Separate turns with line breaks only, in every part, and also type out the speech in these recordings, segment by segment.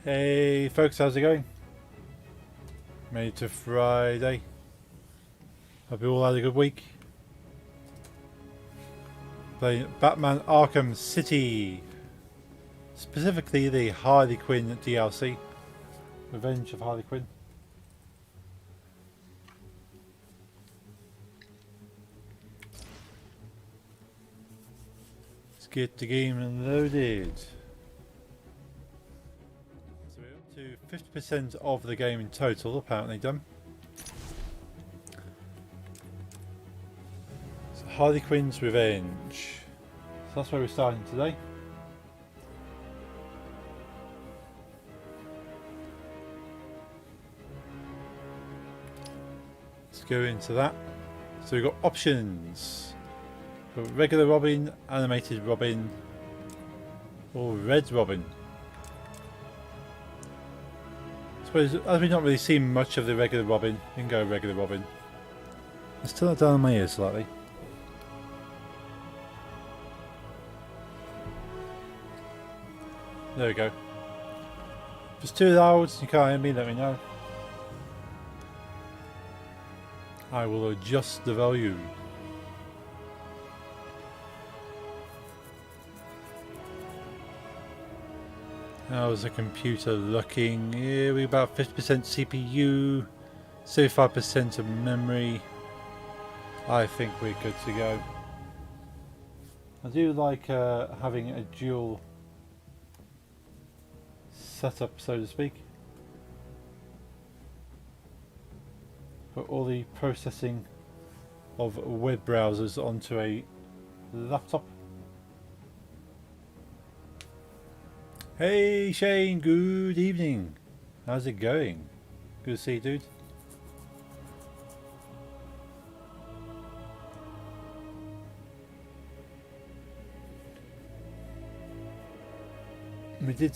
Hey folks, how's it going? Made it to Friday. Hope you all had a good week. Playing Batman Arkham City. Specifically the Harley Quinn DLC. Revenge of Harley Quinn. Let's get the game loaded. So we're up to 50% of the game in total, apparently done. So Harley Quinn's Revenge. So that's where we're starting today. Let's go into that. So we've got options. We've got regular Robin, animated Robin, or red Robin. I suppose, as we've not really seen much of the regular Robin, we can go regular Robin. Let's turn that down on my ears slightly. There we go. If it's too loud, you can't hear me, let me know. I will adjust the volume. How's the computer looking? Yeah, we're about 50% CPU, 75% of memory. I think we're good to go. I do like having a dual setup, so to speak. Put all the processing of web browsers onto a laptop. Hey Shane, good evening. How's it going? Good to see you, dude. We did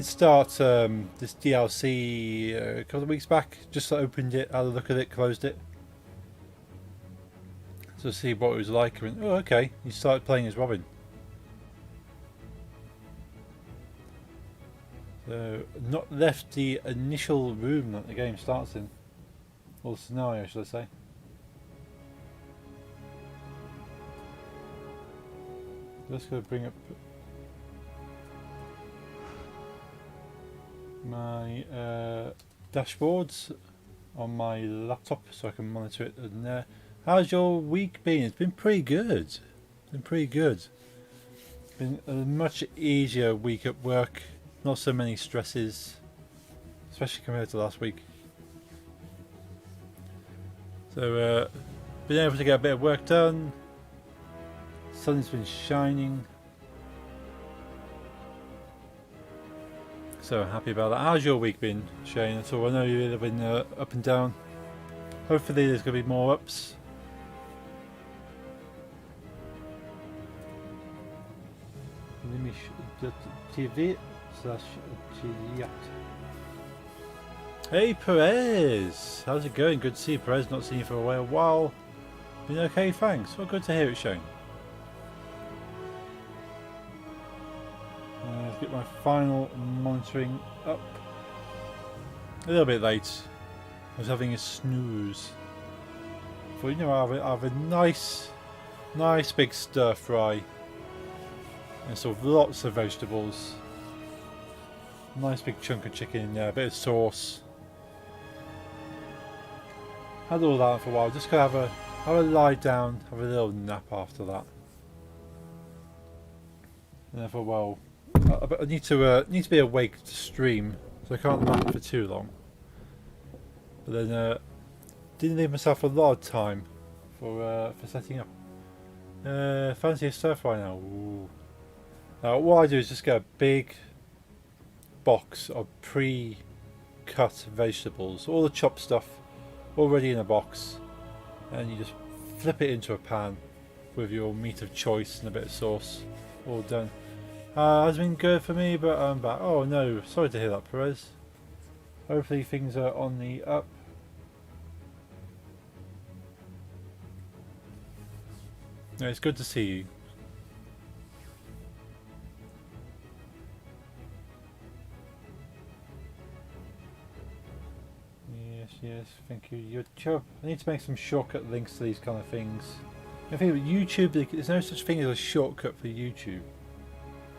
start this DLC a couple of weeks back. Just opened it, had a look at it, closed it. To see what it was like. And, oh, okay. You started playing as Robin. So, not left the initial room that the game starts in. Or scenario, should I say. Just going to bring up my dashboards on my laptop so I can monitor it in there. How's your week been? It's been pretty good. It's been pretty good. It's been a much easier week at work. Not so many stresses, especially compared to last week. So, been able to get a bit of work done. Sun's been shining. So happy about that. How's your week been, Shane? At all? I know you've been up and down. Hopefully there's going to be more ups. TV/chat. Hey Perez! How's it going? Good to see you, Perez. Not seen you for a while. Been okay, thanks. Well, good to hear it, Shane. Let's get my final monitoring up. A little bit late. I was having a snooze. But you know, I have a nice big stir fry. And so lots of vegetables. Nice big chunk of chicken in there, a bit of sauce. Had all that for a while. Just gonna have a lie down, have a little nap after that. And I thought, well, I need to be awake to stream, so I can't nap for too long. But then didn't leave myself a lot of time for setting up. Fancy a stir fry now. Ooh. What I do is just get a big box of pre-cut vegetables, all the chopped stuff already in a box, and you just flip it into a pan with your meat of choice and a bit of sauce. All done. Has been good for me, but I'm back. Oh no, sorry to hear that, Perez. Hopefully things are on the up. No, it's good to see you. Yes, thank you. YouTube. I need to make some shortcut links to these kind of things. I think with YouTube, there's no such thing as a shortcut for YouTube.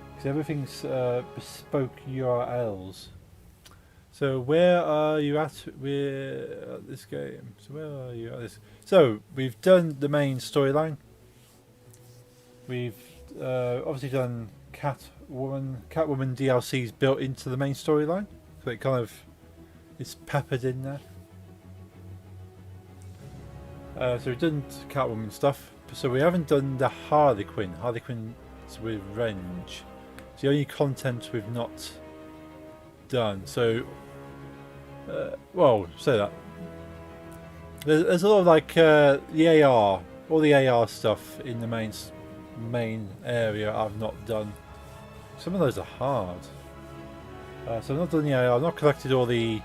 Because everything's bespoke URLs. So where are you at with this game? So where are you at this? So we've done the main storyline. We've obviously done Catwoman DLCs built into the main storyline. So it kind of is peppered in there. So we've done Catwoman stuff. So we haven't done the Harley Quinn. Harley Quinn's Revenge. It's the only content we've not done. So, well, say that. There's a lot of like the AR, all the AR stuff in the main area I've not done. Some of those are hard. So I've not done the AR. I've not collected all the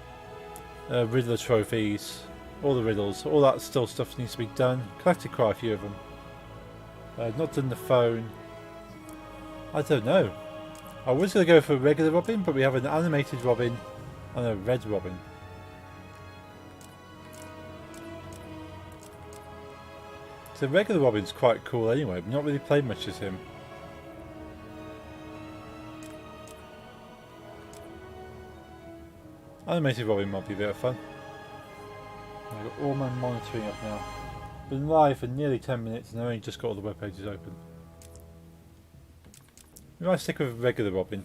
Riddler trophies, all the riddles, all that still stuff needs to be done. Collected quite a few of them. Not done the phone. I don't know. I was going to go for a regular Robin, but we have an animated Robin and a red Robin. So regular Robin's quite cool anyway. I've not really played much as him. Animated Robin might be a bit of fun. I've got all my monitoring up now. Been live for nearly 10 minutes and I only just got all the web pages open. We might stick with regular Robin.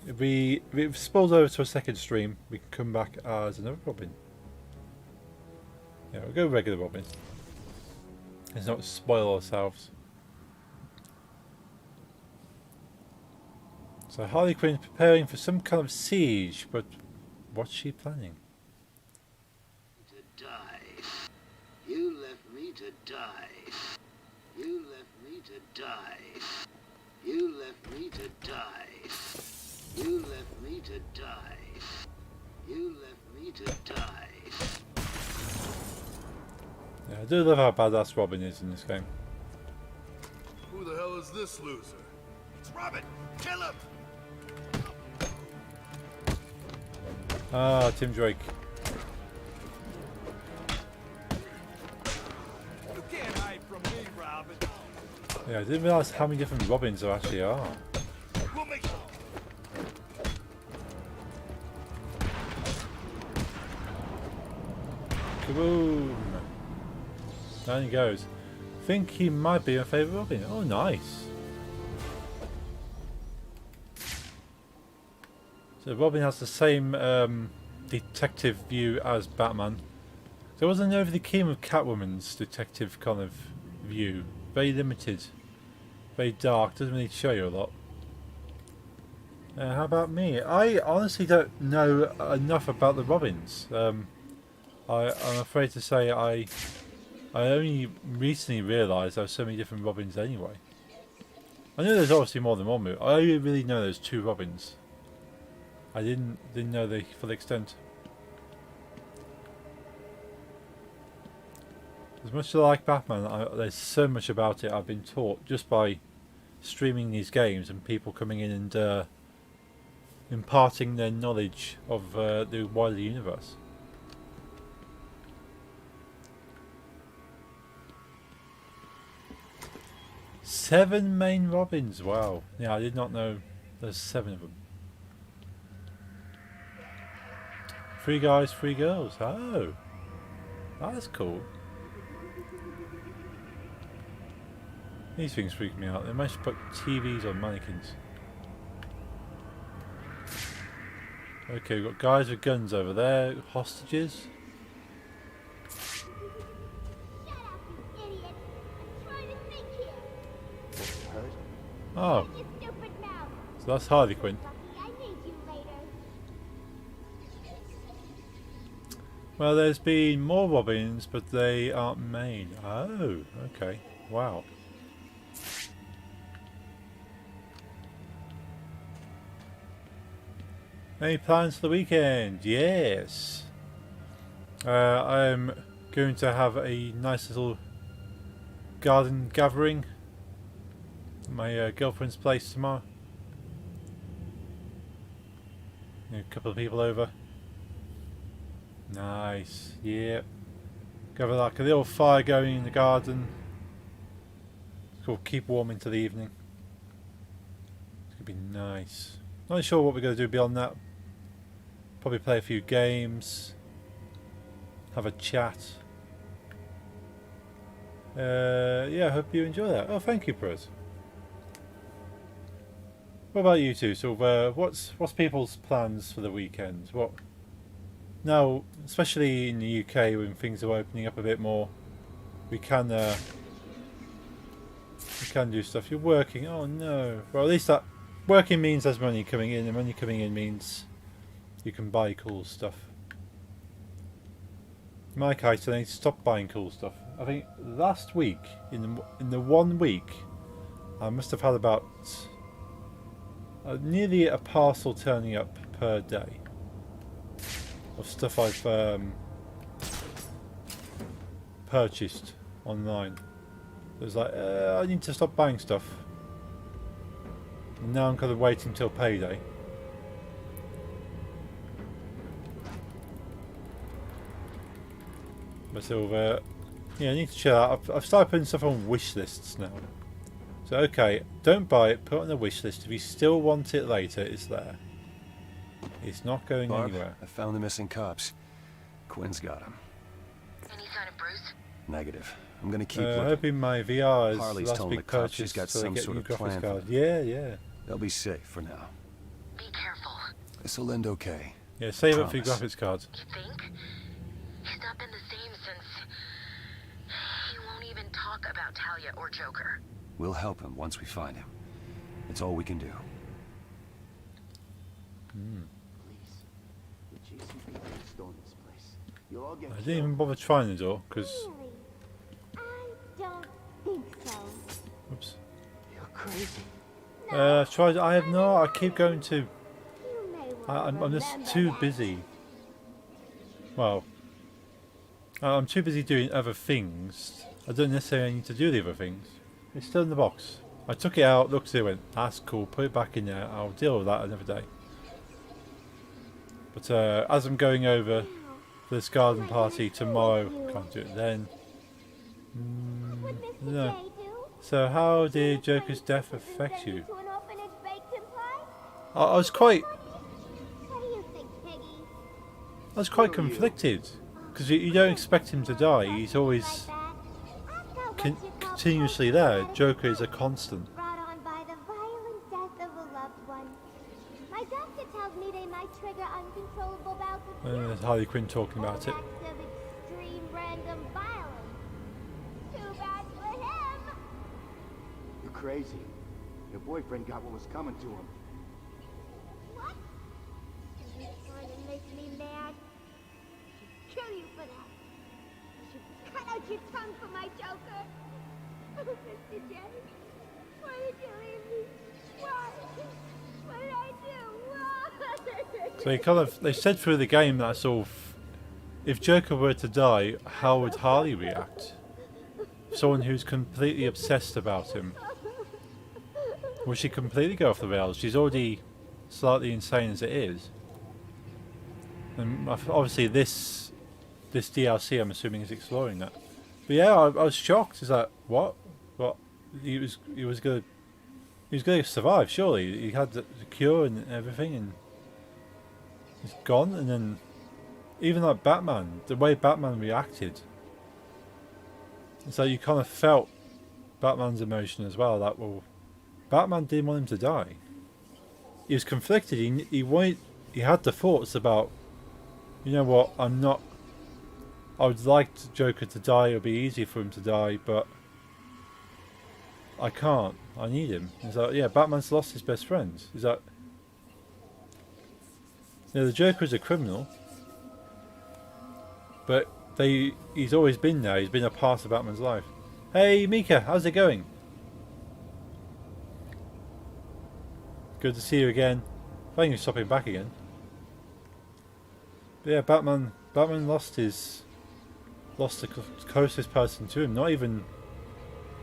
If it spills over to a second stream, we can come back as another Robin. Yeah, we'll go regular Robin. Let's not spoil ourselves. So Harley Quinn's preparing for some kind of siege, but what's she planning?
To die. You left me to die. You left me to die. You left me to die. You left me to die. You left me to die.
Yeah, I do love how badass Robin is in this game.
Who the hell is this loser? It's Robin! Kill him!
Ah, Tim Drake.
You can't hide from me, Robin.
Yeah, I didn't realise how many different Robins there actually are.
We'll make
Kaboom! Down he goes. Think he might be my favourite Robin. Oh, nice. So Robin has the same detective view as Batman. So I wasn't overly keen with Catwoman's detective kind of view. Very limited. Very dark. Doesn't really show you a lot. How about me? I honestly don't know enough about the Robins. I'm afraid to say I only recently realised there were so many different Robins anyway. I know there's obviously more than one movie. I only really know there's two Robins. I didn't know the full extent. As much as I like Batman, there's so much about it I've been taught just by streaming these games and people coming in and imparting their knowledge of the wider universe. Seven main Robins, wow. Yeah, I did not know there's 7 of them. 3 guys, 3 girls. Oh, that's cool. These things freak me out. They might put TVs on mannequins. Okay, we've got guys with guns over there. Hostages. Oh, so that's Harley Quinn. Well, there's been more Robins, but they aren't made. Oh, okay. Wow. Any plans for the weekend? Yes. I'm going to have a nice little garden gathering at my girlfriend's place tomorrow. A couple of people over. Nice. Yep. Got like a little fire going in the garden. It's called keep warm into the evening. It's gonna be nice. Not sure what we're gonna do beyond that. Probably play a few games. Have a chat. Yeah, I hope you enjoy that. Oh, thank you, Pros. What about you two? So, what's people's plans for the weekend? What now, especially in the UK when things are opening up a bit more, we can do stuff. You're working. Oh no. Well, at least that working means there's money coming in, and money coming in means you can buy cool stuff. In my case, I need to stop buying cool stuff. I think last week, in the 1 week, I must have had about nearly a parcel turning up per day of stuff I've purchased online. It was like, I need to stop buying stuff. And now I'm kind of waiting till payday. But still, yeah, I need to chill out. I've started putting stuff on wish lists now. So, okay, don't buy it, put it on the wish list. If you still want it later, it's there. It's not going
Barb,
anywhere.
I found the missing cops. Quinn's got them.
Any sign of Bruce?
Negative. I'm gonna keep looking.
Hoping my VR is
Harley's
last
telling
big
the cops she's
purchase
got
so I
some
get
sort
new
of
graphics
plan for
card.
them.
Yeah, yeah.
They'll be safe for now.
Be careful.
This'll end okay.
Yeah, save up for your
Promise.
graphics cards.
You think? He's not been the same since... He won't even talk about Talia or Joker.
We'll help him once we find him. It's all we can do.
Please. We're chasing people who stole this place. You'll all get
I didn't even bother trying the door because.
Really? I don't think so.
Oops.
You're crazy.
Tried. I have no. I keep going to.
You may
I'm just
remember
too
that.
busy. Well, I'm too busy doing other things. I don't necessarily need to do the other things. It's still in the box. I took it out, looked at it, went, that's cool, put it back in there. I'll deal with that another day. But as I'm going over for this garden party tomorrow, can't do it then.
Would Mr.
No.
J do?
So how did Joker's death affect you?
To an orphanage baked in pie?
I was quite
What do you think, Piggy?
I was quite conflicted because you don't expect him to die. He's always
Like that? I've got what you call
continuously there. Joker is a constant.
brought on by the violent death of a loved one. My doctor tells me they might trigger uncontrollable bouts of
There's Harley Quinn talking about it.
acts of extreme random violence. Too bad for him.
You're crazy. Your boyfriend got what was coming to him.
What? You're trying to make me mad. I should kill you for that. I should cut out your tongue for my Joker. Oh, Mr. J, why did you leave me? Why? What did I do? Why?
So they said through the game that sort of, if Joker were to die, how would Harley react? Someone who's completely obsessed about him. Will she completely go off the rails? She's already slightly insane as it is. And obviously this DLC, I'm assuming, is exploring that. But yeah, I was shocked. Is that what? He was gonna survive. Surely he had the cure and everything, and he's gone. And then even like Batman, the way Batman reacted, it's like you kind of felt Batman's emotion as well. That well, Batman didn't want him to die. He was conflicted. He had the thoughts about, you know what, I would like Joker to die. It would be easy for him to die, but I can't. I need him. He's like, yeah, Batman's lost his best friend. He's like, yeah, the Joker is a criminal, but he's always been there. He's been a part of Batman's life. Hey, Mika, how's it going? Good to see you again. I think you're stopping back again. But yeah, Batman lost the closest person to him. Not even,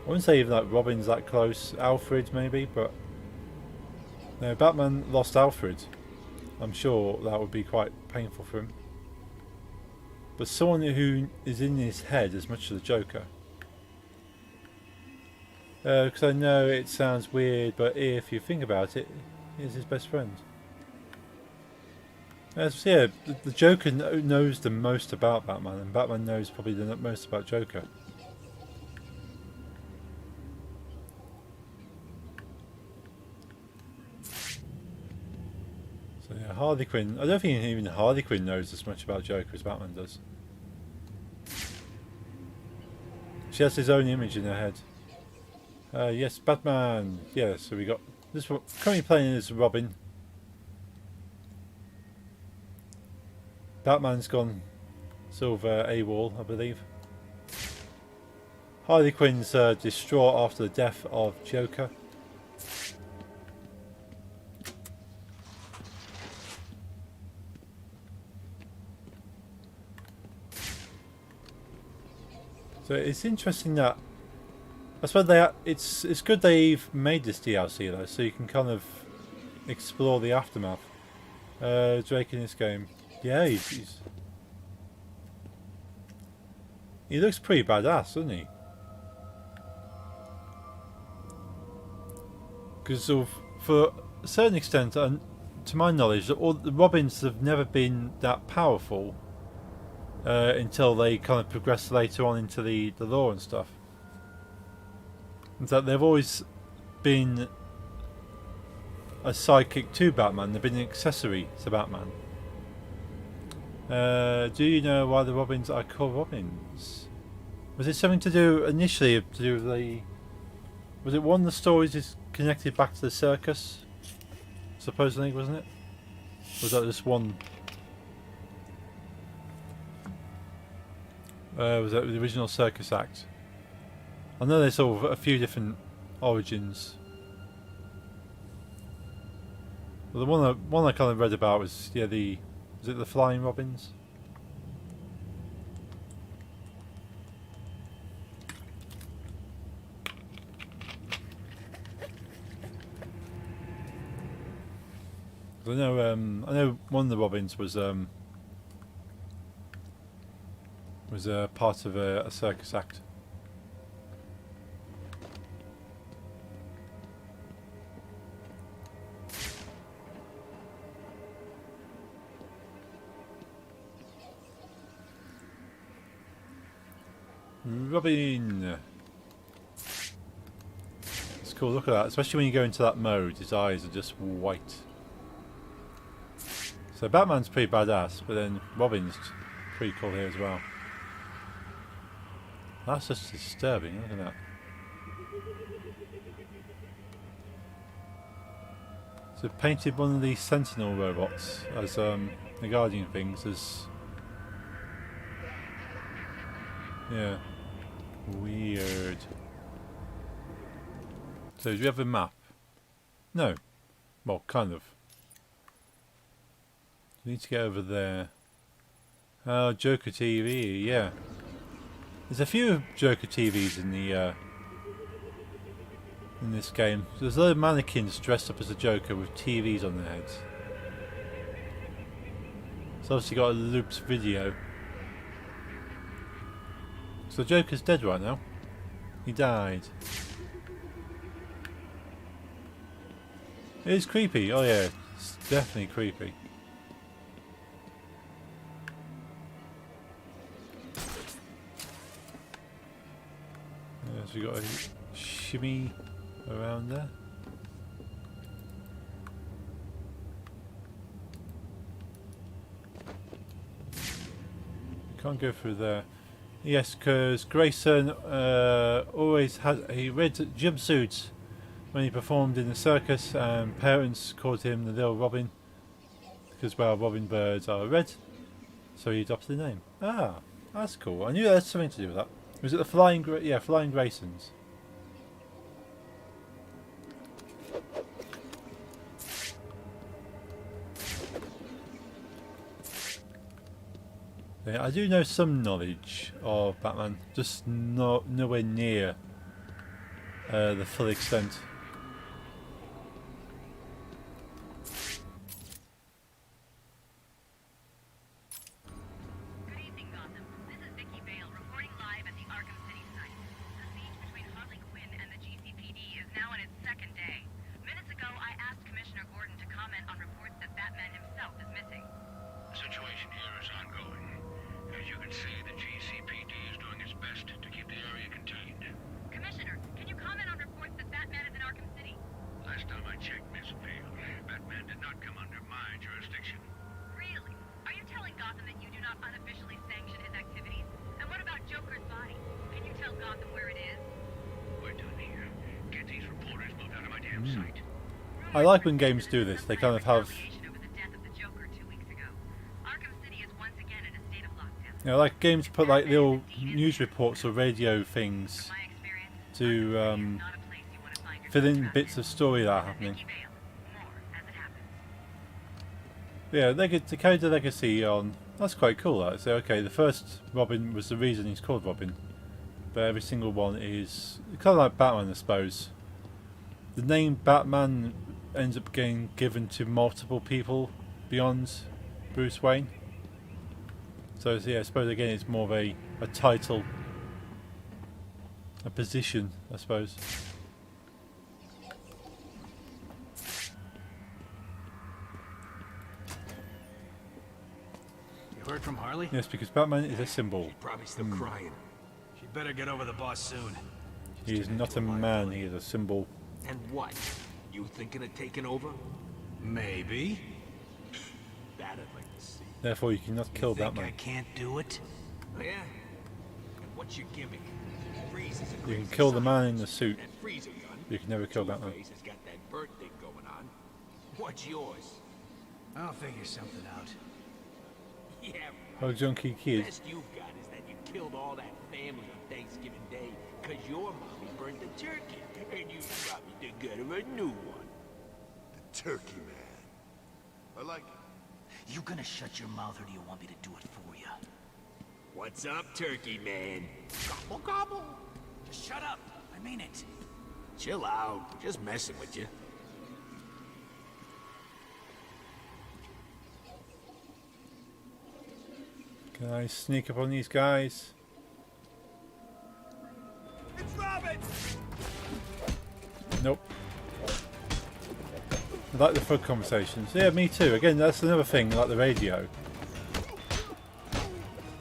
I wouldn't say even like Robin's that close. Alfred maybe, but no, Batman lost Alfred. I'm sure that would be quite painful for him. but someone who is in his head as much as the Joker. Because I know it sounds weird, but if you think about it, he's his best friend. So yeah, the Joker knows the most about Batman, and Batman knows probably the most about Joker. So yeah, Harley Quinn. I don't think even Harley Quinn knows as much about Joker as Batman does. She has his own image in her head. Yes, Batman. Yeah, so we got this one currently playing as Robin. Batman's gone sort of AWOL, I believe. Harley Quinn's distraught after the death of Joker. So it's interesting that I suppose it's good they've made this DLC though, so you can kind of explore the aftermath. Drake in this game, yeah, he looks pretty badass, doesn't he? Because for a certain extent, and to my knowledge, all the Robins have never been that powerful until they kind of progress later on into the law and stuff. In fact, they've always been a sidekick to Batman. They've been an accessory to Batman. Do you know why the Robins are called Robins? Was it something to do initially to do with the? Was it one of the stories is connected back to the circus? Supposedly, wasn't it? Was that just one? Was that the original circus act? I know there's sort of a few different origins. Well, the one I kind of read about was was it the Flying Robins? I know one of the Robins was part of a circus act. Robin! It's cool, look at that. Especially when you go into that mode, his eyes are just white. So Batman's pretty badass, but then Robin's pretty cool here as well. That's just disturbing, look at that. So painted one of these Sentinel robots as the guardian things as... Yeah. Weird. So do we have a map? No. Well, kind of. We need to get over there. Oh, Joker TV, yeah. There's a few Joker TVs in the in this game. There's a lot of mannequins dressed up as a Joker with TVs on their heads. It's obviously got a looped video. So Joker's dead right now. He died. It is creepy. Oh yeah, it's definitely creepy. So we got a shimmy around there. Can't go through there. Yes, because Grayson always had a red jumpsuit when he performed in the circus, and parents called him the Little Robin because, well, robin birds are red, so he adopted the name. Ah, that's cool. I knew that had something to do with that. Was it the Flying Graysons? Yeah, I do know some knowledge of Batman, just nowhere near the full extent.
Good evening, Gotham.
jurisdiction.
Really? Are you telling Gotham that you do not unofficially sanction his activities? And what about Joker's body? Can you tell Gotham where it is?
We're done here. Get these reporters moved out of my damn sight.
I like when games do this. They kind of have,
Over the death of the Joker 2 weeks ago. Arkham City is once again in a state of lockdown.
you know, like games put like little news reports or radio things
My experience,
to
not a place you want to find yourself
fill in
trapped.
bits of story that are happening.
Mickey Vale. More as it happens.
Yeah, they could to carry the legacy on. That's quite cool. That so okay. The first Robin was the reason he's called Robin, but every single one is kind of like Batman, I suppose. The name Batman ends up getting given to multiple people beyond Bruce Wayne. So yeah, I suppose again it's more of a title, a position, I suppose.
You heard from Harley?
Yes, because Batman is a symbol.
She's probably still crying.
She better get over the boss soon.
He is not a man, he is a symbol.
And what? You thinking of taking over?
Maybe.
That I'd like to see.
Therefore, you cannot kill
Think I
Batman.
can't do it?
Oh, yeah? And what's your gimmick? Freeze is a
You can
crazy
kill the man in the
scientist.
suit.
That freezer gun.
You can never kill Batman.
Two-Face has got that bird thing going on. What's yours?
I'll figure something out.
Yeah,
Oh, Junkie
the
Kid.
best you've got is that you killed all that family on Thanksgiving Day because your mommy burned the turkey and you probably took her a new one.
The turkey man. I like it.
You gonna shut your mouth or do you want me to do it for you?
What's up, turkey man? Gobble gobble.
Just shut up. I mean it.
Chill out. Just messing with you.
Can I sneak up on these guys?
It's Robin!
Nope. I like the fun conversations. Yeah, me too. Again, that's another thing, like the radio.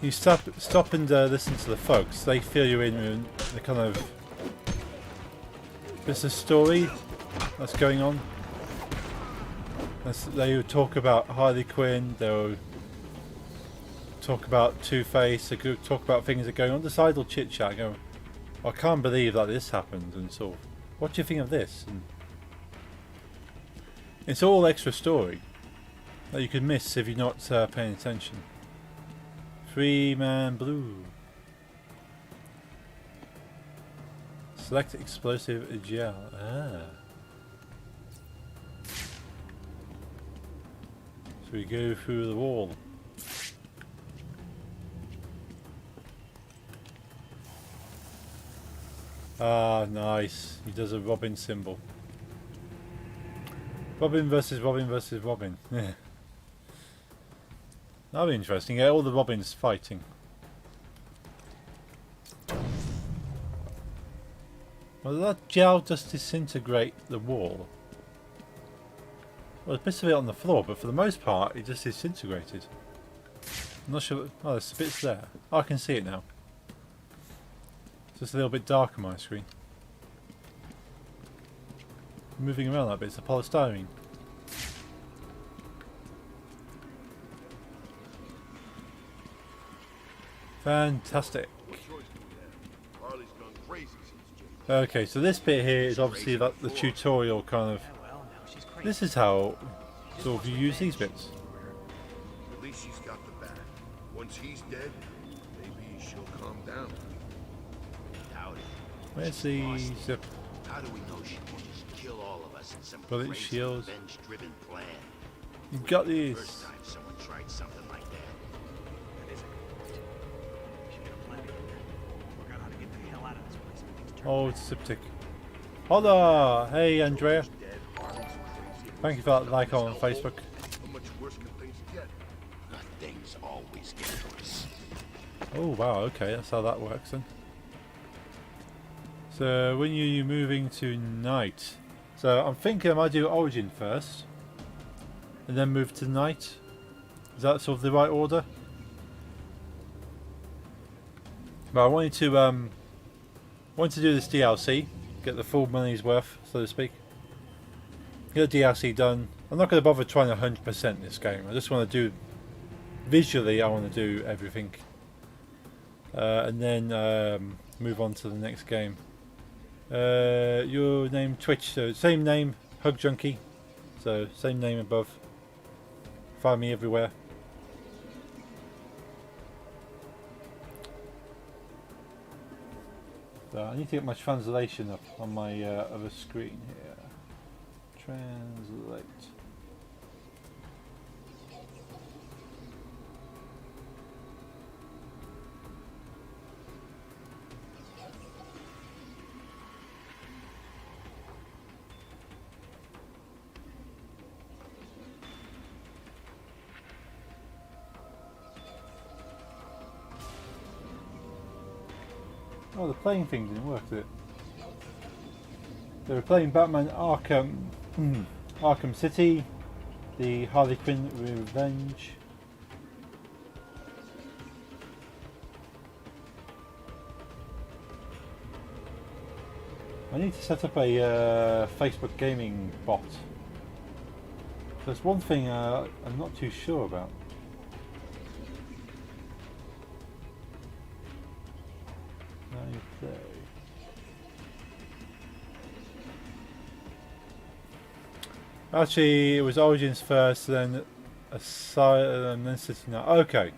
You stop and listen to the folks. They fill you in with the kind of... There's a story that's going on. They would talk about Harley Quinn, they'll talk about Two-Face, they could talk about things that are going on. Just idle chit-chat, go, I can't believe that this happened, and sort of, what do you think of this? And it's all extra story that you could miss if you're not paying attention. Free Man Blue. Select explosive gel. Ah. So we go through the wall. Ah, nice. He does a Robin symbol. Robin versus Robin versus Robin. Yeah. That'll be interesting. Yeah, all the Robins fighting. Well, did that gel just disintegrate the wall? Well, there's bits of it on the floor, but for the most part, it just disintegrated. I'm not sure. Oh, there's bits there. Oh, I can see it now. It's just a little bit dark on my screen. Moving around that bit, it's a polystyrene. Fantastic.
What choice do we have? Harley's gone crazy since Jim.
Okay, so this bit here is obviously like the tutorial kind of.
Yeah, well, now she's crazy.
This is how sort of you use these bits.
At least she's got the bat. Once he's dead, maybe she'll calm down.
Doubt it.
Where's the zip?
How do we know she won't just kill all of us in some
Bullet
crazy
shields.
revenge-driven plan?
You got
First
these.
time someone tried something like that.
That is a good point. We should get a plan together. Work out how to get the hell out of this place. Everything's turned
Oh,
bad.
it's septic. Hola! Hey, Andrea.
Dead, Harley's crazy.
Thank you for that like on Facebook.
How much worse can things get?
Things always get worse.
Oh, wow, okay, that's how that works then. So, when you're moving to night. So, I'm thinking I might do Origin first. And then move to night. Is that sort of the right order? But I wanted to do this DLC. Get the full money's worth, so to speak. get the DLC done. I'm not going to bother trying 100% this game. I just want to do visually. I want to do everything, and then move on to the next game. Your name Twitch, so same name, Hug Junkie. So same name above. Find me everywhere. So I need to get my translation up on my other screen here. Translate. Oh, the playing thing didn't work, did it? They were playing Batman Arkham, Arkham City, the Harley Quinn Revenge. I need to set up a Facebook gaming bot. There's one thing I'm not too sure about. Actually, it was Origins first, then Asylum, then City now. Okay.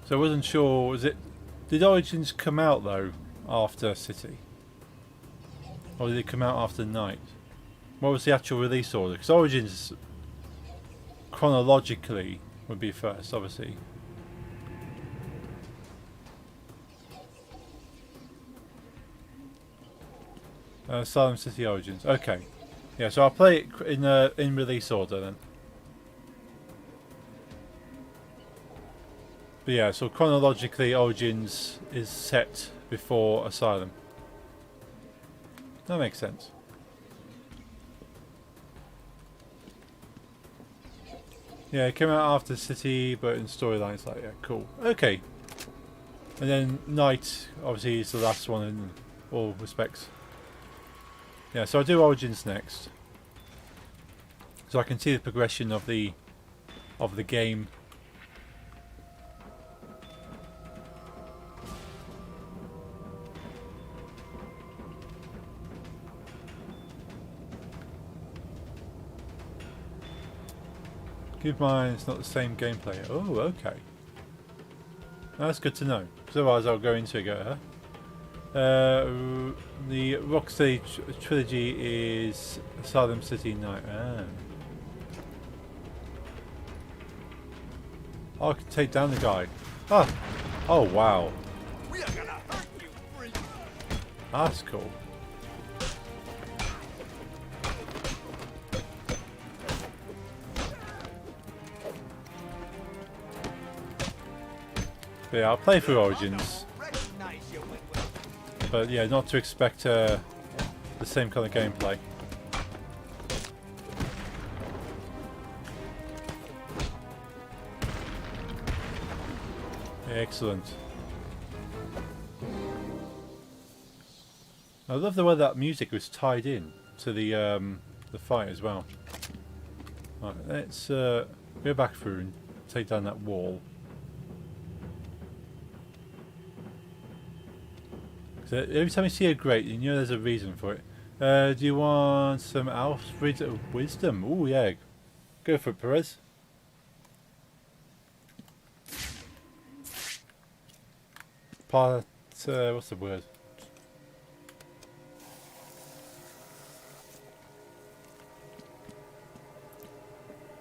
So I wasn't sure. Was it? Did Origins come out though after City, or did it come out after Night? What was the actual release order? Because Origins chronologically would be first, obviously. Asylum City Origins. Okay, yeah. So I'll play it in release order then. But yeah, so chronologically, Origins is set before Asylum. That makes sense. Yeah, it came out after City, but in storyline it's like, yeah, cool. Okay. And then Night, obviously, is the last one in all respects. Yeah, so I'll do Origins next. So I can see the progression of the game. Keep in mind it's not the same gameplay. Oh, okay. That's good to know. Because otherwise I'll go into it and go, huh? The Rocksteady trilogy is Asylum City Night. Oh, I can take down the guy. Ah! Oh, wow.
We are gonna hurt you, freak.
That's cool. But yeah, I'll play through Origins. But yeah, not to expect the same kind of gameplay. Excellent. I love the way that music was tied in to the fight as well. Right, let's go back through and take down that wall. So every time you see a grate, you know there's a reason for it. Do you want some Alfred's wisdom? Oh yeah, go for it, Perez. What's the word?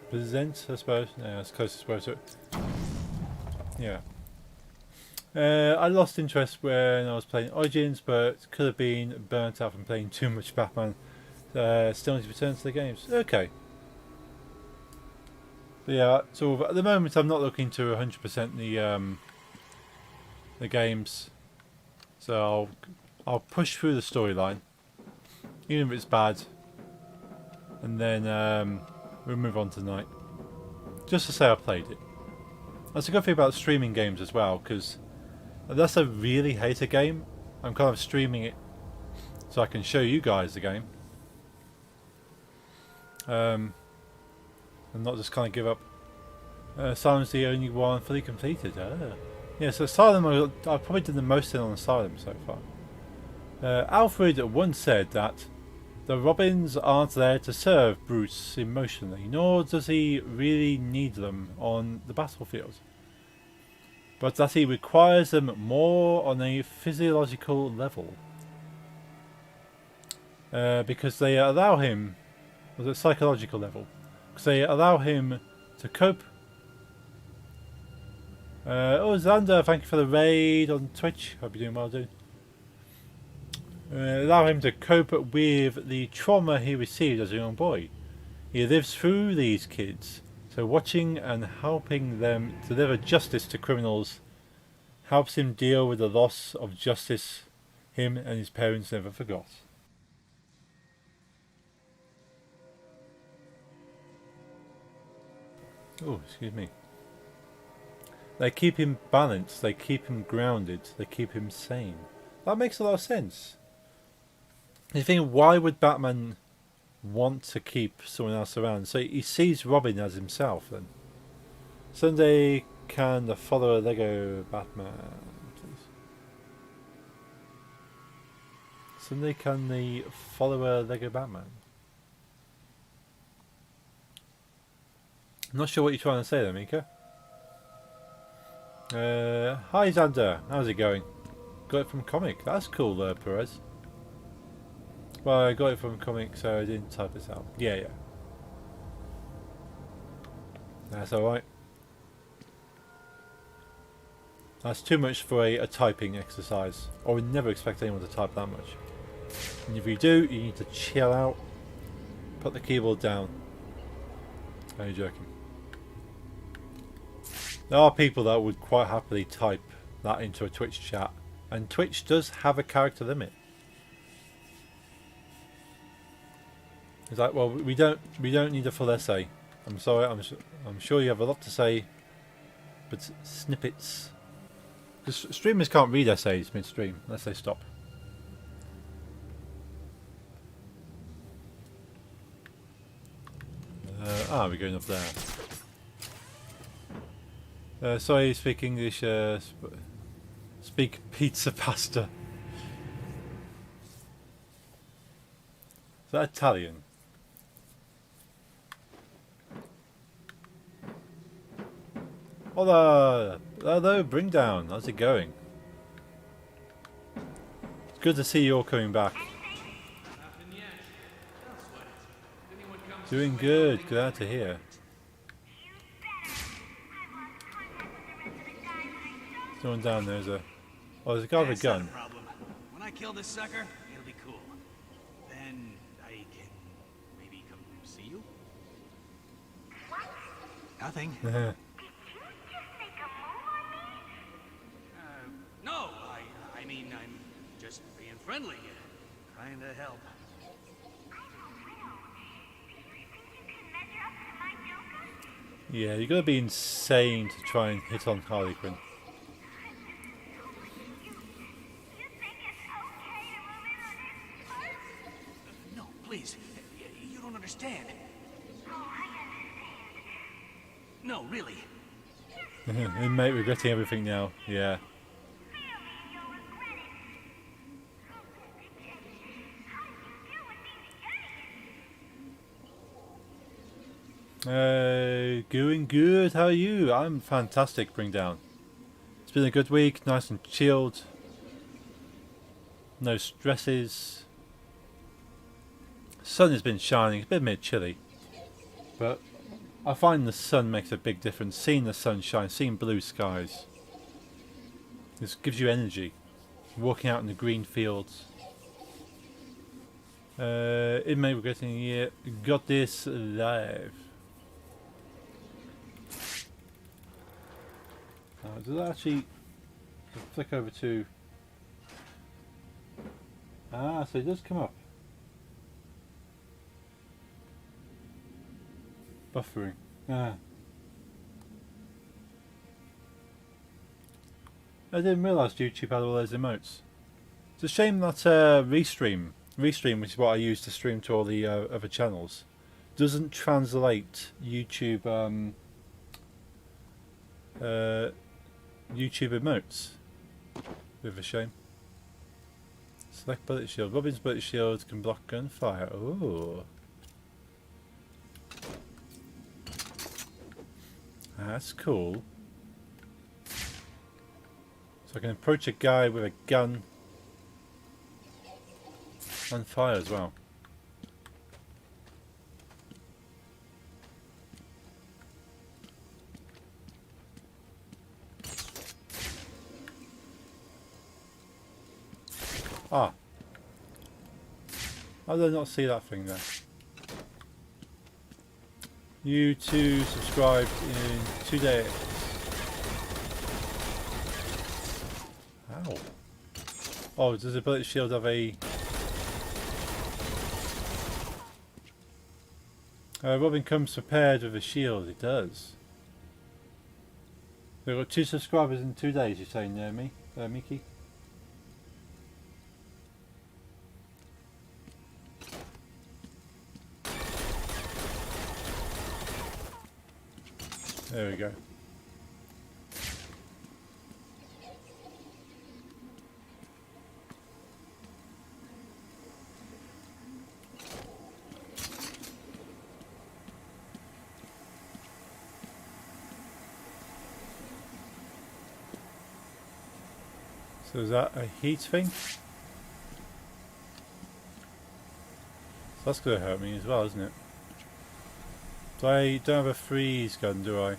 Present, I suppose. Yeah, that's close, I suppose. To it. Yeah. I lost interest when I was playing Origins, but could have been burnt out from playing too much Batman. Still need to return to the games. Okay. But yeah, so at the moment I'm not looking to 100% the games, so I'll push through the storyline, even if it's bad, and then we'll move on tonight. Just to say I played it. That's a good thing about streaming games as well, because unless I really hate a game, I'm kind of streaming it so I can show you guys the game. And not just kind of give up. Asylum's the only one fully completed. Yeah, so Asylum, I've probably done the most in on Asylum so far. Alfred once said that the Robins aren't there to serve Bruce emotionally, nor does he really need them on the battlefield, but that he requires them more on a physiological level. Because they allow him, or the psychological level, because they allow him to cope. Oh, Xander, thank you for the raid on Twitch. Hope you're doing well, dude. Allow him to cope with the trauma he received as a young boy. He lives through these kids, so watching and helping them deliver justice to criminals helps him deal with the loss of justice him and his parents never forgot. Oh, excuse me. They keep him balanced, they keep him grounded, they keep him sane. That makes a lot of sense. You think, why would Batman want to keep someone else around? So he sees Robin as himself then. Sunday, can the follower Lego Batman, please? Sunday, can the follower Lego Batman? I'm not sure what you're trying to say there, Mika. Hi Xander, how's it going? Got it from comic. That's cool, Perez. Well, I got it from comic, so I didn't type this out. Yeah. That's alright. That's too much for a typing exercise. I would never expect anyone to type that much. And if you do, you need to chill out. Put the keyboard down. Are you joking? There are people that would quite happily type that into a Twitch chat. And Twitch does have a character limit. It's like, well, we don't need a full essay. I'm sorry, I'm sure you have a lot to say, but snippets. Because streamers can't read essays mid-stream unless they stop. We're going up there. Sorry, speak English. Speak pizza pasta. Is that Italian? Hello, Bring Down. How's it going? It's good to see you all coming back. Doing good. Glad to hear. Someone down there's a. Oh, there's a guy with a gun.
When I kill this sucker, it'll be cool. Then I can maybe come see you. Nothing. No, I mean, I'm just being friendly, trying to help.
Yeah, you gotta be insane to try and hit on Harley Quinn.
No, please, you don't understand. No, really.
Inmate regretting everything now. Yeah. Going good. How are you? I'm fantastic. Bring Down. It's been a good week. Nice and chilled. No stresses. Sun has been shining. It's been a bit chilly, but I find the sun makes a big difference. Seeing the sun shine, seeing blue skies, this gives you energy. Walking out in the green fields. Inmate regretting yeah, got this live. Does that actually flick over to? So it does come up. Buffering. I didn't realise YouTube had all those emotes. It's a shame that Restream Restream, which is what I use to stream to all the other channels, doesn't translate YouTube YouTube emotes. Bit of a shame. Select bullet shield. Robin's bullet shield can block gunfire. Oh, that's cool. So I can approach a guy with a gun and fire as well. Ah. How did I not see that thing there? You two subscribed in 2 days. Ow. Oh, does the bullet shield have a... Robin comes prepared with a shield. It does. We've got 2 subscribers in 2 days, you're saying, Mickey? There we go. So is that a heat thing? So that's going to hurt me as well, isn't it? So I don't have a freeze gun, do I?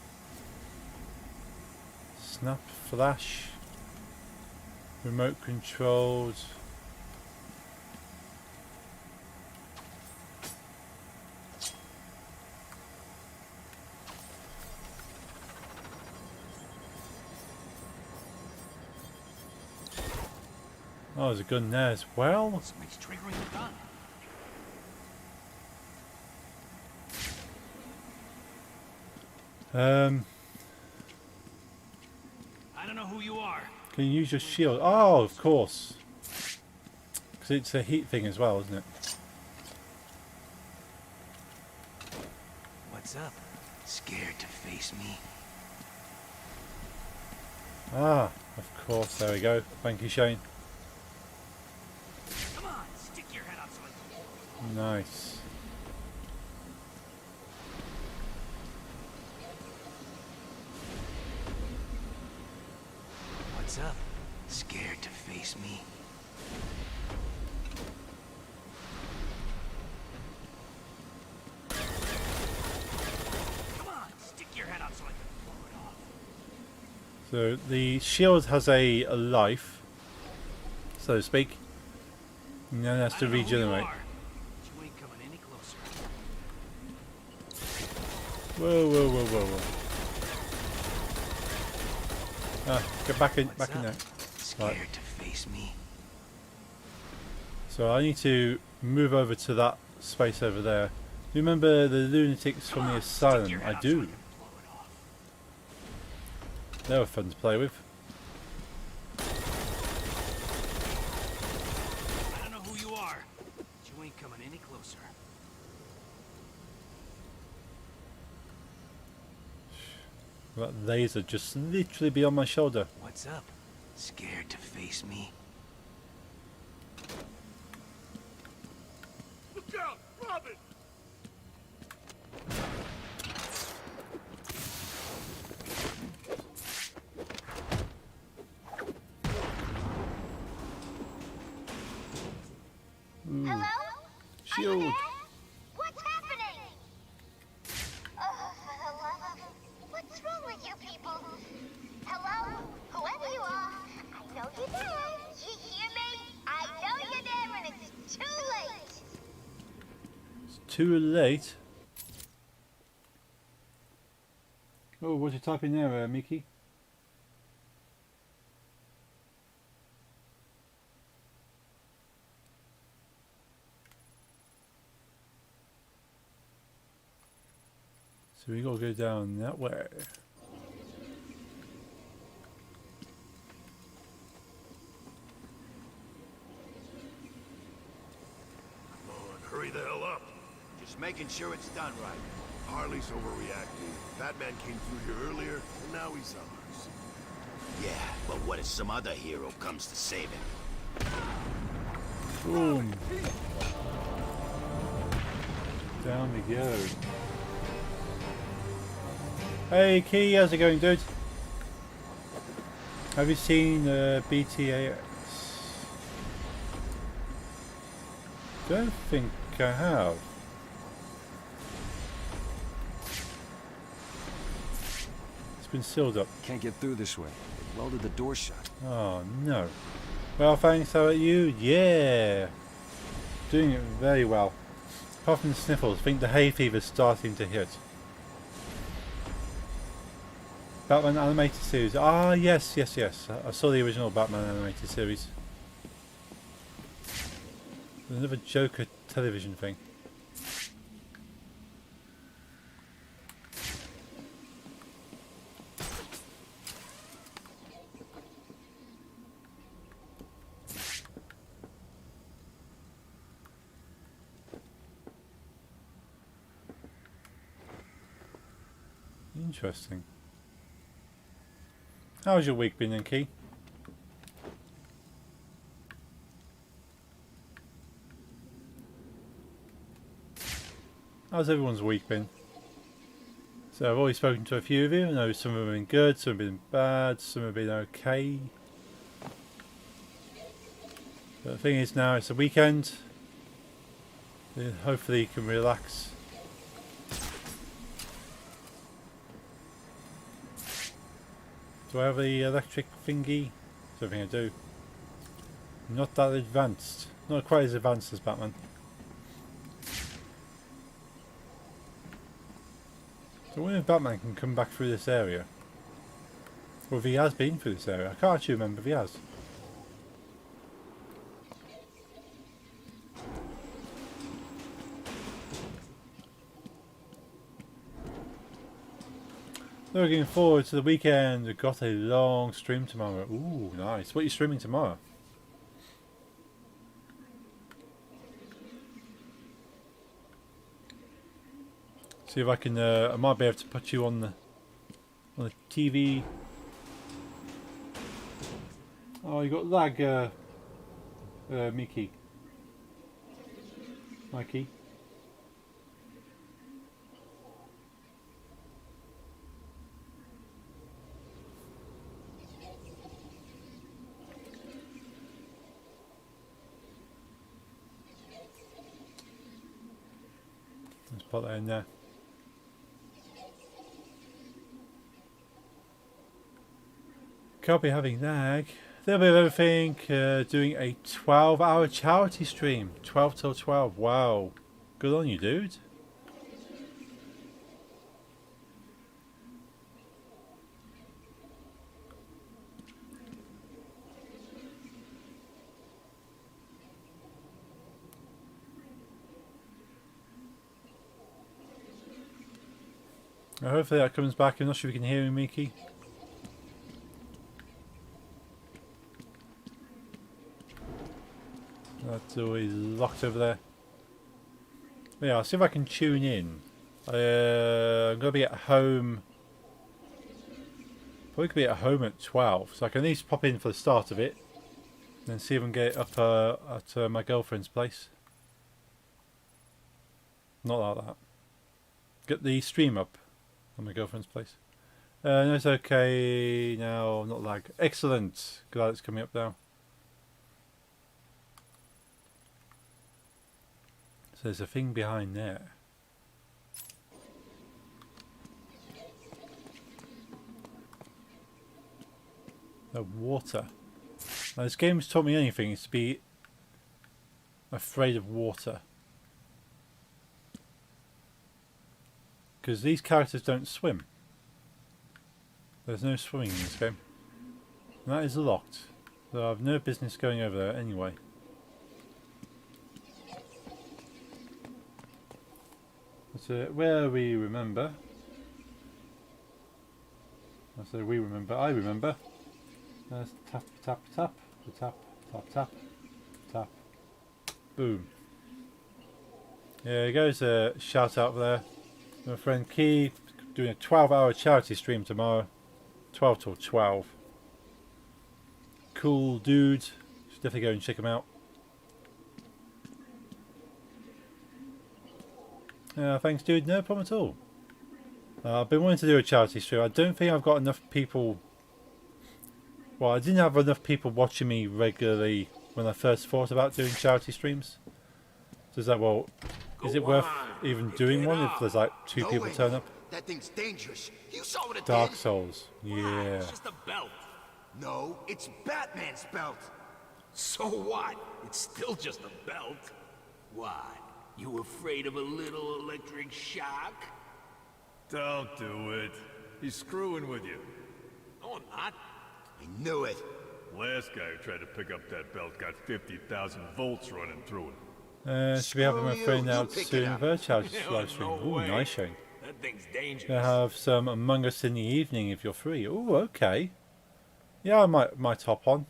Snap flash. Remote controlled. Oh, there's a gun there as well.
Somebody's triggering the gun. I don't know who you are.
Can you use your shield? Oh, of course. Because it's a heat thing as well, isn't it?
What's up? Scared to face me?
Ah, of course. There we go. Thank you, Shane.
Come on, stick your head up so I can...
Nice.
What's up? Scared to face me? Come on, stick your head up so I can blow it off.
So the shield has a life, so to speak, and then it has to regenerate.
You ain't coming any closer.
Whoa, whoa, whoa, whoa, whoa. Ah, get back in there.
Scared
Right.
to face me?
So I need to move over to that space over there. Do you remember the lunatics from the asylum? I do. They were fun to play with.
I don't know who you are, but you ain't coming any closer.
That laser just literally beyond my shoulder.
What's up? Scared to face me?
Look out! Robin!
Hello?
Shield.
Are you there? What's happening? Oh, for the love of... What's wrong with you people? Hello? Whoever you are, I know you're there. You hear me? I know you're there and it's too late.
It's too late. Oh, what you typing there, Mickey? So we gotta go down that way.
hurry the hell up.
Just making sure it's done right.
Harley's overreacting. Batman came through here earlier, and now he's ours.
Yeah, but what if some other hero comes to save him?
Boom. Down we go. Hey Key, how's it going, dude? Have you seen BTAX? Don't think I have. It's been sealed up.
Can't get through this way. They welded the door shut.
Oh no. Well, thanks. How about you? Yeah. Doing it very well. Apart from the sniffles, I think the hay fever's starting to hit. Batman animated series. Ah, yes. I saw the original Batman animated series. There's another Joker television thing. Interesting. How's your week been then, Key? How's everyone's week been? So I've already spoken to a few of you. I know some of them have been good, some have been bad, some have been okay. But the thing is now it's a weekend. Hopefully you can relax. Do I have the electric thingy? Don't think I do. Not that advanced. Not quite as advanced as Batman. So I wonder if Batman can come back through this area. Or if he has been through this area. I can't actually remember if he has. Looking forward to the weekend. We've got a long stream tomorrow. Ooh, nice. What are you streaming tomorrow? See if I can. I might be able to put you on the TV. Oh, you got lag, Mickey. Mikey. Let's put that in there. Can't be having lag. There'll be everything. Doing a 12-hour charity stream. 12 till 12. Wow. Good on you, dude. Hopefully that comes back. I'm not sure if you can hear me, Mickey. That's always locked over there. But yeah, I'll see if I can tune in. I'm going to be at home. Probably could be at home at 12. So I can at least pop in for the start of it. And then see if I can get up at my girlfriend's place. Not like that. Get the stream up on my girlfriend's place. No, it's okay now. Not lag. Excellent. Glad it's coming up now. So there's a thing behind there. The water. Now, this game's taught me anything, is to be afraid of water. Because these characters don't swim. There's no swimming in this game. And that is locked. So I've no business going over there anyway. So where we remember. I say we remember, I remember. Tap, tap, tap, tap, tap, tap, tap, tap. Boom. Yeah, goes a shout out there. My friend Key doing a 12-hour charity stream tomorrow. 12 till 12. Cool dude. Should definitely go and check him out. Thanks dude, no problem at all. I've been wanting to do a charity stream. I don't think I've got enough people. Well, I didn't have enough people watching me regularly when I first thought about doing charity streams. So is that, well, is it worth even doing one if there's like 2 people turn up?
That thing's dangerous. You saw what it
Dark
did.
Souls, yeah.
It's just a belt.
No, it's Batman's belt.
So what? It's still just a belt. Why? You afraid of a little electric shock?
Don't do it. He's screwing with you.
No, I'm not.
I knew it.
Last guy who tried to pick up that belt got 50,000 volts running through it.
Should be having my friend out
pick it
soon
up.
for a charity
No,
live stream.
no
Ooh,
way.
nice showing.
That thing's dangerous.
Gonna have some Among Us in the evening if you're free. Ooh, okay. Yeah, I might hop on.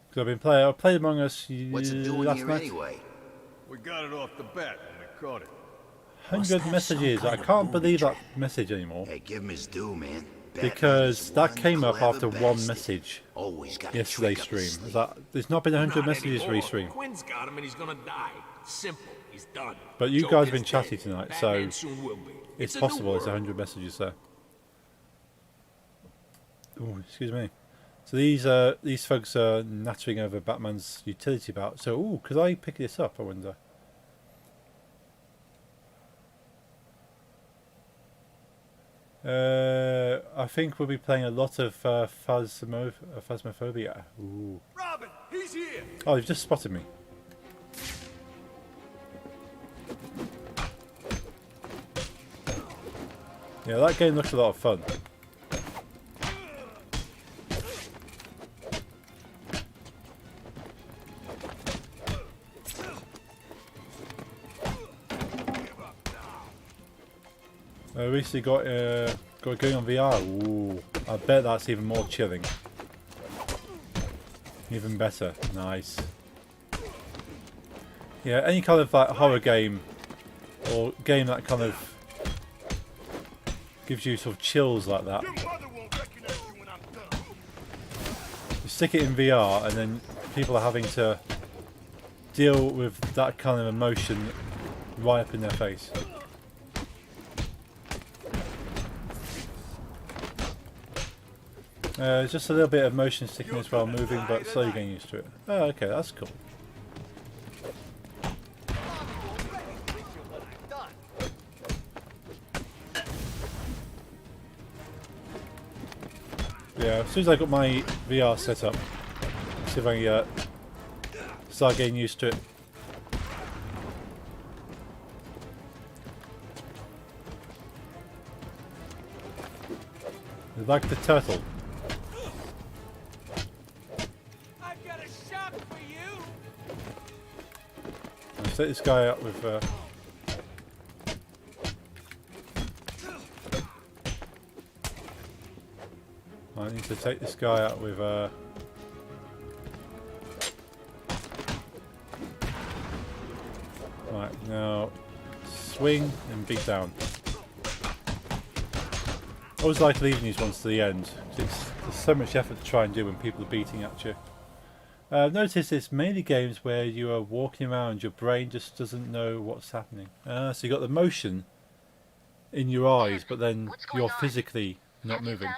Because I played Among Us
What's it doing
last
here
night.
anyway?
We got it off the bat when we caught it.
100 messages. I can't believe that message anymore.
Hey, give him his due, man.
Because that came up after
clever
one
bastard.
message
Always got a
yesterday's
trick up his
stream.
sleeve.
There's not been 100
Not
messages
anymore.
restream.
Quinn's got him and he's gonna die. Simple. He's done.
But you guys have been
Joker's
chatty
dead.
tonight,
Batman
so
soon will be.
it's
a new
possible there's
world.
100 messages there. Oh, excuse me. So these folks are nattering over Batman's utility belt. So, ooh, could I pick this up, I wonder? I think we'll be playing a lot of Phasmophobia. Ooh.
Robin, he's here!
Oh, you've just spotted me. Yeah, that game looks a lot of fun. I recently got going on VR. Ooh, I bet that's even more chilling. Even better. Nice. Yeah, any kind of like horror game or game that kind of gives you sort of chills like that.
Your mother won't recognize you when I'm done.
You stick it in VR and then people are having to deal with that kind of emotion right up in their face. Just a little bit of motion sickness while moving, but slowly getting used to it. Oh, okay, that's cool. Yeah, as soon as I got my VR set up, see if I can start getting used to it. Like the turtle.
I've got a shock for you.
Let's set this guy up with. I need to take this guy out with. Right now, swing and beat down. I always like leaving these ones to the end. There's so much effort to try and do when people are beating at you. I've noticed it's mainly games where you are walking around, your brain just doesn't know what's happening. So you got the motion in your eyes, but then you're physically not moving.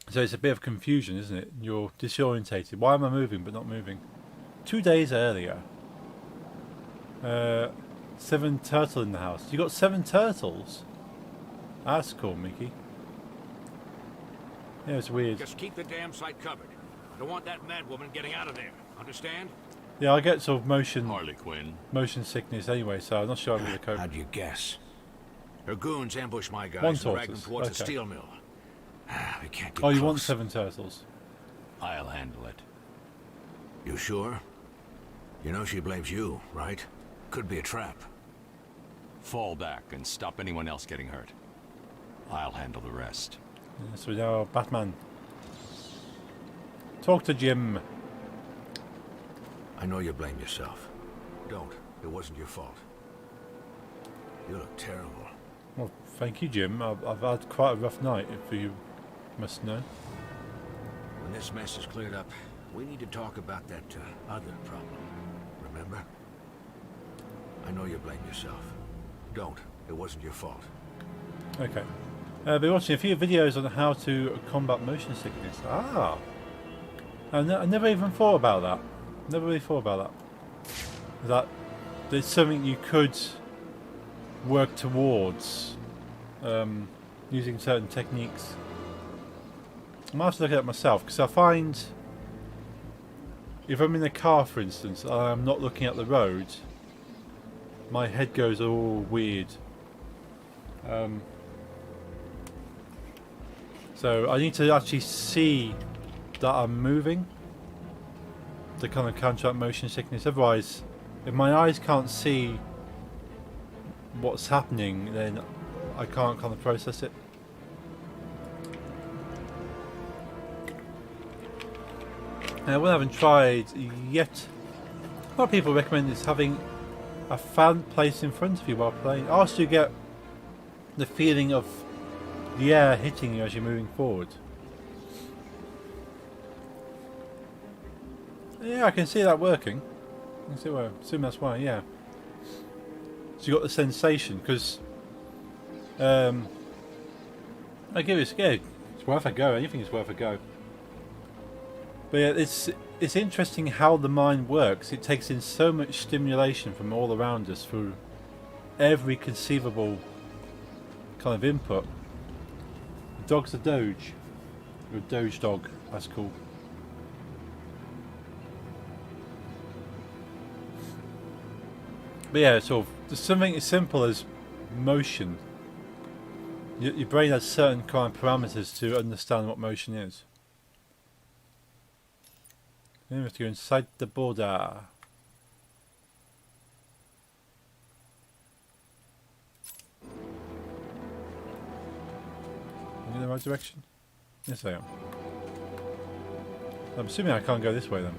So it's a bit of confusion, isn't it? You're disorientated. Why am I moving but not moving? 2 days earlier. 7 turtle in the house. You got 7 turtles? That's cool, Mickey. Yeah, it's weird.
Just keep the damn site covered. I don't want that mad woman getting out of there. Understand?
Yeah, I get sort of motion
Harley Quinn.
motion sickness anyway, so I'm not sure I'm going to cope.
How'd you guess? Her goons ambushed my guys
One
and dragged them
tortoise,
towards the
okay.
steel mill. We can't get
Oh, you
close.
want 7 turtles?
I'll handle it. You sure? You know she blames you, right? Could be a trap.
Fall back and stop anyone else getting hurt. I'll handle the rest.
Yeah, so now Batman. Talk to Jim.
I know you blame yourself. Don't. It wasn't your fault. You look terrible.
Well, thank you, Jim. I've had quite a rough night, if you must know.
When this mess is cleared up, we need to talk about that other problem. Remember? I know you blame yourself. Don't. It wasn't your fault.
Okay. I've been watching a few videos on how to combat motion sickness. Ah! I never even thought about that. Never really thought about that. That there's something you could work towards using certain techniques. I might have to look at it myself, because I find if I'm in a car, for instance, and I'm not looking at the road, my head goes all weird. So I need to actually see that I'm moving to kind of counteract motion sickness. Otherwise, if my eyes can't see what's happening, then I can't kind of process it. Now, what I haven't tried yet, a lot of people recommend is having a fan placed in front of you while playing. Also, you get the feeling of the air hitting you as you're moving forward. Yeah, I can see that working. I can see why. Assume that's why. Yeah. So you got the sensation, because I give it a go. It's worth a go. Anything is worth a go. But yeah, it's interesting how the mind works. It takes in so much stimulation from all around us through every conceivable kind of input. The dog's a doge. Or a doge dog. That's cool. But yeah, sort of, there's something as simple as motion. Your brain has certain kind of parameters to understand what motion is. Then we have to go inside the border. Am I in the right direction? Yes, I am. I'm assuming I can't go this way then.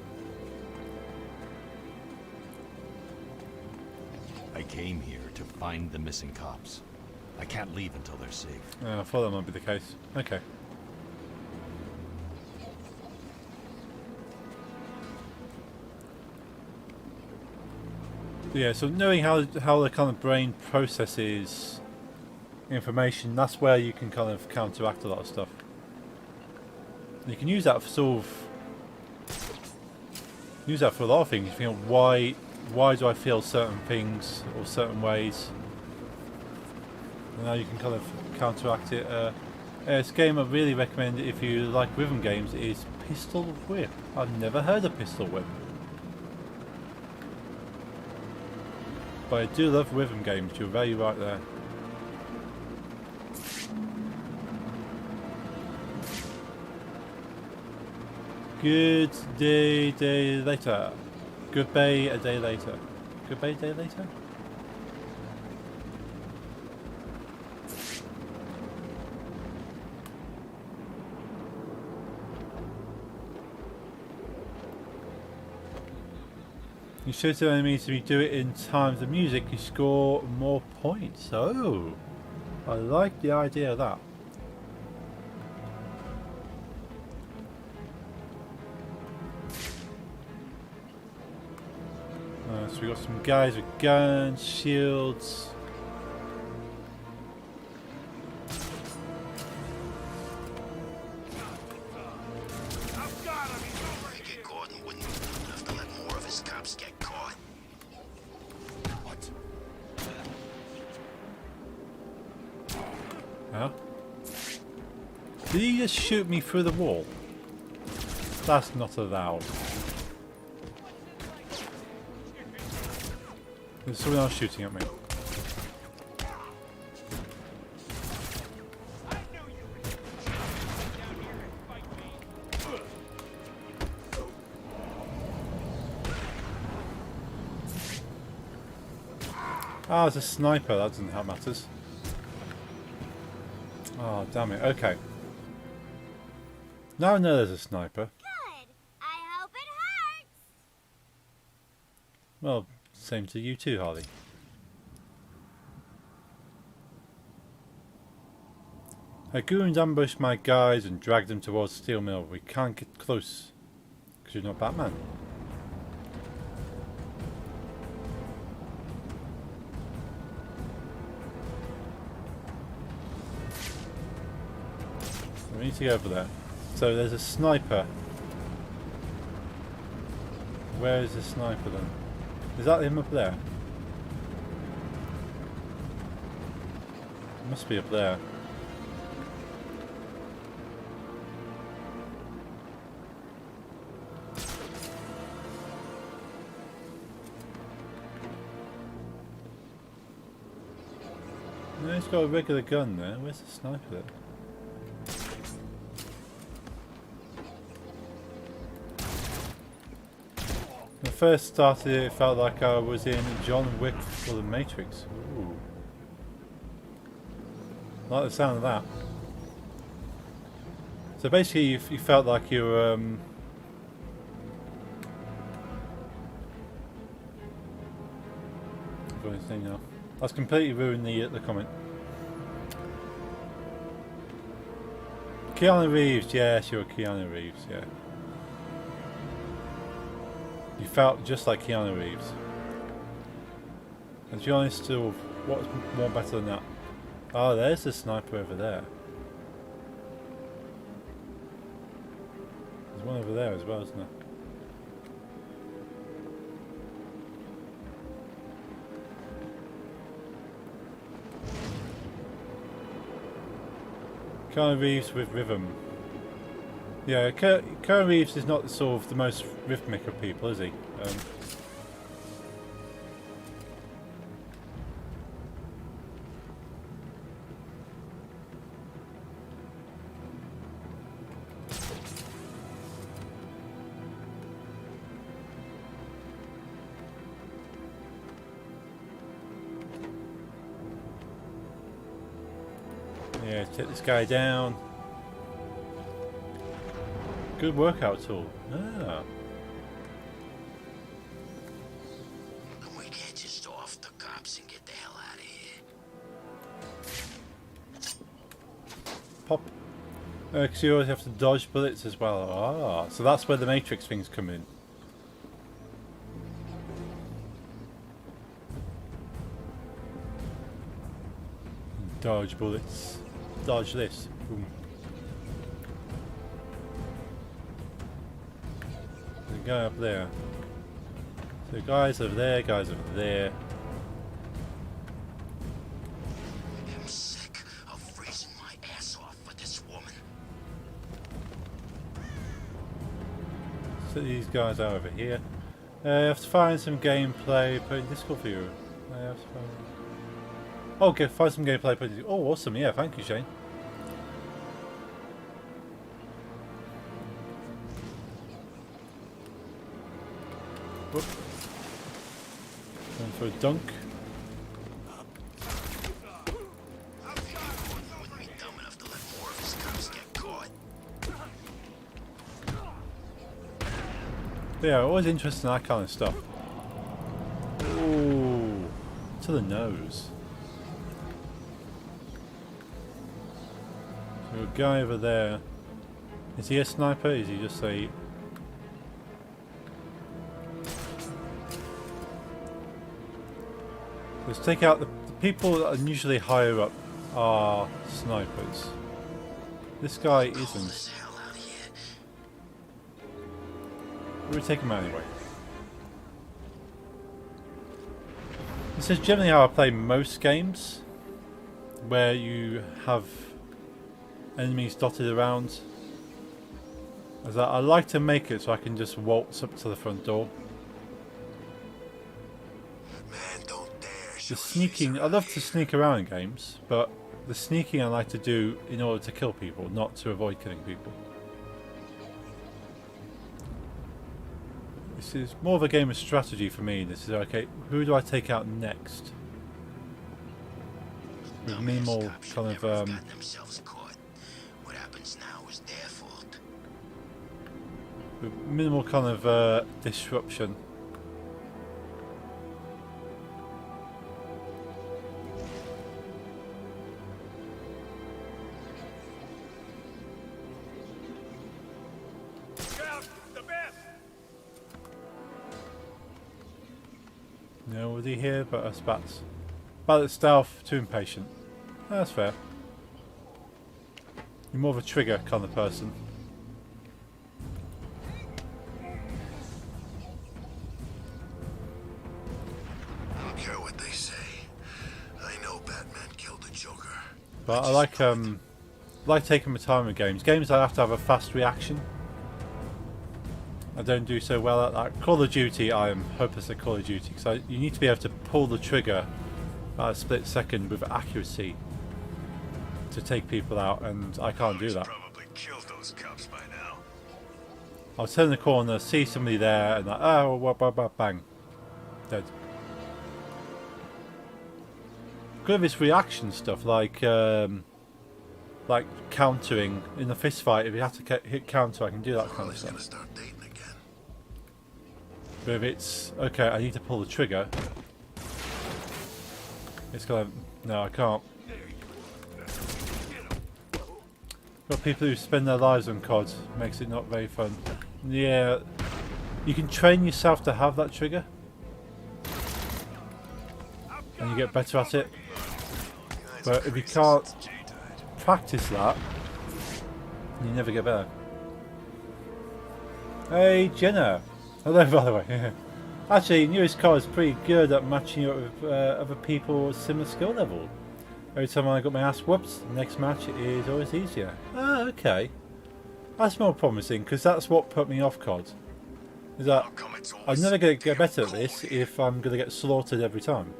I came here to find the missing cops. I can't leave until they're safe.
I thought that might be the case. Okay. Yeah, so knowing how the kind of brain processes information, that's where you can kind of counteract a lot of stuff. You can use that for sort of a lot of things. You think, why do I feel certain things or certain ways? And now you can kind of counteract it. It's a game I really recommend if you like rhythm games. Is Pistol Whip. I've never heard of Pistol Whip, but I do love rhythm games. You're very right there. Good day later. Goodbye a day later. Goodbye a day later? You shoot at enemies. If you do it in time of the music, you score more points. Oh, I like the idea of that. So we got some guys with guns, shields.
Gordon wouldn't have to let more of his cops get caught. What?
Huh? Did he just shoot me through the wall? That's not allowed. There's someone else shooting at me. Ah, it's a sniper. That doesn't help matters. Oh, damn it. Okay. Now I know there's a sniper.
Good.
Well, same to you too, Harley. Our goons ambushed my guys and dragged them towards the steel mill. We can't get close because you're not Batman. We need to go over there. So there's a sniper. Where is the sniper then? Is that him up there? It must be up there. No, he's got a regular gun there. Where's the sniper then? When I first started it felt like I was in John Wick or the Matrix. Ooh. I like the sound of that. So basically you felt like you were now. That's completely ruined the comment. Keanu Reeves, yes, you're Keanu Reeves, yeah. You felt just like Keanu Reeves. And to be honest, what's more better than that? Oh, there's the sniper over there. There's one over there as well, isn't there? Keanu Reeves with rhythm. Yeah, Keanu Reeves is not sort of the most rhythmic of people, is he? Yeah, take this guy down. Good workout tool. Ah.
We can't just off the cops and get the hell out of here.
Pop. Because you always have to dodge bullets as well. Ah, so that's where the Matrix things come in. Dodge bullets. Dodge this. Boom. The guy up there. So guys over there, guys over there.
I'm sick of freezing my ass off for this woman.
So these guys are over here. I have to find some gameplay. Put in Discord for you. I have to find. Oh, okay, find some gameplay. Put in. Oh, awesome! Yeah, thank you, Shane. Whoop. Going for a dunk.
Wouldn't be dumb enough to let more of his cops get caught.
Yeah, always interested in that kind of stuff. Ooh, to the nose. So a guy over there. Is he a sniper? Is he just a... Let's take out the people that are usually higher up are snipers. This guy isn't. We'll take him out anyway. This is generally how I play most games, where you have enemies dotted around. As I like to make it so I can just waltz up to the front door. The sneaking, I love to sneak around in games, but the sneaking I like to do in order to kill people, not to avoid killing people. This is more of a game of strategy for me. This is okay, who do I take out next? With minimal kind of with minimal kind of disruption. Nobody here but us bats. Bad at stealth, too impatient. That's fair. You're more of a trigger kind of person.
I don't care what they say. I know Batman killed the Joker.
But I like taking my time with games. Games I have to have a fast reaction. I don't do so well at that. Call of Duty, I am hopeless at Call of Duty because you need to be able to pull the trigger at a split second with accuracy to take people out, and I can't do that.
Probably killed those cops by now.
I'll turn the corner, see somebody there, and like, oh, bang, dead. Good at this reaction stuff, like countering in a fist fight. If you have to hit counter, I can do that kind of stuff. But if it's okay, I need to pull the trigger. It's kind of no, I can't. Got people who spend their lives on COD, makes it not very fun. Yeah, you can train yourself to have that trigger, and you get better at it. But if you can't practice that, you never get better. Hey Jenna! Hello, by the way. Actually, newest car is pretty good at matching you up with other people with similar skill level. Every time I got my ass whooped, the next match is always easier. Ah, okay. That's more promising, because that's what put me off COD. Is that I'm never going to get better at this if I'm going to get slaughtered every time.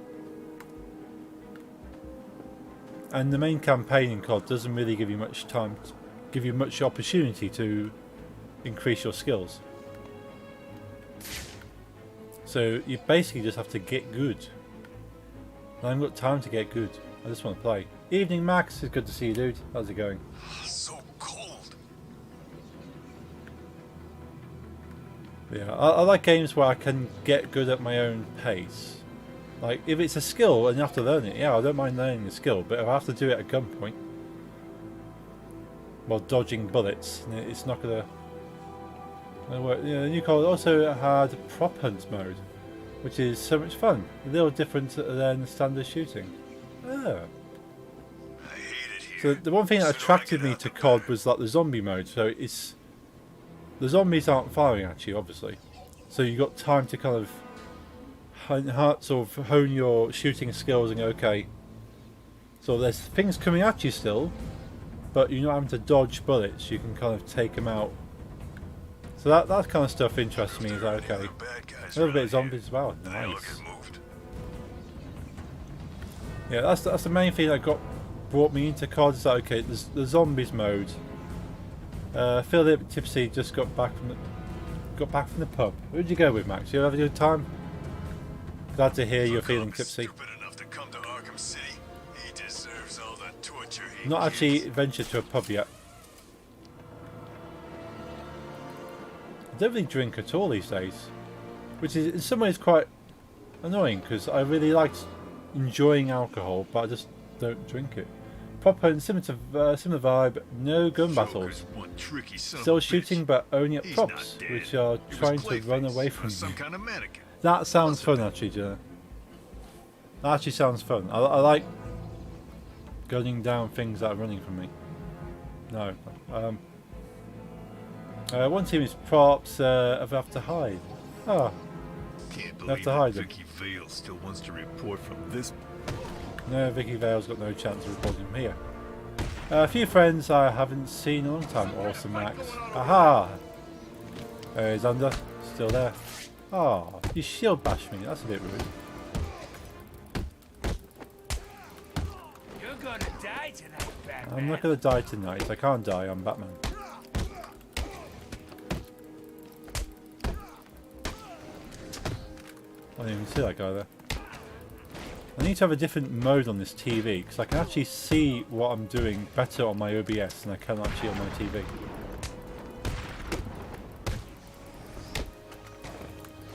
And the main campaign in COD doesn't really give you much time, give you much opportunity to increase your skills. So you basically just have to get good. I haven't got time to get good. I just want to play. Evening Max, it's good to see you, dude. How's it going?
So cold.
Yeah, I like games where I can get good at my own pace. Like, if it's a skill and you have to learn it, yeah, I don't mind learning the skill, but if I have to do it at gunpoint while dodging bullets, it's not gonna work. Yeah, the new COD also had prop hunt mode, which is so much fun. A little different than standard shooting. Ah. So the one thing that attracted me to COD was like the zombie mode. So it's the zombies aren't firing at you, obviously. So you got time to kind of sort of hone your shooting skills and go, okay. So there's things coming at you still, but you're not having to dodge bullets. You can kind of take them out. So that kind of stuff interests me. Is like, okay, a little bit of zombies as well. Nice. Yeah, that's the main thing that brought me into COD. Is that okay? There's the zombies mode. I feel a bit tipsy. Just got back from the pub. Who'd you go with, Max? You have a good time? Glad to hear you're feeling tipsy. Not actually ventured to a pub yet. I don't really drink at all these days, which is in some ways quite annoying because I really liked enjoying alcohol, but I just don't drink it. Proper similar vibe, no gun battles. Still shooting, but only at props, which are trying to run away from me. That sounds fun, actually, Jenna. That actually sounds fun. I like gunning down things that are running from me. No. One team is props, other have to hide. Oh.
Can't
They have to hide them.
Vicky Vale still wants to report from this.
No, Vicky Vale's got no chance of reporting from here. A few friends I haven't seen in a long time. Awesome, Max. Aha! Xander, still there. Oh, you shield bashed me. That's a bit rude.
You're gonna die tonight, Batman.
I'm not gonna die tonight. I can't die. I'm Batman. I didn't even see that guy there. I need to have a different mode on this TV because I can actually see what I'm doing better on my OBS than I can actually on my TV.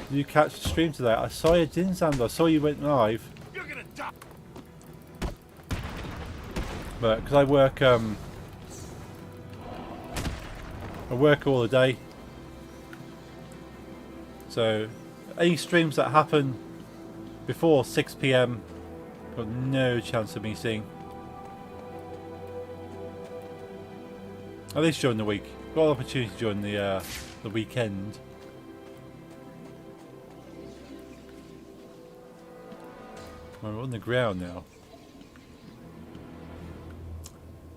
Did you catch the stream today? I saw you didn't, Xander. I saw you went live.
You're gonna die.
But because I work all the day, so any streams that happen before 6 PM, got no chance of me seeing. At least during the week. Got an opportunity during the weekend. Well, we're on the ground now.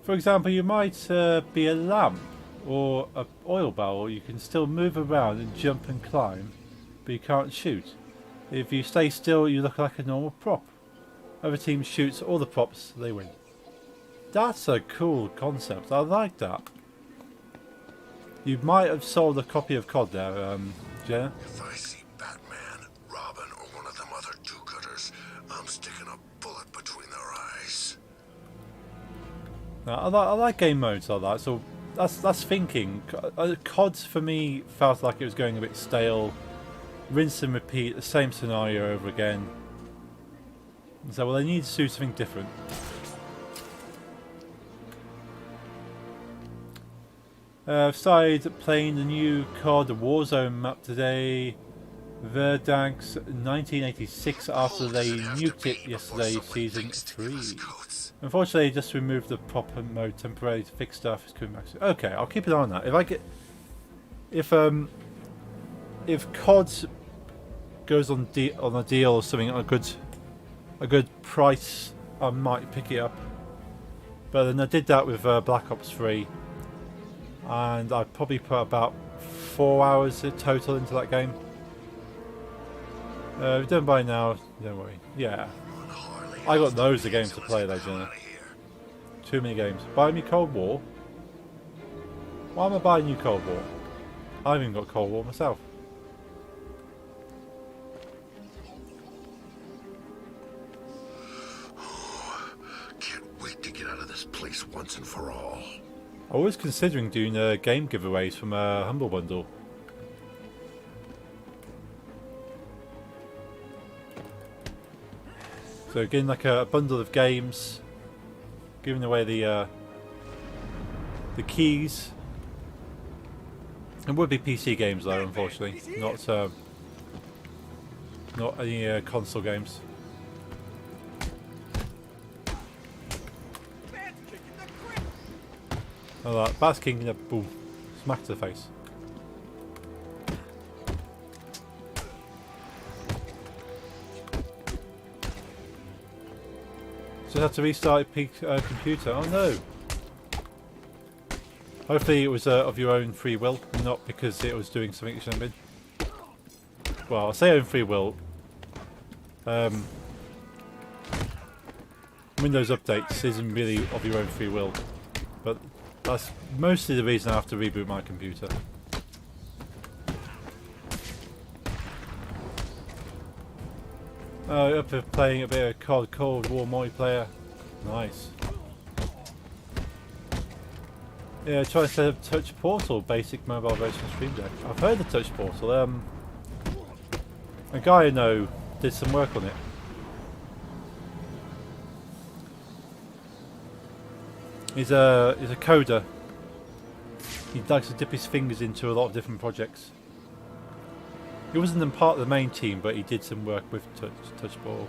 For example, you might be a lamp or an oil barrel. You can still move around and jump and climb, but you can't shoot. If you stay still, you look like a normal prop. Other team shoots all the props, they win. That's a cool concept. I like that. You might have sold a copy of COD there, Jenna.
If I see Batman, Robin, or one of them other do-gooders, I'm sticking a bullet between their eyes.
Now, I like game modes like that, so that's thinking. COD for me felt like it was going a bit stale. Rinse and repeat, the same scenario over again. And so, well, they need to do something different. I've started playing the new COD Warzone map today. Verdansk's 1986 after they nuked it yesterday, Season 3. Unfortunately, they just removed the proper mode temporarily to fix stuff. It's coming back soon. Okay, I'll keep an eye on that. If COD goes on a deal or something, a good price, I might pick it up. But then I did that with Black Ops 3. And I probably put about 4 hours total into that game. If you don't buy now, don't worry. Yeah. I got loads of games to play though, Jenna. Too many games. Buy me Cold War? Why am I buying you Cold War? I haven't even got Cold War myself.
Can't wait to get out of this place once and for all.
I was considering doing game giveaways from a Humble Bundle. So getting like a bundle of games, giving away the keys. It would be PC games though, unfortunately, not any console games. Oh, that Bat's kicking a boom, smack to the face. Just have to restart your computer. Oh no! Hopefully it was of your own free will, not because it was doing something it shouldn't have been. Well, I say own free will. Windows updates isn't really of your own free will, but that's mostly the reason I have to reboot my computer. Up for playing a bit of Cold War multiplayer. Nice. Yeah, try to set up Touch Portal, basic mobile version of Stream Deck. I've heard of Touch Portal. A guy I know did some work on it. He's a coder. He likes to dip his fingers into a lot of different projects. He wasn't in part of the main team, but he did some work with Touch Portal.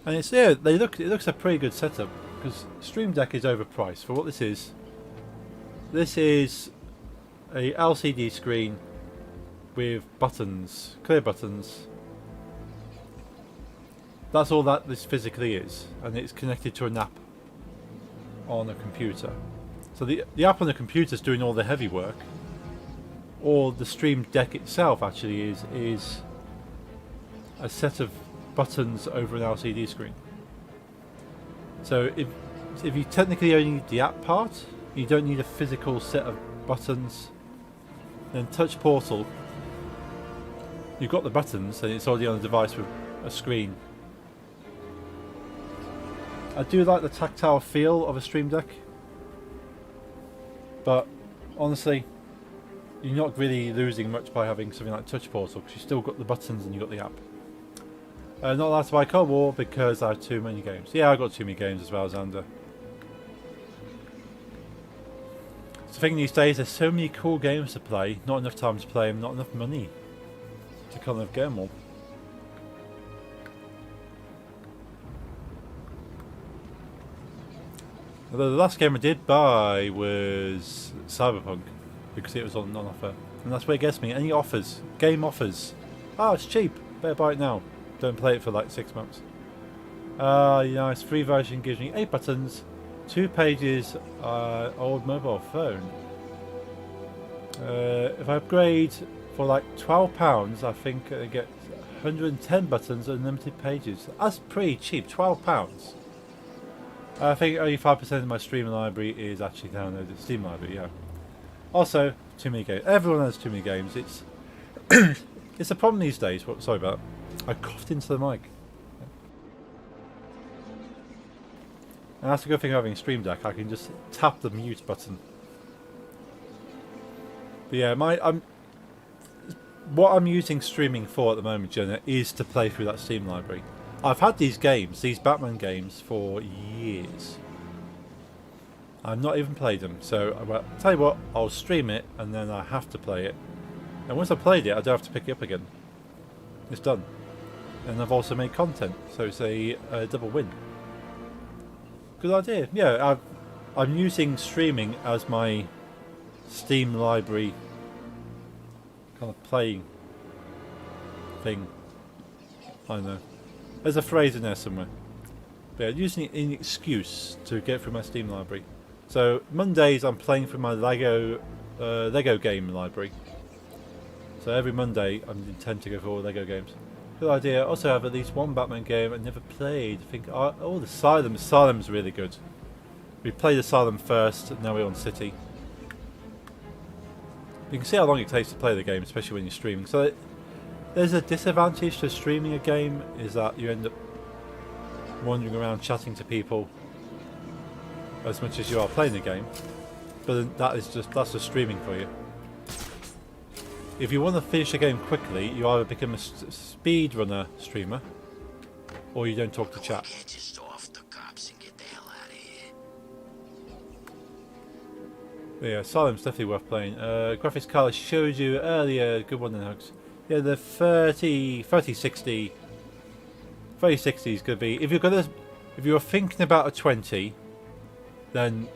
And it looks a pretty good setup because Stream Deck is overpriced for what this is. This is a LCD screen with buttons, clear buttons. That's all that this physically is, and it's connected to an app on a computer. So the app on the computer is doing all the heavy work, or the Stream Deck itself actually is a set of buttons over an LCD screen. So if you technically only need the app part, you don't need a physical set of buttons. Then Touch Portal, you've got the buttons and it's already on the device with a screen. I do like the tactile feel of a Stream Deck, but honestly, you're not really losing much by having something like Touch Portal because you still got the buttons and you got the app. Not allowed to buy Cold War because I have too many games. Yeah, I got too many games as well, Xander. It's the thing these days, there's so many cool games to play, not enough time to play them, not enough money to kind of get them all. Although the last game I did buy was Cyberpunk, because it was on offer. And that's where it gets me. Any offers, game offers. Oh, it's cheap. Better buy it now. Don't play it for like 6 months. Nice. Free version gives me 8 buttons, 2 pages, old mobile phone. If I upgrade for like £12, I think I get 110 buttons, unlimited pages. That's pretty cheap. £12. I think only 5% of my streaming library is actually downloaded. Steam library, yeah. Also, too many games. Everyone has too many games. It's it's a problem these days. Sorry about that. I coughed into the mic. And that's a good thing of having Stream Deck. I can just tap the mute button. But yeah, what I'm using streaming for at the moment, Jenna, is to play through that Steam library. I've had these games, these Batman games, for years. I've not even played them, so well, tell you what, I'll stream it and then I have to play it. And once I've played it, I don't have to pick it up again. It's done. And I've also made content, so it's a double win. Good idea. Yeah, I'm using streaming as my Steam library kind of playing thing. I don't know. There's a phrase in there somewhere. But yeah, using it in excuse to get through my Steam library. So Mondays I'm playing through my Lego game library. So every Monday I intend to go through all Lego games. Good idea. Also have at least one Batman game I never played. I think the Asylum. Asylum's really good. We played Asylum first, now we're on City. You can see how long it takes to play the game, especially when you're streaming. So there's a disadvantage to streaming a game, is that you end up wandering around chatting to people as much as you are playing the game. But then that's just streaming for you. If you want to finish a game quickly, you either become a speedrunner streamer, or you don't talk to chat. But yeah, Asylum's definitely worth playing. Graphics card I showed you earlier, good one then, Hugs. Yeah, the 3060 is going to be, if you're thinking about a 20, then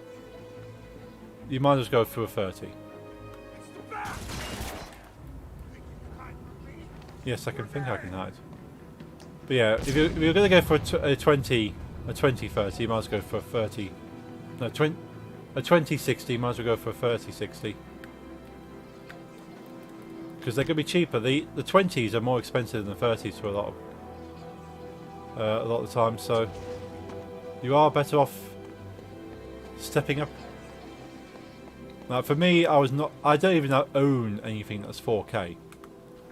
you might as well go for a 30. Yes, I can think I can hide. But yeah, if you're going to go for a 2030, you might as well go for a 30. No, a 2060, you might as well go for a 3060. Because they're going to be cheaper. The 20s are more expensive than the 30s for a lot of the time, so you are better off stepping up. Now, for me, I don't even own anything that's 4K.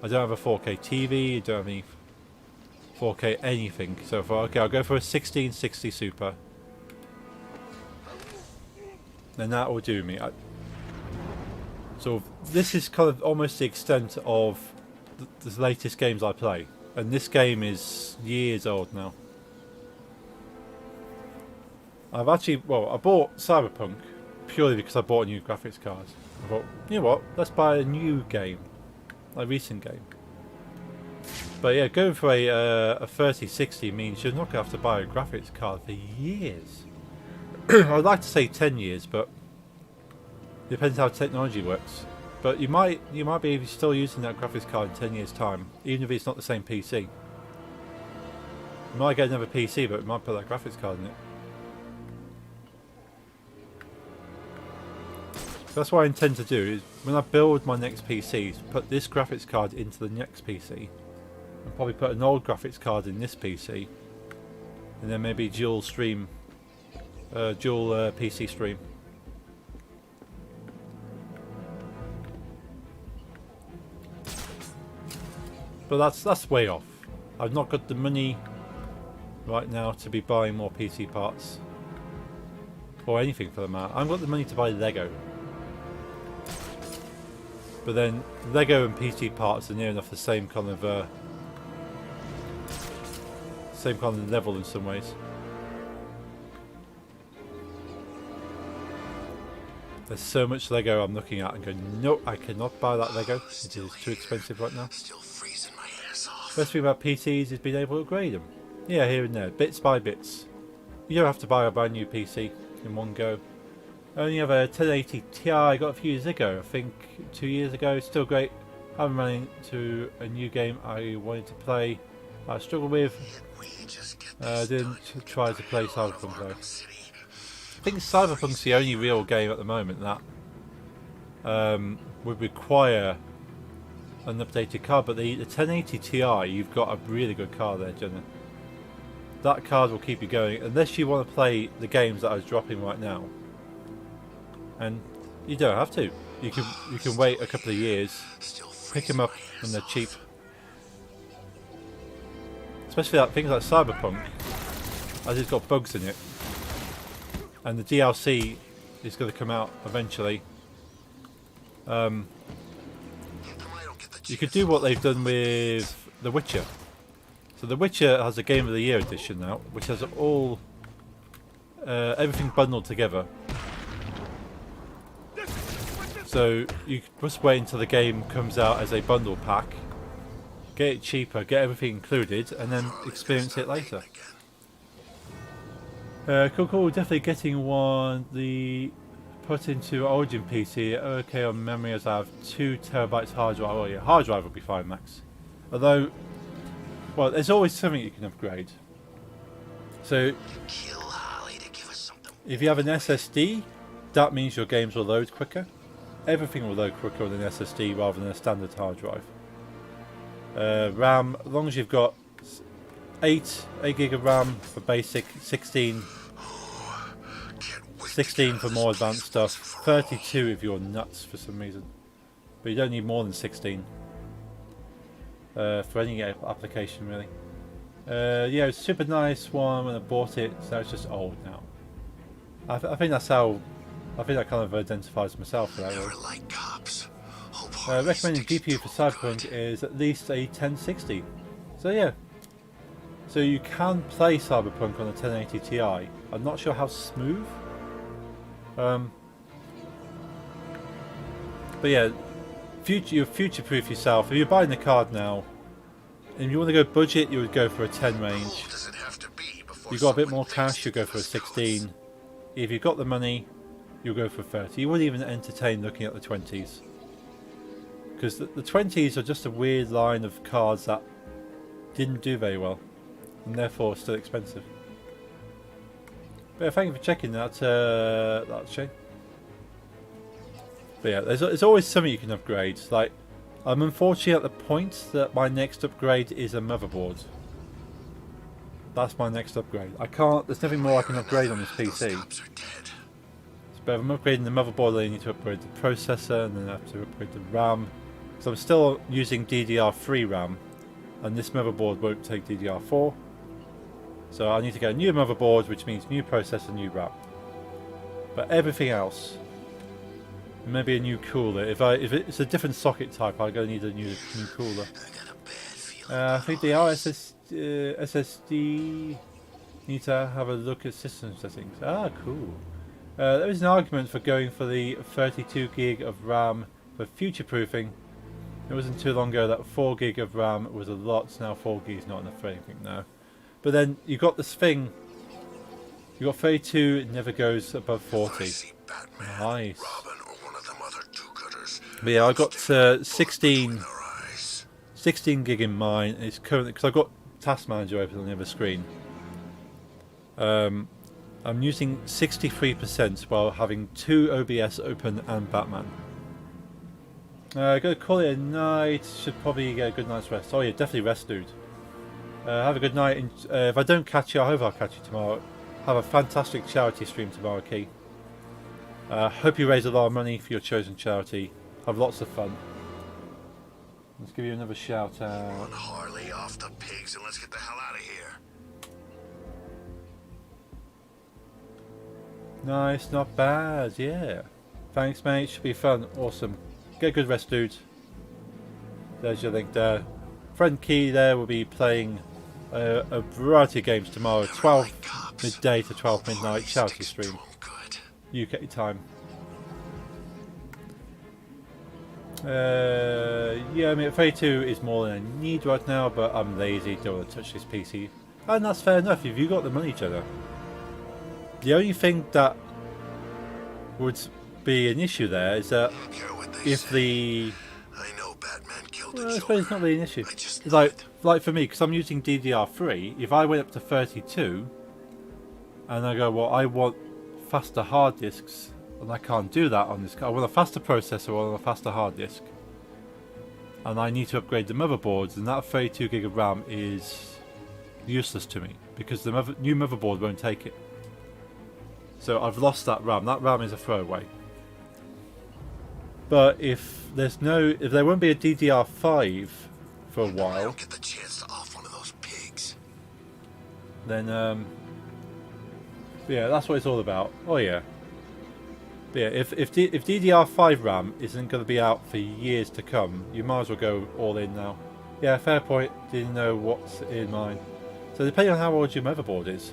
I don't have a 4K TV, I don't have any 4K anything. So okay, I'll go for a 1660 Super. Then that will do me. So this is kind of almost the extent of the latest games I play. And this game is years old now. I bought Cyberpunk purely because I bought a new graphics card. I thought, you know what, let's buy a new game. A recent game. But yeah, going for a 3060 means you're not going to have to buy a graphics card for years. I'd like to say 10 years, but it depends how technology works. But you might be still using that graphics card in 10 years time, even if it's not the same PC. You might get another PC, but it might put that graphics card in it. That's what I intend to do, is when I build my next PC, put this graphics card into the next PC, and probably put an old graphics card in this PC, and then maybe dual PC stream. But that's way off. I've not got the money right now to be buying more PC parts, or anything for the matter. I've got the money to buy Lego. But then Lego and PC parts are near enough the same kind of level in some ways. There's so much Lego I'm looking at and going, no, I cannot buy that Lego. It is too expensive right now. Best thing about PCs is being able to upgrade them. Yeah, here and there, bits by bits. You don't have to buy a brand new PC. in one go. I only have a 1080 Ti. I got a few years ago. I think 2 years ago. Still great. I'm running to a new game I wanted to play. I struggled with. Didn't try to play Cyberpunk though. I think Cyberpunk's the only real game at the moment that would require an updated card, but the 1080 Ti, you've got a really good card there, Jenna. That card will keep you going, unless you want to play the games that I was dropping right now. And you don't have to. You can wait a couple of years, pick them up when they're cheap. Especially things like Cyberpunk, as it's got bugs in it. And the DLC is going to come out eventually. You could do what they've done with The Witcher. So The Witcher has a Game of the Year edition now, which has all everything bundled together. So you just wait until the game comes out as a bundle pack, get it cheaper, get everything included, and then experience it later. Cool, definitely getting one. The put into Origin PC, okay on memory as I have 2 terabytes hard drive. Oh yeah, hard drive will be fine, Max. Although, well, there's always something you can upgrade. So, if you have an SSD, that means your games will load quicker. Everything will load quicker on an SSD rather than a standard hard drive. RAM, as long as you've got 8 gig of RAM for basic, 16 for more advanced stuff, 32 if you're nuts for some reason, but you don't need more than 16 for any application really. Yeah, it's a super nice one when I bought it, so it's just old now. I think that's how, I think that kind of identifies myself for that. Recommended GPU for Cyberpunk is at least a 1060. So yeah, so you can play Cyberpunk on a 1080 Ti. I'm not sure how smooth. But yeah, you future-proof yourself. If you're buying the card now, and if you want to go budget, you would go for a 10 range. If you've got a bit more cash, you'll go for a 16. If you've got the money, you'll go for 30. You wouldn't even entertain looking at the 20s. Because the 20s are just a weird line of cards that didn't do very well, and therefore still expensive. But yeah, thank you for checking that, Shane. But yeah, there's always something you can upgrade. Like, I'm unfortunately at the point that my next upgrade is a motherboard. That's my next upgrade. There's nothing more I can upgrade on this PC. But if I'm upgrading the motherboard, I need to upgrade the processor, and then I have to upgrade the RAM. So I'm still using DDR3 RAM, and this motherboard won't take DDR4. So I need to get a new motherboard, which means new processor, new RAM. But everything else, maybe a new cooler. If it's a different socket type, I'm going to need a new cooler. I think the SSD need to have a look at system settings. Ah, cool. There is an argument for going for the 32 gig of RAM for future proofing. It wasn't too long ago that 4 gig of RAM was a lot. Now 4 gig is not enough for anything now. But then you got this thing. You got 32. It never goes above 40. Nice. But yeah, I got 16 gig in mine. It's currently because I've got Task Manager open on the other screen. I'm using 63% while having 2 OBS open and Batman. Gonna call it a night. Should probably get a good night's rest. Oh yeah, definitely rest, dude. Have a good night. And, if I don't catch you, I hope I'll catch you tomorrow. Have a fantastic charity stream tomorrow, Key. Hope you raise a lot of money for your chosen charity. Have lots of fun. Let's give you another shout out.
Run Harley off the pigs and let's get the hell out of here.
Nice, not bad, yeah. Thanks, mate. Should be fun. Awesome. Get a good rest, dude. There's your link there. Friend Key there will be playing a variety of games tomorrow. 12 midday to 12 midnight charity stream. UK time. Yeah, I mean, 32 is more than I need right now, but I'm lazy, don't want to touch this PC. And that's fair enough if you got the money, Jenna. The only thing that would be an issue there is that if the...
I know Batman killed
Well,
the
I suppose it's
Joker.
not really an issue.
I just
It's
know
like for me, because I'm using DDR3, if I went up to 32 and I go, well, I want faster hard disks, and I can't do that on this. I want a faster processor or a faster hard disk, and I need to upgrade the motherboards, and that 32 gig of RAM is useless to me because the new motherboard won't take it. So I've lost that RAM. That RAM is a throwaway. But if there won't be a DDR5 for a
I
while,
don't get the chance to off one of those pigs.
then yeah, that's what it's all about. Oh yeah. But yeah, if DDR5 RAM isn't going to be out for years to come, you might as well go all in now. Yeah, fair point. Didn't know what's in mine. So depending on how old your motherboard is.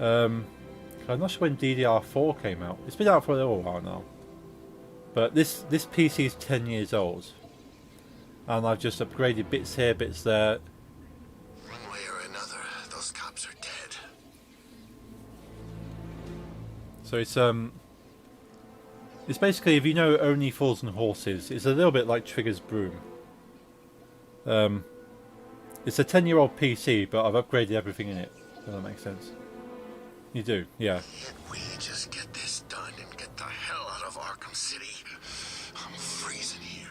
I'm not sure when DDR4 came out. It's been out for a little while now. But this PC is 10 years old. And I've just upgraded bits here, bits there.
One way or another, those cops are dead.
So it's basically, if you know Only Fools and Horses, it's a little bit like Trigger's Broom. It's a 10-year-old PC, but I've upgraded everything in it. Does that make sense? You do, yeah.
Can't we just get this done and get the hell out of Arkham City? I'm freezing here.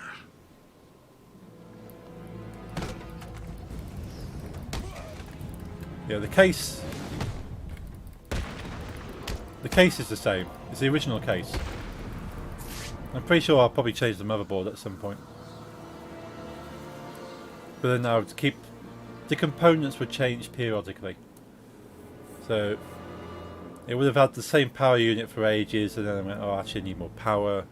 Yeah, the case is the same. It's the original case. I'm pretty sure I'll probably change the motherboard at some point. But then I would keep... The components would change periodically. So it would have had the same power unit for ages, and then I went, oh, actually I need more power.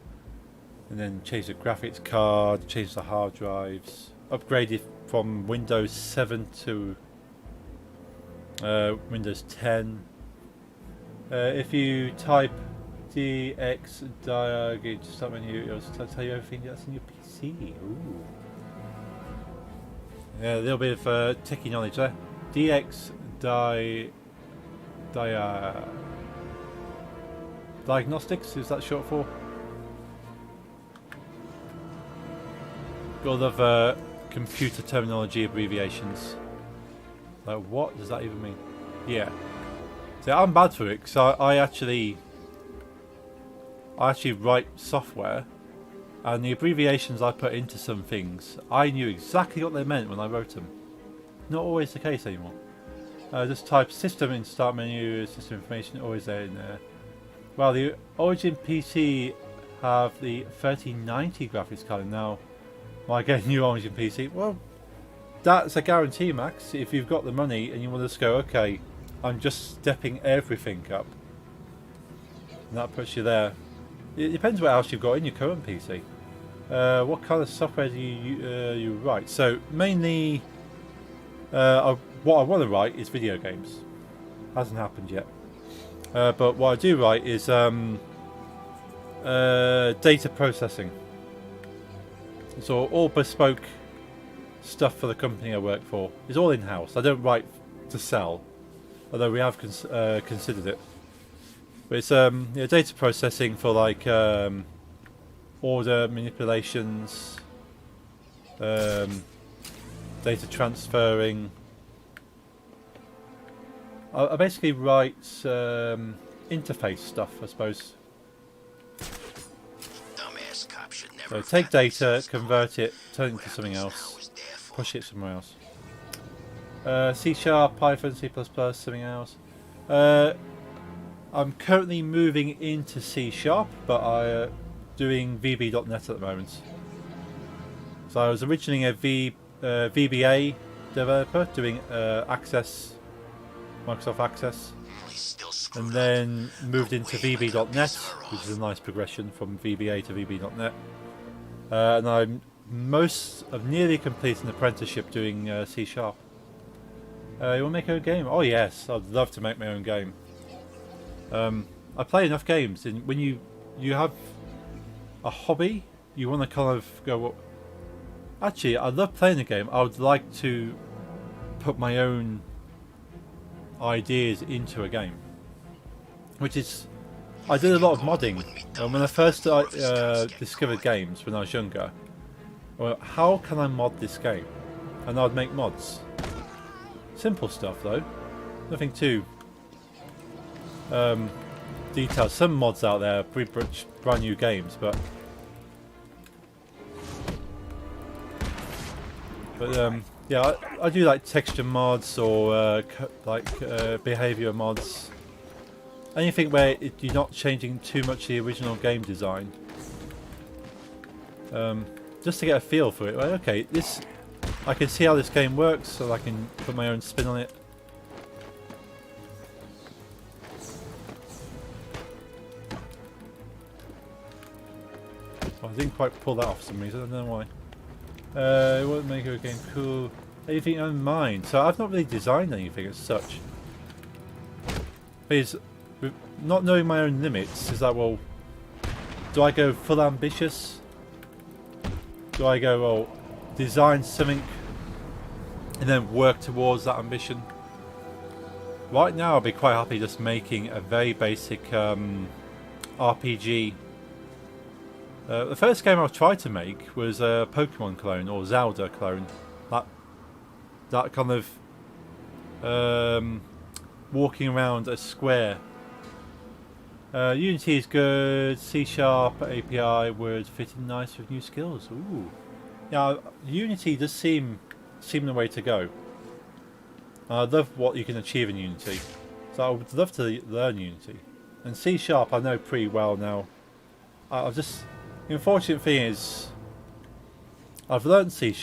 And then change the graphics card, change the hard drives. Upgraded from Windows 7 to Windows 10. If you type DX diag, just start menu, it'll tell you everything that's in your PC. Ooh. Yeah, a little bit of techie knowledge there. DX diagnostics, is that short for? Got a lot of computer terminology abbreviations. Like, what does that even mean? Yeah. So I'm bad for it because I actually write software, and the abbreviations I put into some things, I knew exactly what they meant when I wrote them. Not always the case anymore. Just type system in start menu, system information, always there in there. Well, the Origin PC have the 3090 graphics card now. Well, I get a new Origin PC. Well, that's a guarantee, Max. If you've got the money and you want to just go, okay, I'm just stepping everything up, and that puts you there. It depends what else you've got in your current PC. What kind of software do you write? So mainly, what I want to write is video games. Hasn't happened yet. But what I do write is data processing. So all bespoke stuff for the company I work for. It's all in-house. I don't write to sell, although we have considered it. But it's yeah, data processing for like order manipulations, data transferring. I basically write interface stuff, I suppose.
Dumbass cop should never
So take data, convert it, turn it into something else, push it somewhere else. C#, Python, C++, something else. I'm currently moving into C#, but I'm doing VB.net at the moment. So I was originally a VBA developer doing Access, Microsoft Access, and then moved into VB.net, which is a nice progression from VBA to VB.net. And I'm nearly completed an apprenticeship doing C#. You want to make your own game? Oh yes, I'd love to make my own game. I play enough games, and when you have a hobby, you want to kind of go, well, actually, I love playing a game. I would like to put my own ideas into a game, which is I did a lot of modding. And when I first discovered games when I was younger, well, how can I mod this game? And I'd make mods. Simple stuff though, nothing too detailed. Some mods out there are pretty much brand new games, but yeah, I do like texture mods or behavior mods. Anything where you're not changing too much the original game design. Just to get a feel for it. Well, okay, this I can see how this game works, so I can put my own spin on it. Oh, I didn't quite pull that off for some reason. I don't know why. It won't make a game cool. Anything in mind? So I've not really designed anything as such. Because with not knowing my own limits, is that, well, do I go full ambitious? Do I go, well, design something and then work towards that ambition? Right now I'll be quite happy just making a very basic RPG. The first game I've tried to make was a Pokemon clone or Zelda clone. That kind of walking around a square. Unity is good. C# API would fit in nice with new skills. Ooh, yeah, Unity does seem the way to go. I love what you can achieve in Unity, so I would love to learn Unity. And C# I know pretty well now. I've just, the unfortunate thing is, I've learned C#,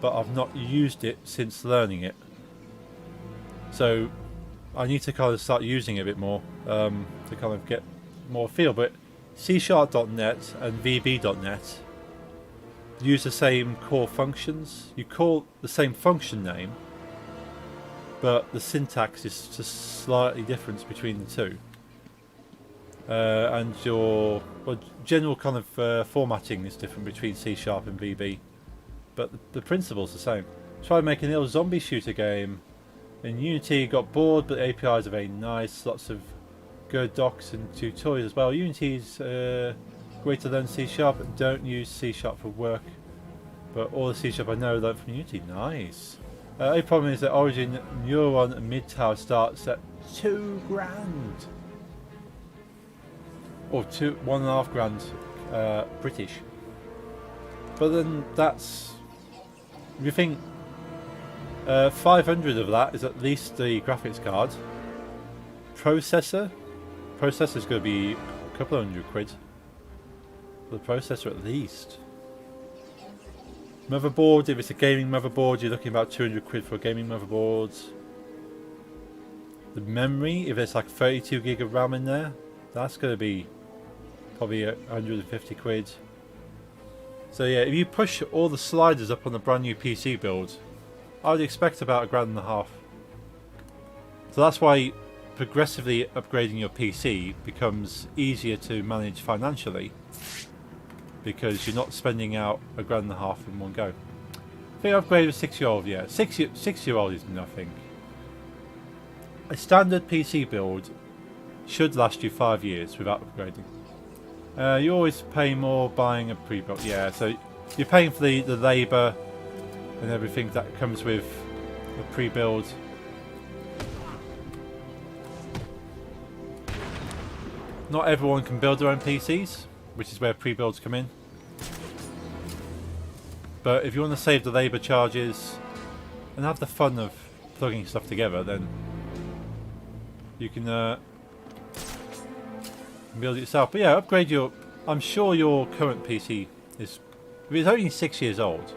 but I've not used it since learning it. So I need to kind of start using it a bit more to kind of get more feel. But C#.net and VB.net use the same core functions. You call the same function name, but the syntax is just slightly different between the two. And your general kind of formatting is different between C# and VB, but the principle's the same. Tried making a little zombie shooter game in Unity, got bored, but the APIs are very nice, lots of good docs and tutorials as well. Unity's great to learn C#, don't use C# for work, but all the C# I know learned from Unity. Nice. A problem is that Origin Neuron mid-tower starts at $2,000. Or $1.5 British. But then that's, you think 500 of that is at least the graphics card. Processor's going to be a couple of £100 for the processor at least. Motherboard, if it's a gaming motherboard, you're looking about £200 for a gaming motherboard. The memory, if it's like 32 gig of RAM in there, that's going to be probably £150. So yeah, if you push all the sliders up on the brand new PC build, I would expect about £1,500. So that's why progressively upgrading your PC becomes easier to manage financially, because you're not spending out £1,500 in one go. I think upgrade a 6-year-old, yeah. 6-year-old is nothing. A standard PC build should last you 5 years without upgrading. You always pay more buying a pre-built, yeah, so you're paying for the labour and everything that comes with a pre-build. Not everyone can build their own PCs, which is where pre-builds come in. But if you want to save the labour charges and have the fun of plugging stuff together, then you can build it yourself. But yeah, upgrade your, I'm sure your current PC is, if it's only 6 years old,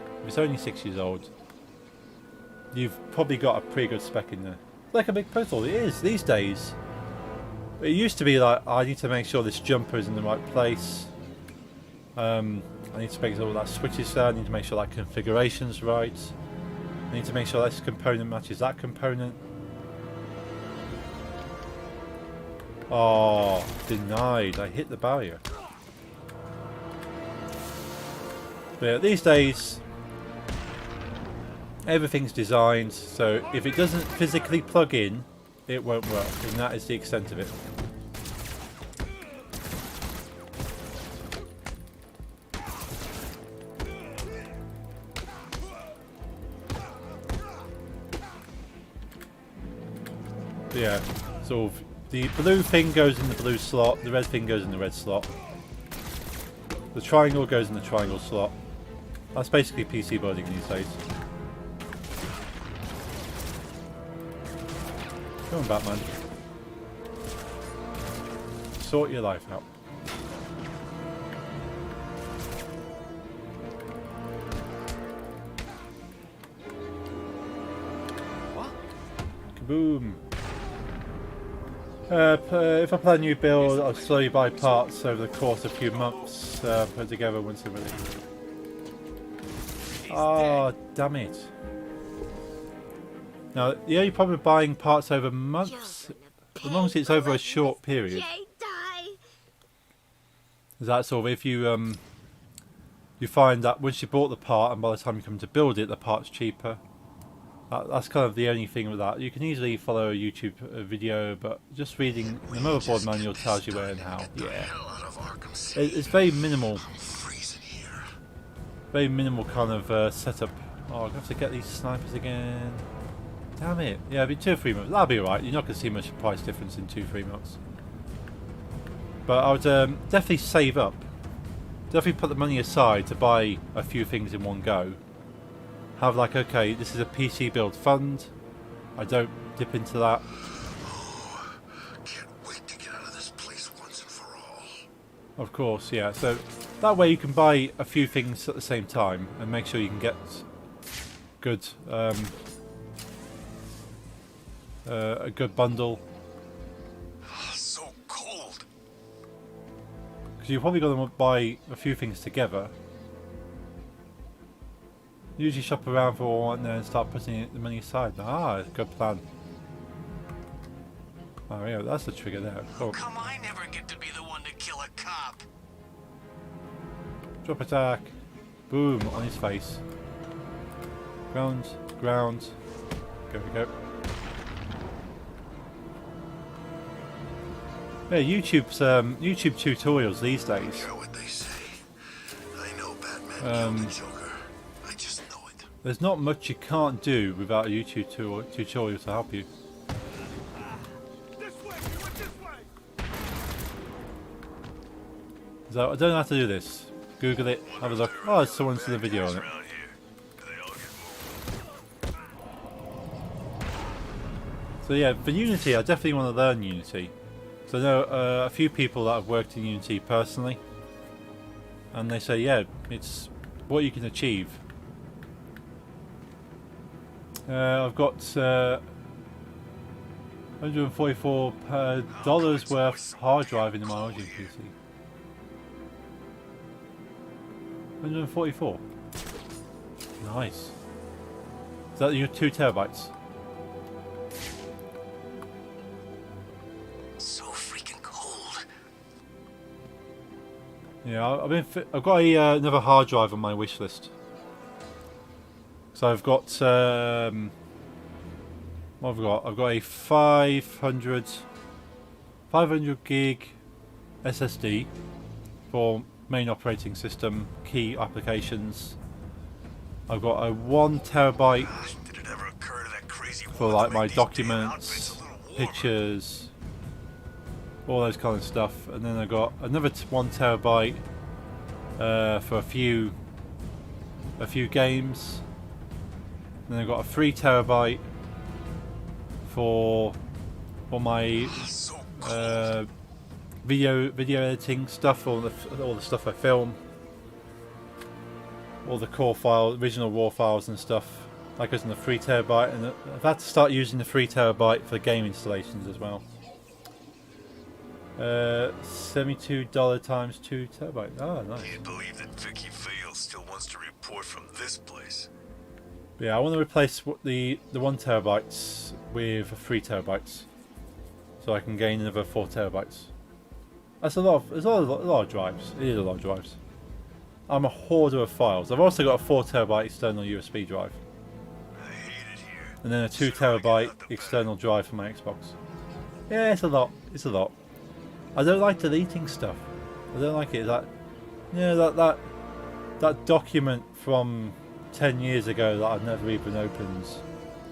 you've probably got a pretty good spec in there. Like a big puzzle, it is these days. It used to be like, I need to make sure this jumper is in the right place. I need to make sure that switch is there. I need to make sure that configuration's right. I need to make sure this component matches that component. Oh, denied. I hit the barrier. But yeah, these days, everything's designed, so if it doesn't physically plug in, it won't work, and that is the extent of it. yeah, sort of the blue thing goes in the blue slot, the red thing goes in the red slot. The triangle goes in the triangle slot. That's basically PC building these days. Come on, Batman. Sort your life out.
What?
Kaboom. If I plan a new build, I'll slowly buy parts over the course of a few months, put together once they're ready. Oh, damn it. Now, the only problem with buying parts over months, as long as it's over a short period, is that sort of if you you find that once you bought the part and by the time you come to build it, the part's cheaper. That's kind of the only thing with that. You can easily follow a YouTube video, but just reading the motherboard manual tells you where and how. Yeah, it's very minimal. Very minimal kind of setup. Oh, I have to get these snipers again. Damn it. Yeah, it'll be 2 or 3 months. That'll be alright. You're not going to see much price difference in 2 or 3 months. But I would definitely save up. Definitely put the money aside to buy a few things in one go. Have like, okay, this is a PC build fund. I don't dip into that.
Oh, can't wait to get out of this place once and for all.
Of course, yeah. So that way you can buy a few things at the same time and make sure you can get good a good bundle.
So cold.
Because you're probably going to buy a few things together. Usually shop around for one and then start putting the money aside. Ah, good plan. Oh yeah, that's the trigger there. Oh.
Come, I never get to be the one to kill a cop.
Drop attack. Boom, on his face. Ground, ground. There we go. Yeah, YouTube's YouTube tutorials these days.
Hear what they say. I know Batman killed the Joker. I just know it.
There's not much you can't do without a YouTube tutorial to help you.
This way! You went this way!
So I don't know how to do this. Google it, have a look. Oh, someone's done a video on it. So yeah, for Unity, I definitely want to learn Unity. So I know a few people that have worked in Unity personally, and they say, yeah, it's what you can achieve. I've got $144 worth hard drive in my Origin PC. 144. Nice. Is that your 2 terabytes?
So freaking cold.
Yeah, I've got another hard drive on my wish list. So I've got what have I got? I've got a 500 gig SSD for main operating system, key applications. I've got a 1 terabyte for like my documents, pictures, all those kind of stuff, and then I've got another 1 terabyte for a few games. Then I've got a 3 terabyte for my video editing stuff, all the stuff I film, all the core files, original raw files and stuff. That goes in the 3 terabyte, and I've had to start using the 3 terabyte for game installations as well. $72 times 2 terabyte. Oh, nice.
Can't believe that Vicky Vale still wants to report from this place.
Yeah, I want to replace the 1 terabytes with 3 terabytes, so I can gain another 4 terabytes. That's a lot of drives. It is a lot of drives. I'm a hoarder of files. I've also got a 4 terabyte external USB drive.
I hate it here.
And then a 2 terabyte external drive for my Xbox. Yeah, it's a lot. It's a lot. I don't like deleting stuff. I don't like it. That document from 10 years ago that I've never even opened.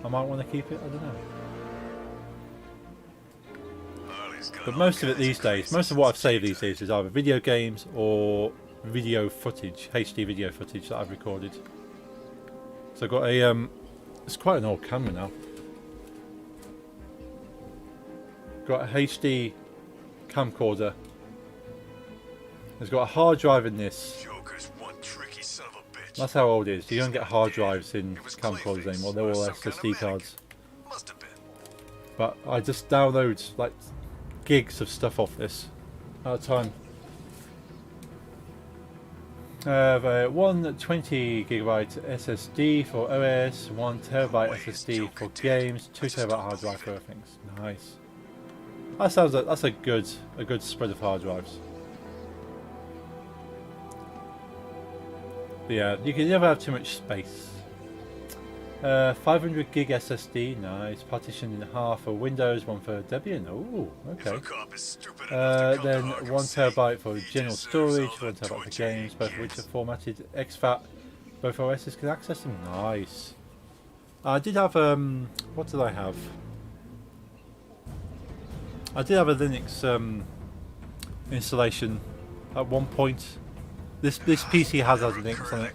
I might want to keep it. I don't know. But most of it these days, most of what I've saved these days is either video games or video footage, HD video footage that I've recorded. So I've got a, it's quite an old camera now. Got a HD camcorder. It's got a hard drive in this.
Joker's one tricky son of a bitch.
That's how old it is. You don't get hard drives in camcorders anymore. They're all SSD cards.
Must have been.
But I just download like gigs of stuff off this at a time. I have a 120 gigabyte SSD for OS, 1 terabyte SSD for games, 2 terabyte hard drive for other things. Nice. That sounds like that's a good spread of hard drives. But yeah, you can never have too much space. 500 gig SSD, nice. Partitioned in half for Windows, 1 for Debian. Oh, okay. Then 1 terabyte for general storage, 1 terabyte for games, both of which are formatted exFAT. Both OSs can access them. Nice. I did have what did I have? I did have a Linux installation at one point. This PC has Linux on it.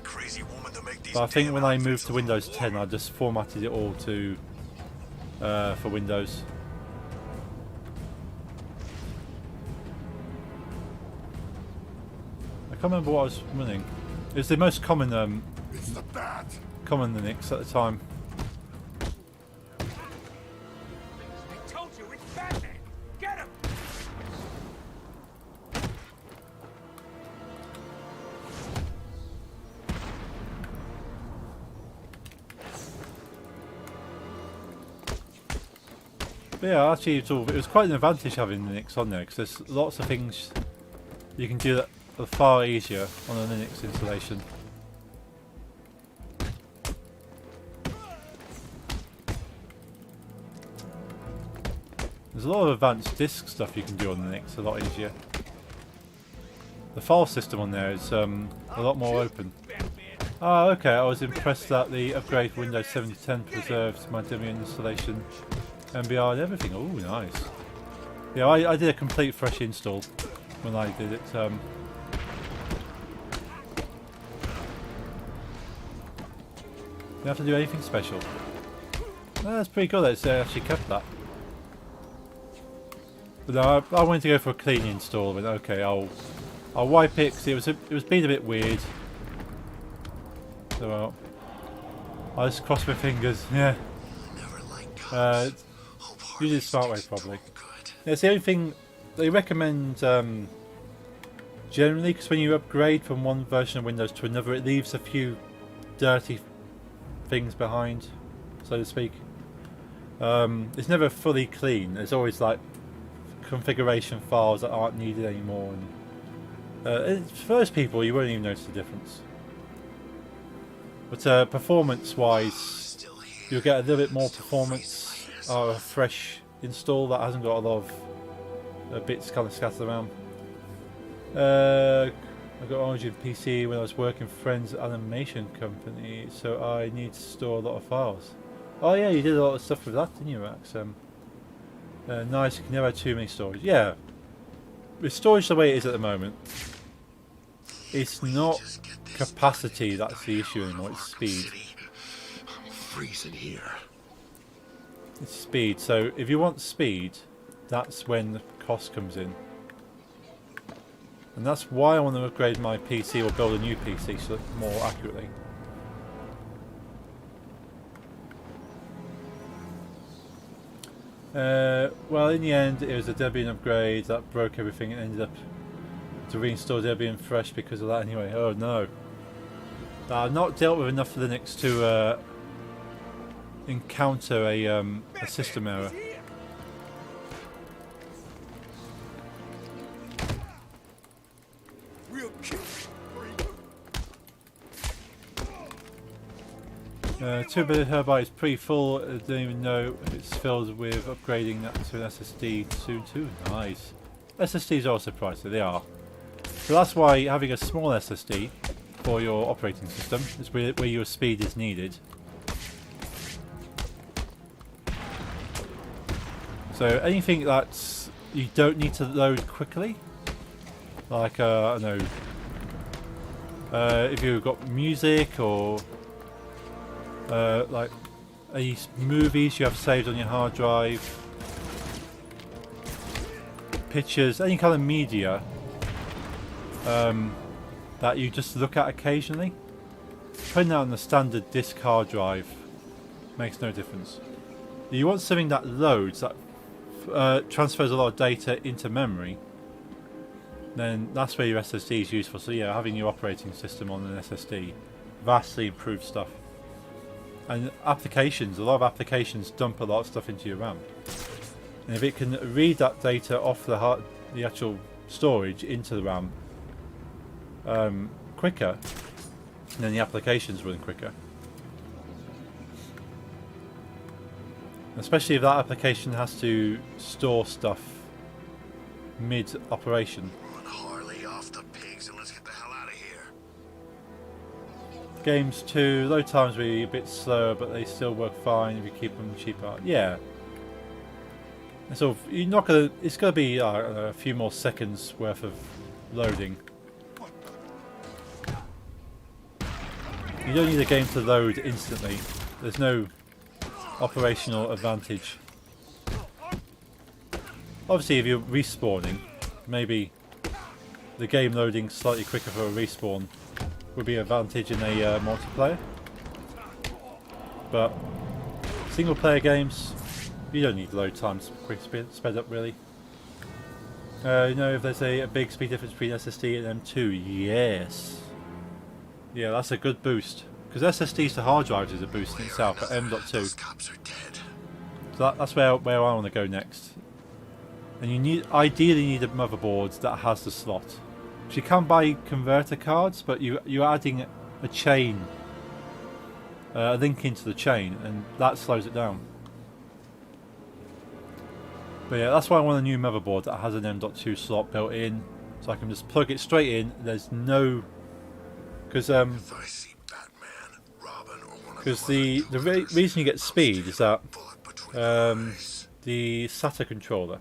But I think when I moved to Windows 10, I just formatted it all to for Windows. I can't remember what I was running. It was the most common common Linux at the time.
I told you it's Batman. Get him.
But yeah, actually, it was quite an advantage having Linux on there because there's lots of things you can do that are far easier on a Linux installation. There's a lot of advanced disk stuff you can do on Linux, a lot easier. The file system on there is a lot more open. Ah, okay, I was impressed that the upgrade for Windows 7 to 10 preserves my Debian installation, MBR and everything. Oh, nice. Yeah, I did a complete fresh install when I did it. You don't have to do anything special. No, that's pretty good that it's actually kept that. But no, I wanted to go for a clean install. But okay, I'll wipe it because it was being a bit weird. So I'll just cross my fingers. Yeah. Use the smart way probably. Yeah, it's the only thing they recommend generally, because when you upgrade from one version of Windows to another, it leaves a few dirty things behind, so to speak. It's never fully clean. There's always like configuration files that aren't needed anymore, and for those people you won't even notice the difference. But performance-wise, you'll get a little bit more performance. A fresh install that hasn't got a lot of bits kind of scattered around. I got Origin PC when I was working for Friends Animation Company, so I need to store a lot of files. Oh yeah, you did a lot of stuff with that, didn't you, Max? Nice, you can never have too many storage. Yeah, with storage the way it is at the moment, it's not capacity that's the issue anymore, it's speed.
I'm freezing here.
It's speed, so if you want speed, that's when the cost comes in. And that's why I want to upgrade my PC or build a new PC so more accurately. Well, in the end, it was a Debian upgrade that broke everything and ended up to reinstall Debian fresh because of that anyway. Oh no. I've not dealt with enough Linux to encounter a system error.
Real cute.
2 terabytes is pretty full. I don't even know if it's filled with upgrading that to an SSD soon too. Nice. SSDs are also pricey, they are. So that's why having a small SSD for your operating system is where your speed is needed. So anything that's you don't need to load quickly. Like, I don't know, if you've got music or like any movies you have saved on your hard drive, pictures, any kind of media that you just look at occasionally, putting that on the standard disk hard drive makes no difference. You want something that loads, that transfers a lot of data into memory, then that's where your SSD is useful. So yeah, having your operating system on an SSD vastly improves stuff. And applications, a lot of applications dump a lot of stuff into your RAM. And if it can read that data off the actual storage into the RAM quicker, then the applications run quicker. Especially if that application has to store stuff mid-operation.
Harley off the pigs and let's get the hell out of here.
Games too, load times will be a bit slower, but they still work fine if you keep them cheaper. Yeah. So you're not gonna. It's gonna be a few more seconds worth of loading. You don't need a game to load instantly. There's no operational advantage. Obviously, if you're respawning, maybe the game loading slightly quicker for a respawn would be an advantage in a multiplayer. But single player games, you don't need load times quick sped up really. You know, if there's a big speed difference between SSD and M2, yes. Yeah, that's a good boost. Because SSDs to hard drives is a boost in itself, but M.2. So that's where I want to go next. And you ideally need a motherboard that has the slot. So you can buy converter cards, but you're adding a chain, a link into the chain, and that slows it down. But yeah, that's why I want a new motherboard that has an M.2 slot built in, so I can just plug it straight in. There's no, because the reason you get speed is that the SATA controller.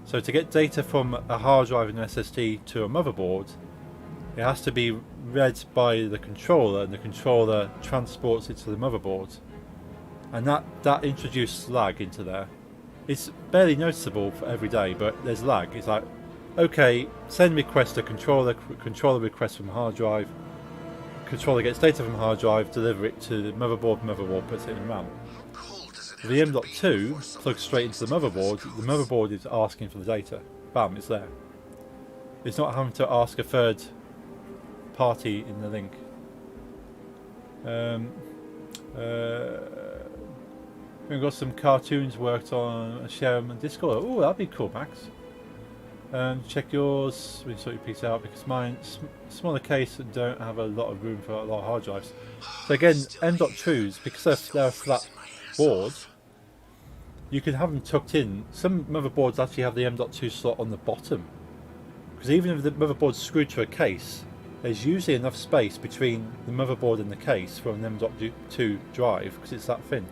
So to get data from a hard drive and an SSD to a motherboard, it has to be read by the controller, and the controller transports it to the motherboard, and that introduces lag into there. It's barely noticeable for every day, but there's lag. It's like, okay, send request to controller request from hard drive, controller gets data from hard drive, deliver it to the motherboard puts it in RAM. The M.2 plugs straight into the motherboard is asking for the data. Bam, it's there. It's not having to ask a third party in the link. We've got some cartoons worked on, share them on Discord. Oh, that'd be cool, Max. Check yours, we sort your piece out, because mine, smaller case and don't have a lot of room for a lot of hard drives. So again, M.2s, because they're a flat board, you can have them tucked in. Some motherboards actually have the M.2 slot on the bottom, because even if the motherboard's screwed to a case, there's usually enough space between the motherboard and the case for an M.2 drive, because it's that thin.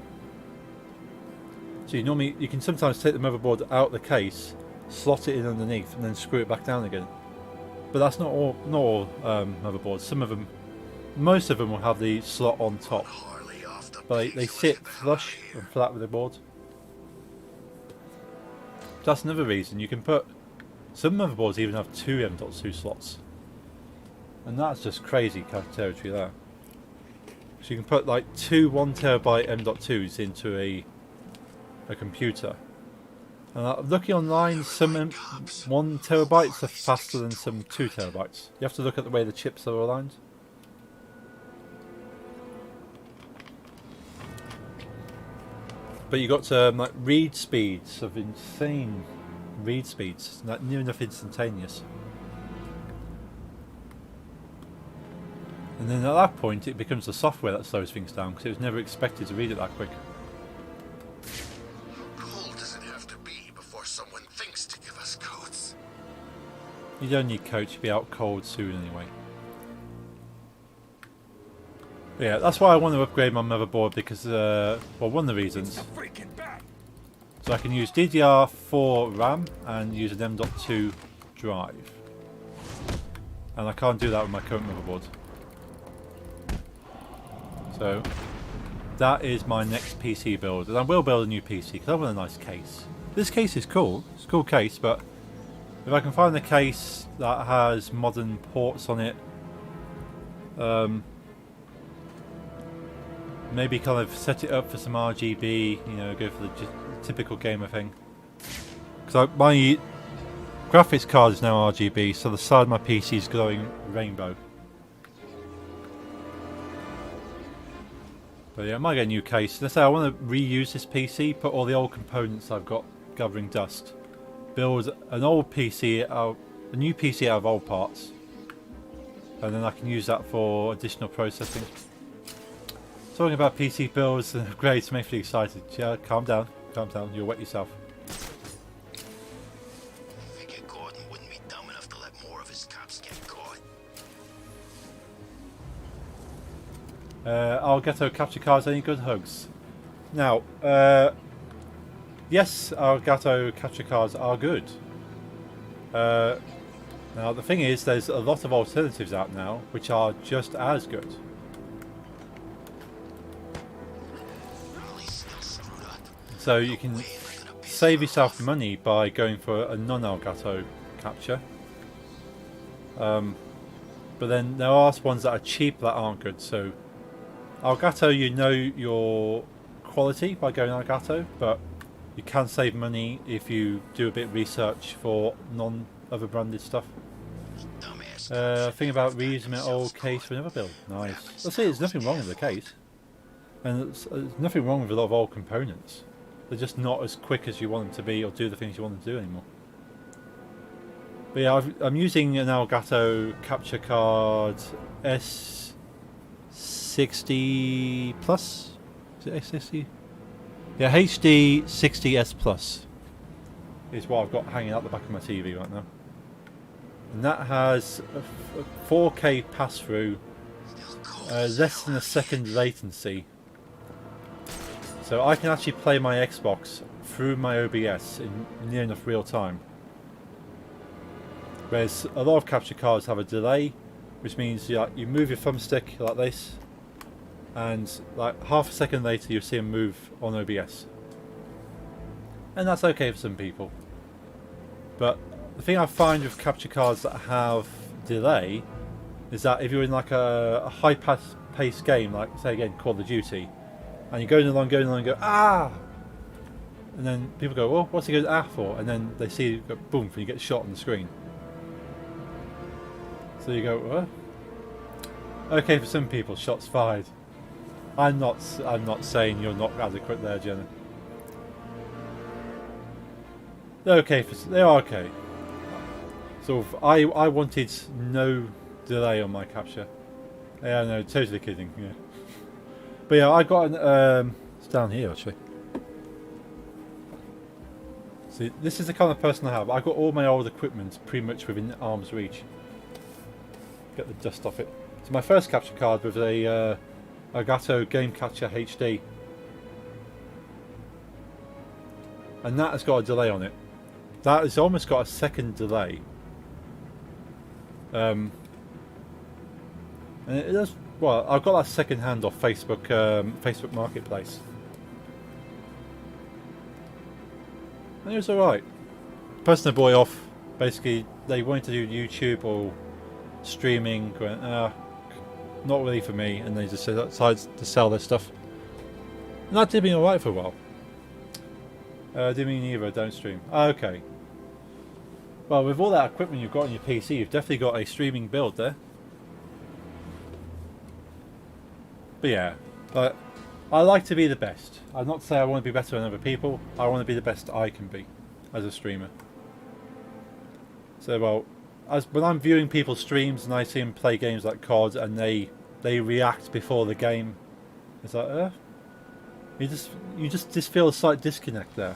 So you can sometimes take the motherboard out the case, slot it in underneath, and then screw it back down again. But that's not all motherboards. Most of them will have the slot on top, but they sit flush and flat with the board. That's another reason you can put. Some motherboards even have two M.2 slots, and that's just crazy kind of territory there. So you can put like two 1 terabyte M.2s into a computer. And looking online, some 1 terabytes are faster than some 2 terabytes. You have to look at the way the chips are aligned. But you got like read speeds of insane read speeds, not near enough instantaneous. And then at that point, it becomes the software that slows things down, because it was never expected to read it that quick. You don't need coats, you'll be out cold soon anyway. But yeah, that's why I want to upgrade my motherboard, because, well, one of the reasons. So I can use DDR4 RAM and use an M.2 drive. And I can't do that with my current motherboard. So that is my next PC build. And I will build a new PC because I want a nice case. This case is cool. It's a cool case, but if I can find a case that has modern ports on it, maybe kind of set it up for some RGB, you know, go for the typical gamer thing. Because my graphics card is now RGB, so the side of my PC is glowing rainbow. But yeah, I might get a new case. Let's say I want to reuse this PC, put all the old components I've got gathering dust, build an old PC, a new PC out of old parts, and then I can use that for additional processing. Talking about PC builds and upgrades makes me excited. Yeah, calm down, you'll wet yourself.
Figure Gordon wouldn't be dumb enough to let more of his cops get caught.
Elgato capture cards, any good hugs? Now, yes, Elgato capture cards are good. Now the thing is, there's a lot of alternatives out now which are just as good. So you can save yourself money by going for a non-Elgato capture. But then there are ones that are cheap that aren't good. So Elgato, you know your quality by going Elgato, but you can save money if you do a bit of research for non-other branded stuff. Think about reusing an old case for another build. Nice. Let's see, there's nothing wrong with the case. And there's nothing wrong with a lot of old components. They're just not as quick as you want them to be or do the things you want them to do anymore. But yeah, I'm using an Elgato capture card S60 Plus? Is it S60? Yeah, HD 60S Plus is what I've got hanging out the back of my TV right now. And that has a 4K pass-through, less than a second latency. So I can actually play my Xbox through my OBS in near enough real time. Whereas a lot of capture cards have a delay, which means you move your thumbstick like this, and like half a second later you see them move on OBS. And that's okay for some people. But the thing I find with capture cards that have delay is that if you're in like a high-paced game, like say again Call of Duty, and you're going along and go, ah! And then people go, well, what's he going ah for? And then they see you go, boom, and you get shot on the screen. So you go, what? Okay, for some people, shots fired. I'm not saying you're not adequate there, Jenna. They're okay, they're okay. So I wanted no delay on my capture. Yeah, no, totally kidding, yeah. But yeah, I got an, it's down here actually. See, this is the kind of person I have. I got all my old equipment pretty much within arm's reach. Get the dust off it. So my first capture card was a Elgato Game Catcher HD. And that has got a delay on it. That has almost got a second delay. And it does. Well, I've got that second hand off Facebook, Facebook Marketplace, and it was alright. Person a boy off. Basically, they wanted to do YouTube or streaming. Went, not really for me, and they just decided to sell their stuff. And that did me alright for a while. Didn't mean either. Don't stream. Okay. Well, with all that equipment you've got on your PC, you've definitely got a streaming build there. But yeah, but I like to be the best. I'm not saying I want to be better than other people. I want to be the best I can be as a streamer. So, well, when I'm viewing people's streams and I see them play games like COD and they react before the game, it's like, you just feel a slight disconnect there.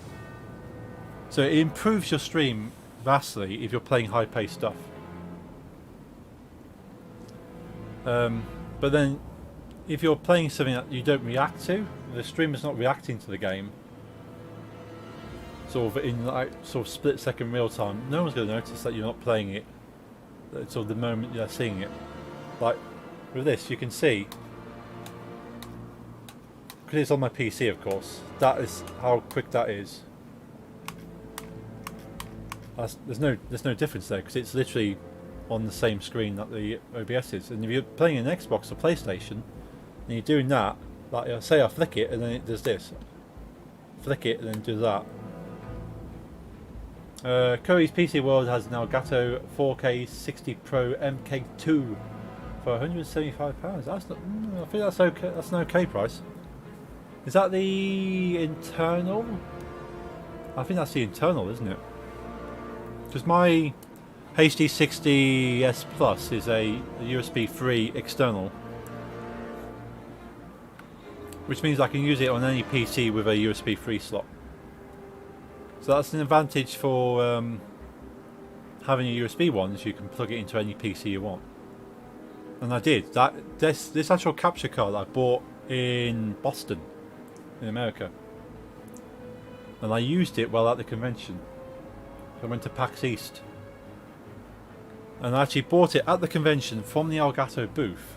So it improves your stream vastly if you're playing high-paced stuff. But then, if you're playing something that you don't react to, the streamer's not reacting to the game, sort of in like sort of split second real time, no one's going to notice that you're not playing it. It's sort of the moment you're seeing it. Like with this, you can see, because it's on my PC, of course. That is how quick that is. There's no difference there because it's literally on the same screen that the OBS is. And if you're playing an Xbox or PlayStation, and you're doing that, like say I flick it and then it does this. Flick it and then do that. Curry's PC World has an Elgato 4K 60 Pro MK2 for £175. That's not. I think that's okay. That's an okay price. Is that the internal? I think that's the internal, isn't it? Because my HD60S Plus is a USB 3 external, which means I can use it on any PC with a USB 3 slot. So that's an advantage for having a USB one, is you can plug it into any PC you want. And I did. This actual capture card I bought in Boston, in America. And I used it while at the convention. So I went to PAX East. And I actually bought it at the convention from the Elgato booth.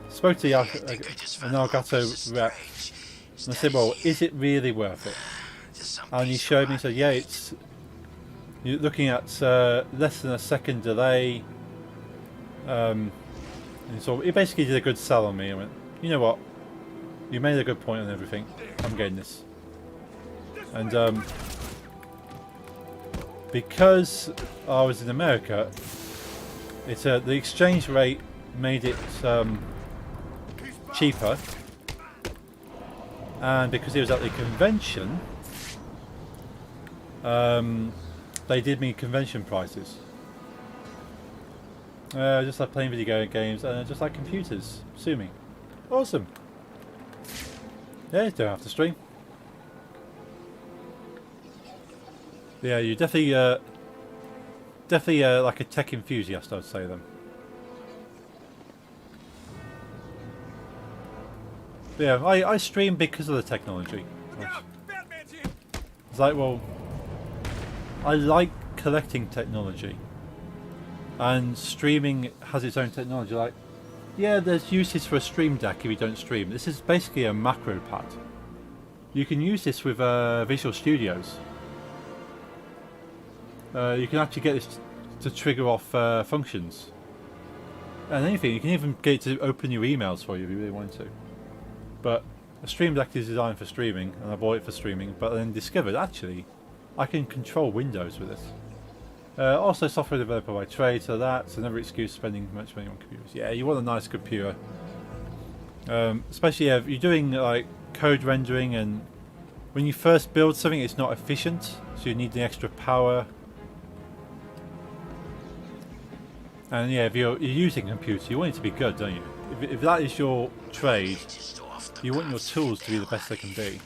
Spoke to the an Elgato rep. And I said, well, is it really worth it? And he showed me, so yeah, you're looking at less than a second delay. And so he basically did a good sell on me. I went, you know what? You made a good point on everything. I'm getting this. And because I was in America, it's the exchange rate made it cheaper. And because it was at the convention, they did me convention prices. Just like playing video games and just like computers. Sue me. Awesome. Yeah, you don't have to stream. Yeah, you're definitely like a tech enthusiast, I'd say then. Yeah, I stream because of the technology. It's like, well, I like collecting technology, and streaming has its own technology. Like, yeah, there's uses for a stream deck if you don't stream. This is basically a macro pad. You can use this with Visual Studios. You can actually get this to trigger off functions and anything. You can even get it to open your emails for you if you really want to. But a stream deck is designed for streaming, and I bought it for streaming, but then discovered actually I can control Windows with this. Also software developer by trade, so that's another excuse spending much money on computers. Yeah, you want a nice computer. Especially if you're doing like code rendering, and when you first build something it's not efficient, so you need the extra power. And yeah, if you're using a computer, you want it to be good, don't you? If that is your trade, you want your tools to be the best they can be.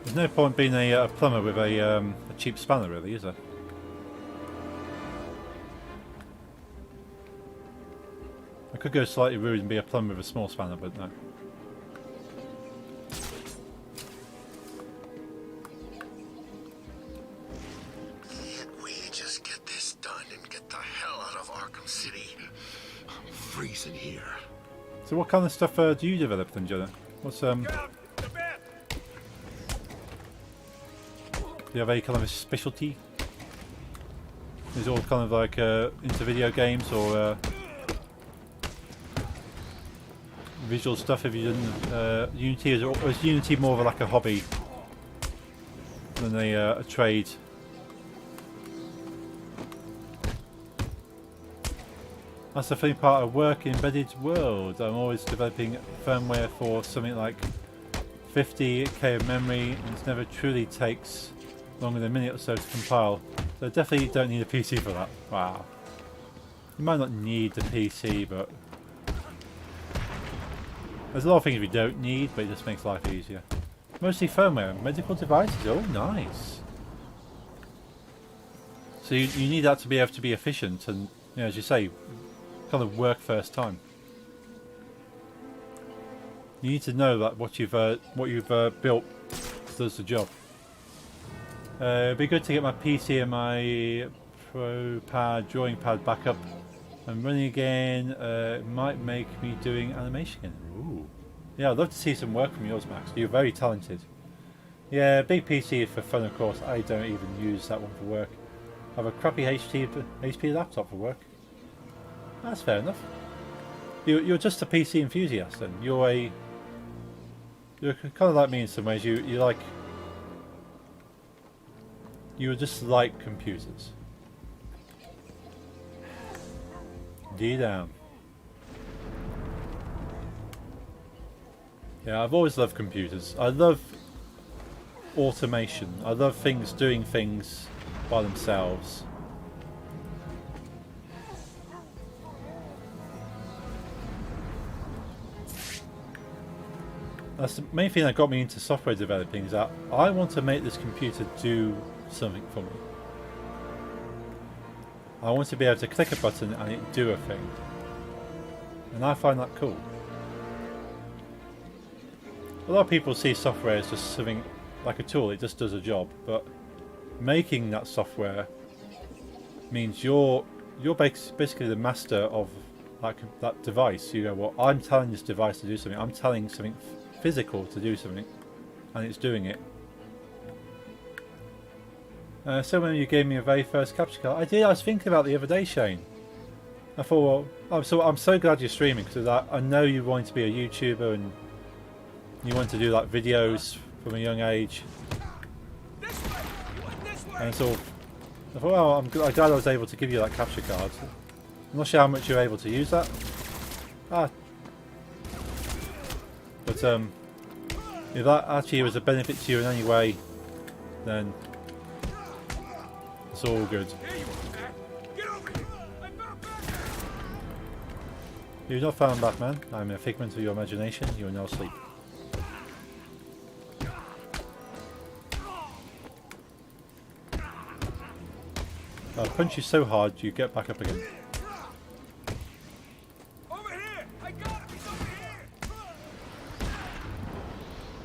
There's no point being a plumber with a cheap spanner, really, is there? I could go slightly rude and be a plumber with a small spanner, but no.
We just get this done and get the hell out of Arkham City. I'm freezing here.
So what kind of stuff do you develop then, Jonah? What's Do you have any kind of a specialty? Is it all kind of like into video games or visual stuff? Have you done Unity? Or is Unity more of like a hobby than a trade? That's the funny part of work in embedded world. I'm always developing firmware for something like 50k of memory, and it never truly takes longer than a minute or so to compile. So definitely don't need a PC for that. Wow. You might not need the PC, but there's a lot of things we don't need, but it just makes life easier. Mostly firmware, medical devices. Oh, nice. So you need that to be able to be efficient, and you know, as you say, kind of work first time. You need to know that what you've built does the job. It'd be good to get my PC and my Pro Pad, drawing pad back up and running again. It might make me doing animation again. Ooh. Yeah, I'd love to see some work from yours, Max. You're very talented. Yeah, big PC for fun, of course. I don't even use that one for work. I have a crappy HP laptop for work. That's fair enough. You're just a PC enthusiast, then. You're kind of like me in some ways. You just like computers. D-down. Yeah, I've always loved computers. I love automation. I love things doing things by themselves. That's the main thing that got me into software developing, is that I want to make this computer do something for me. I want to be able to click a button and it do a thing. And I find that cool. A lot of people see software as just something like a tool, it just does a job, but making that software means you're basically the master of that device. You go, well, I'm telling this device to do something, I'm telling something physical to do something, and it's doing it. So when you gave me a very first capture card, I did. I was thinking about the other day, Shane. I thought, well, I'm so glad you're streaming, because I know you wanted to be a YouTuber and you want to do like videos from a young age. And so I thought, well, I'm glad I was able to give you that capture card. I'm not sure how much you're able to use that. But if that actually was a benefit to you in any way, then it's all good. You've not found Batman. I'm a figment of your imagination. You are now asleep. I'll punch you so hard you get back up again.
Over here! I got him! He's over here!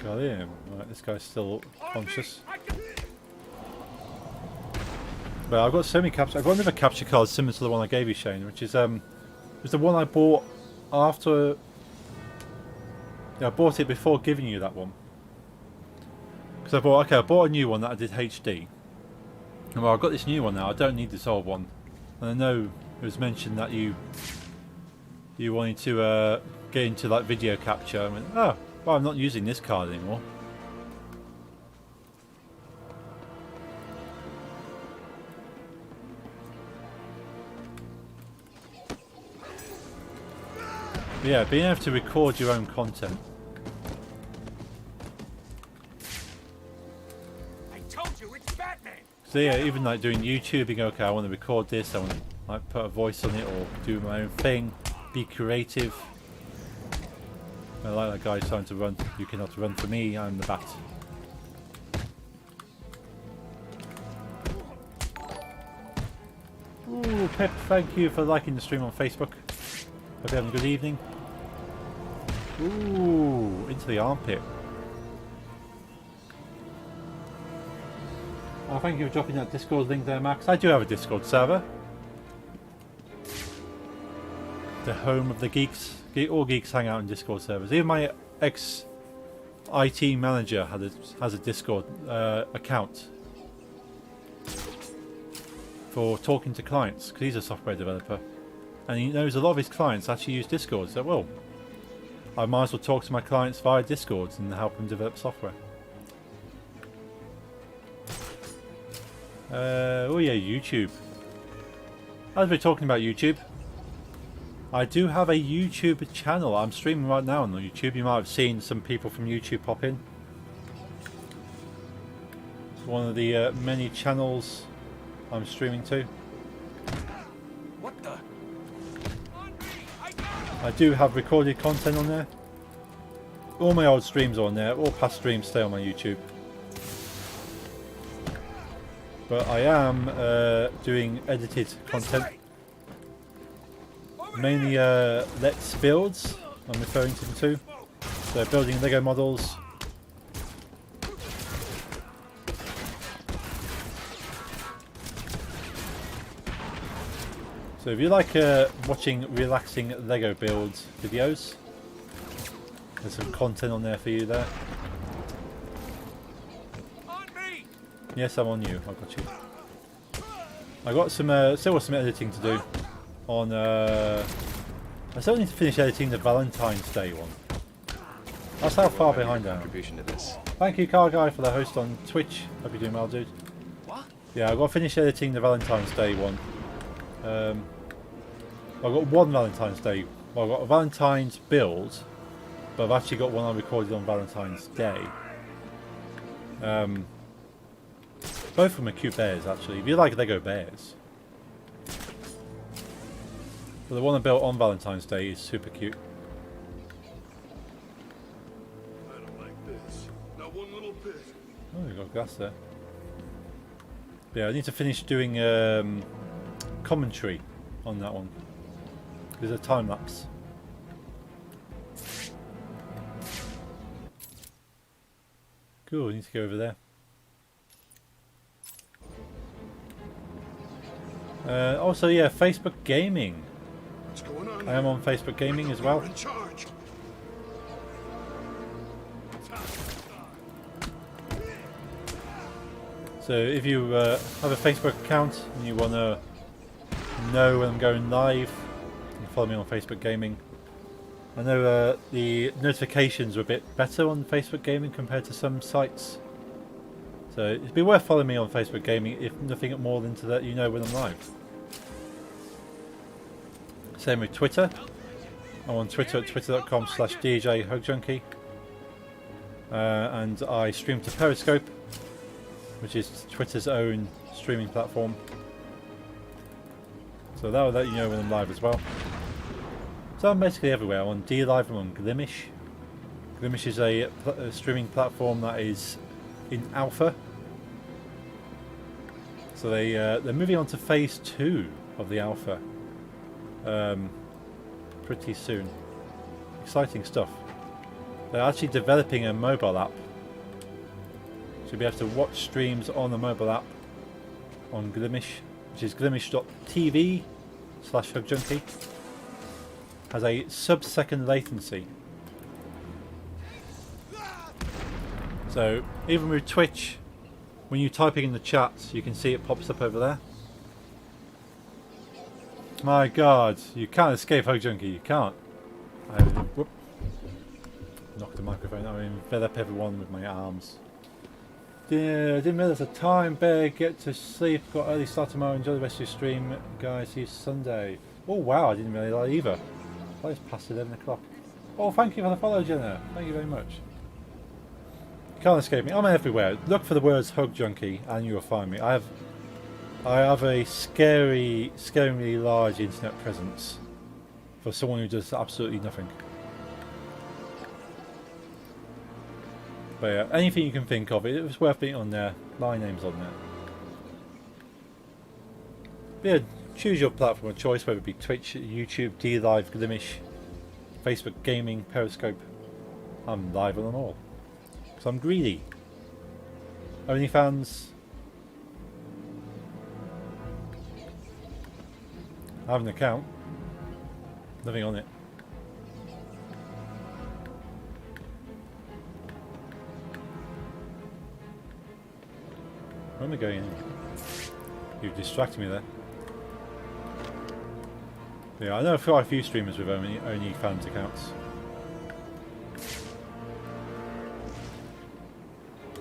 Got him. Right, this guy's still conscious. But I've got so many capture. I've got another capture card similar to the one I gave you, Shane, which is was the one I bought after. Yeah, I bought it before giving you that one. Because I bought a new one that I did HD. And well, I've got this new one now. I don't need this old one. And I know it was mentioned that you wanted to get into like video capture. I went, oh, well, I'm not using this card anymore. But yeah, being able to record your own content.
I told you it's Batman.
So yeah, even like doing YouTube, you go, okay, I want to record this, I want to like put a voice on it or do my own thing, be creative. I like that guy trying to run. You cannot run for me, I'm the bat. Ooh, Pep, thank you for liking the stream on Facebook. Hope you're having a good evening. Ooh, into the armpit. Oh, thank you for dropping that Discord link there, Max. I do have a Discord server. The home of the geeks. All geeks hang out in Discord servers. Even my ex-IT manager has a Discord account for talking to clients, because he's a software developer. And he knows a lot of his clients actually use Discord. So, well, I might as well talk to my clients via Discord and help them develop software. Oh yeah, YouTube. As we're talking about YouTube, I do have a YouTube channel. I'm streaming right now on YouTube. You might have seen some people from YouTube pop in. It's one of the many channels I'm streaming to.
What the?
I do have recorded content on there. All my old streams are on there. All past streams stay on my YouTube. But I am doing edited content. Mainly Let's Builds, I'm referring to them too. So building Lego models. So if you like watching relaxing Lego builds videos, there's some content on there for you there.
On me!
Yes, I'm on you. I got you. I got some still some editing to do on. I still need to finish editing the Valentine's Day one. That's how far behind I am.
Contribution to this.
Thank you, Car Guy, for the host on Twitch. Hope you're doing well, dude.
What?
Yeah, I've got to finish editing the Valentine's Day one. I've got one Valentine's Day. Well, I've got a Valentine's build, but I've actually got one I recorded on Valentine's Day. Both of them are cute bears, actually. If you like Lego bears. But the one I built on Valentine's Day is super cute.
I don't like this. Not one little bit.
Oh, we've got glass there. But yeah, I need to finish doing commentary on that one. There's a time lapse. Cool, I need to go over there. Also, yeah, Facebook Gaming.
What's going on?
I am on Facebook Gaming as well.
In charge.
So if you have a Facebook account and you want to know when I'm going live, you can follow me on Facebook Gaming. I know the notifications are a bit better on Facebook Gaming compared to some sites. So it'd be worth following me on Facebook Gaming, if nothing more than to let you know when I'm live. Same with Twitter. I'm on Twitter at twitter.com/DJHugJunkie. And I stream to Periscope, which is Twitter's own streaming platform. So that will let you know when I'm live as well. So I'm basically everywhere. I'm on DLive, I'm on Glimish. Glimish is a streaming platform that is in alpha. So they're moving on to phase 2 of the alpha pretty soon. Exciting stuff. They're actually developing a mobile app. So you'll be able to watch streams on the mobile app on Glimish, which is glimish.tv/HugJunkie. Has a sub-second latency. So even with Twitch, when you're typing in the chat, you can see it pops up over there. My God, you can't escape HugJunkie. You can't. Whoop. Knocked the microphone. I envelop everyone with my arms. Yeah, I didn't realise the time. Better get to sleep. Got early start tomorrow. Enjoy the rest of your stream, guys. See you Sunday. Oh wow, I didn't realise that either. Oh, it's past 11 o'clock. Oh, thank you for the follow, Jenna. Thank you very much. You can't escape me. I'm everywhere. Look for the words HugJunkie and you will find me. I have a scaringly large internet presence for someone who does absolutely nothing. But yeah, anything you can think of, it's worth being on there. My name's on there. Yeah, choose your platform of choice, whether it be Twitch, YouTube, DLive, Glimish, Facebook Gaming, Periscope. I'm live on them all. Because I'm greedy. OnlyFans. I have an account. Nothing on it. Where am I going in? You've distracted me there. Yeah, I know quite a few streamers with OnlyFans accounts.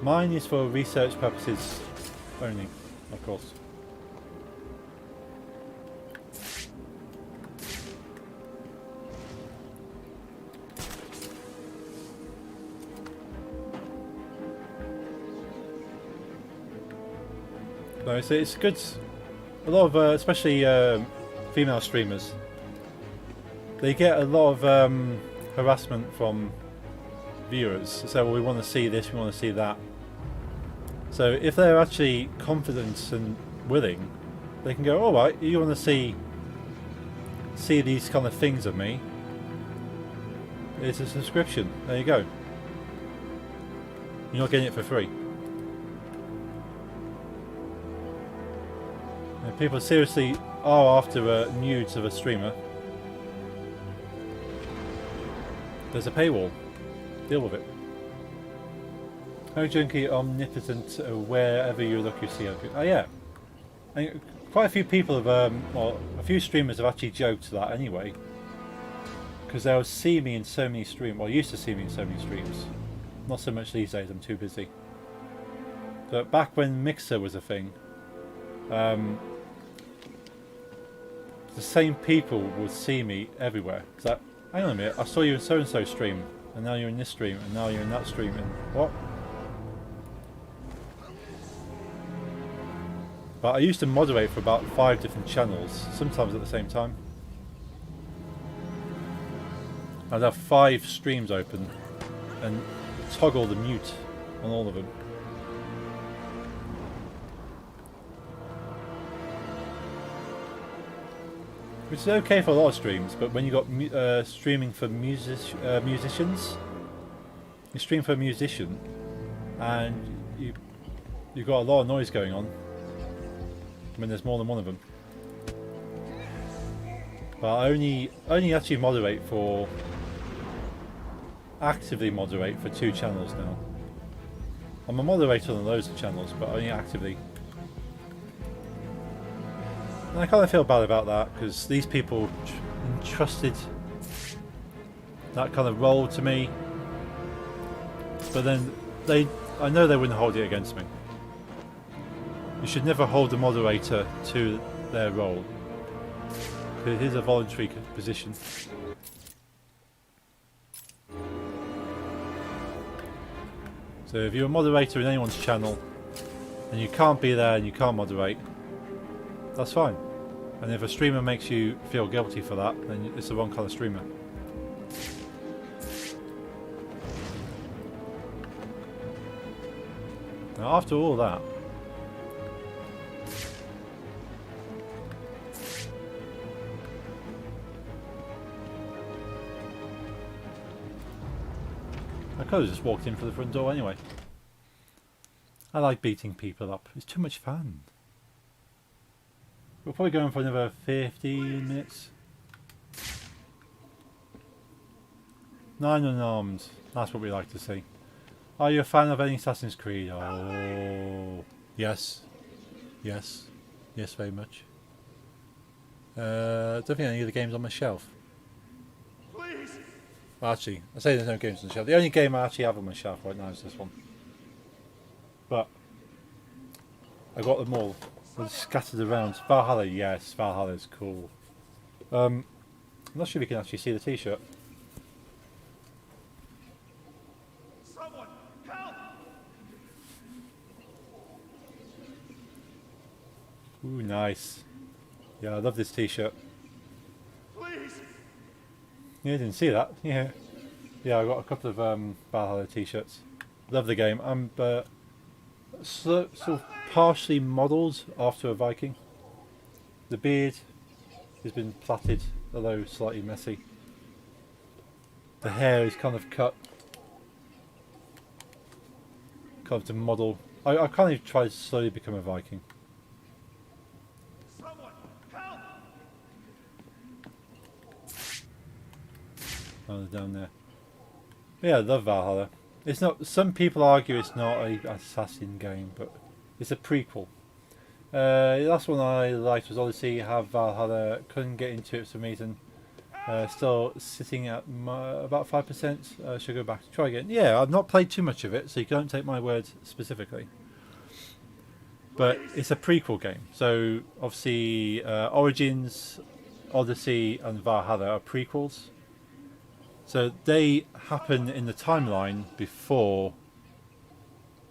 Mine is for research purposes only, of course. No, so it's good. A lot of, especially female streamers, they get a lot of harassment from viewers. So well, we want to see this, we want to see that. So if they're actually confident and willing, they can go, all right, you want to see these kind of things of me, It's a subscription. There you go. You're not getting it for free. And people seriously are after nudes of a streamer. There's a paywall. Deal with it. No junkie omnipotent wherever you look you see. Oh yeah. And quite a few people have, well, a few streamers have actually joked that anyway. Because they'll see me in so many streams, well, used to see me in so many streams. Not so much these days, I'm too busy. But back when Mixer was a thing, the same people would see me everywhere. It's like, hang on a minute, I saw you in so-and-so stream, and now you're in this stream, and now you're in that stream, and what? But I used to moderate for about 5 different channels, sometimes at the same time. I'd have 5 streams open and toggle the mute on all of them. Which is okay for a lot of streams, but when you got streaming for musicians, you stream for a musician and you've got a lot of noise going on when there's more than one of them. But I only actually moderate for, actively moderate for 2 channels now. I'm a moderator on loads of channels, but only actively. And I kind of feel bad about that, because these people entrusted that kind of role to me. But then I know they wouldn't hold it against me. You should never hold the moderator to their role. It is a voluntary position. So if you're a moderator in anyone's channel and you can't be there and you can't moderate, that's fine. And if a streamer makes you feel guilty for that, then it's the wrong kind of streamer. Now after all that, I could have just walked in for the front door anyway. I like beating people up. It's too much fun. We're probably going for another 15 minutes. 9 unarmed. That's what we like to see. Are you a fan of any Assassin's Creed? Oh, yes. Yes. Yes, very much. Don't think any of the games on my shelf. Well, actually, I say there's no games on the shelf. The only game I actually have on my shelf right now is this one. But I got them all. They're scattered around. Valhalla, yes, Valhalla is cool. I'm not sure if you can actually see the T-shirt.
Someone, help!
Ooh, nice. Yeah, I love this T-shirt.
Please.
Yeah, I didn't see that. Yeah, yeah, I got a couple of Valhalla T-shirts. Love the game. I'm sort of partially modelled after a Viking. The beard has been plaited, although slightly messy. The hair is kind of cut, kind of to model. I kind of tried to slowly become a Viking.
Someone, help!
Oh, they're down there. But yeah, I love Valhalla. It's not. Some people argue it's not an assassin game, but it's a prequel. The last one I liked was Odyssey. Have Valhalla. Couldn't get into it for some reason. Still sitting at about 5%. Should go back to try again. Yeah, I've not played too much of it, so you can't take my word specifically. But it's a prequel game, so obviously Origins, Odyssey, and Valhalla are prequels. So they happen in the timeline before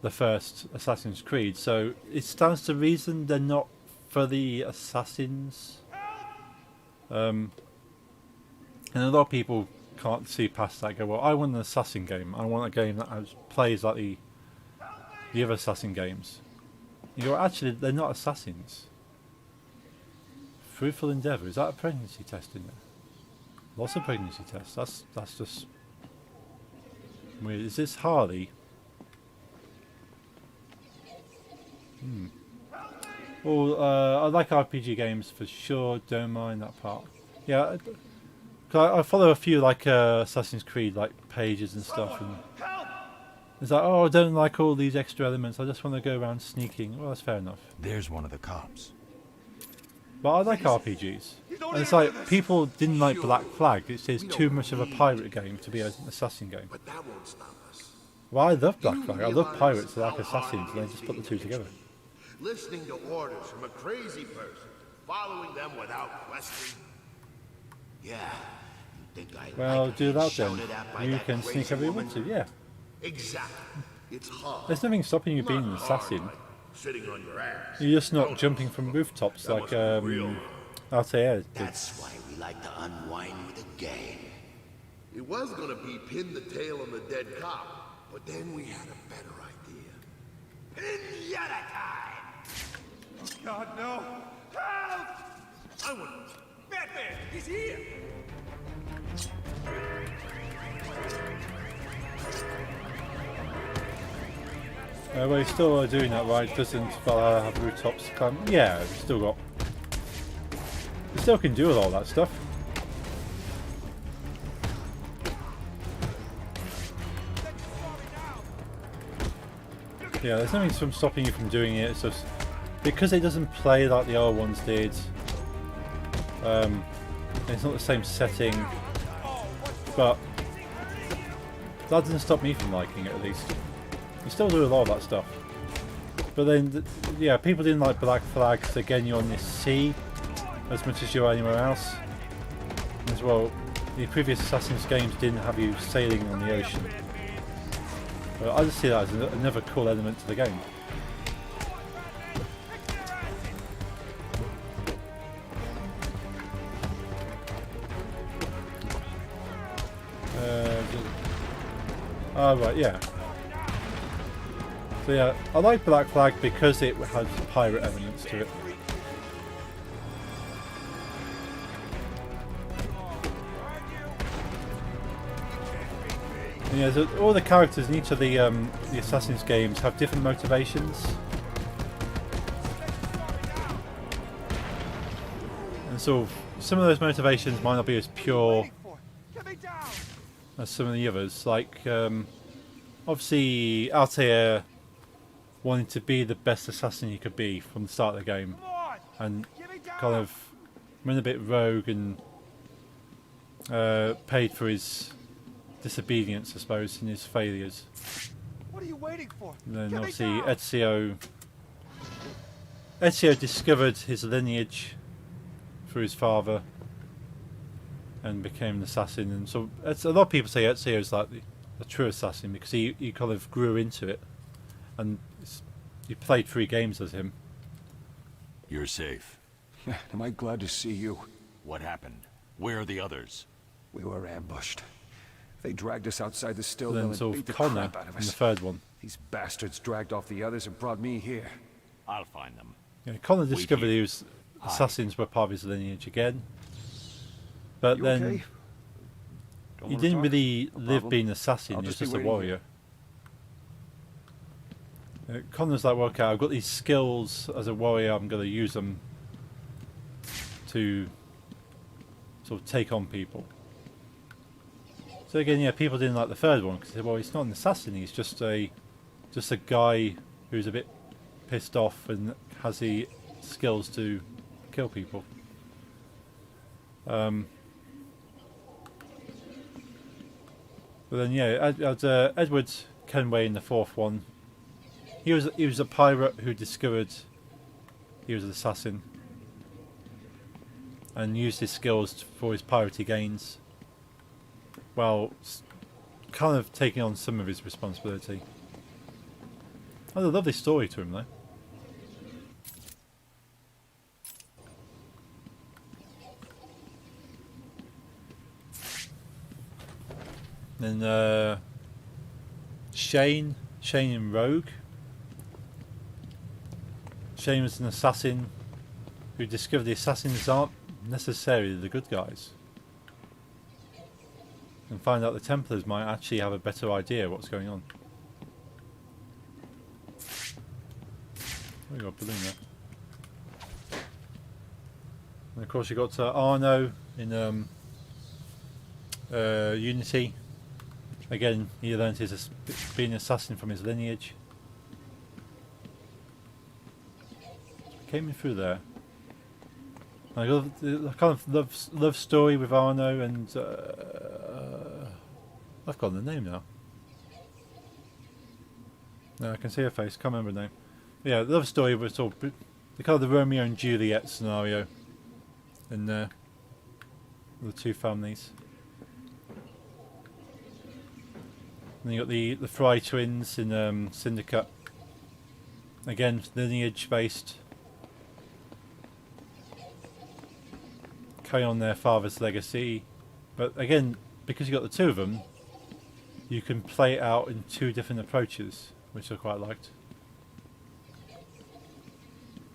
the first Assassin's Creed. So it stands to reason they're not for the assassins. And a lot of people can't see past that. Go, well, I want an assassin game. I want a game that plays like the other assassin games. You go, actually, they're not assassins. Fruitful endeavour. Is that a pregnancy test in there? Lots of pregnancy tests. That's just Weird. Is this Harley? Well, I like RPG games for sure. Don't mind that part. Yeah, I follow a few like Assassin's Creed like pages and stuff, and it's like, oh, I don't like all these extra elements. I just want to go around sneaking. Well, that's fair enough.
There's one of the cops.
But I like RPGs. And it's like people didn't like Black Flag. It says too much of a pirate game to be an assassin game.
But that won't stop us.
Well, I love Black Flag. I love pirates. I like assassins, and they just put the two together.
Listening to orders from a crazy person, following them without question.
Yeah. You think I
Well,
like
do that then.
shouted at by
You
that
can sneak
crazy
every
woman?
want to, yeah.
Exactly. It's hard.
There's nothing stopping you being an
Not hard,
assassin.
like sitting on your ass.
You're just not jumping from rooftops like Altair did.
That's why we like to unwind with a game.
It was gonna be pin the tail on the dead cop, but then we had a better idea.
Pinata time!
God, no! Help!
I want
Batman! He's here!
Well, you're still doing that right, doesn't have rooftops to climb. Yeah, we've still got. You still can do all that stuff. Yeah, there's nothing from stopping you from doing it. It's just because it doesn't play like the old ones did. It's not the same setting, but that doesn't stop me from liking it. At least you still do a lot of that stuff. But then, yeah, people didn't like Black Flag because again you're on this sea as much as you are anywhere else. As well, the previous Assassin's games didn't have you sailing on the ocean. But I just see that as another cool element to the game. Right, yeah. So yeah, I like Black Flag because it has pirate elements to it. And yeah, so all the characters in each of the Assassin's games have different motivations. And so some of those motivations might not be as pure as some of the others. Like, obviously Altair wanted to be the best assassin he could be from the start of the game. And kind of went a bit rogue and paid for his disobedience, I suppose, and his failures.
What are you waiting for?
And then obviously Ezio discovered his lineage through his father and became an assassin. And so a lot of people say Ezio is like the true assassin because he kind of grew into it, and you played 3 games as him.
You're safe.
Am I glad to see you?
What happened? Where are the others?
We were ambushed. They dragged us outside the still
Then
mill and
sort
beat
of
the
Connor
crap out of
in the
us.
third one.
These bastards dragged off the others and brought me here.
I'll find them.
Yeah, Connor discovered he was assassins were part of his lineage again, but
You
then
okay? Don't
he
wanna
didn't
talk?
really
No
live
problem.
being an assassin.
I'll
He was
just
just
be
a
waiting
warrior. Connor's like, well, okay, I've got these skills as a warrior. I'm going to use them to sort of take on people. So again, yeah, people didn't like the third one because they said, well, he's not an assassin. He's just a guy who's a bit pissed off and has the skills to kill people. But then, yeah, Edward Kenway in the fourth one. He was a pirate who discovered he was an assassin and used his skills for his piratey gains, while kind of taking on some of his responsibility. Oh, a lovely story to him, though. Then Shane in Rogue. Shane was an assassin who discovered the assassins aren't necessarily the good guys. and find out the Templars might actually have a better idea of what's going on. We got a balloon there. And of course you got Arno in Unity. Again, he learned his being an assassin from his lineage. Came in through there. I love the kind of love story with Arno and I've got the name now. No, I can see her face. Can't remember the name. But yeah, love story was all the kind of the Romeo and Juliet scenario, and the two families. And you got the Fry twins in Syndicate. Again, lineage based. Carry on their father's legacy, but again, because you got the two of them, you can play it out in two different approaches, which I quite liked.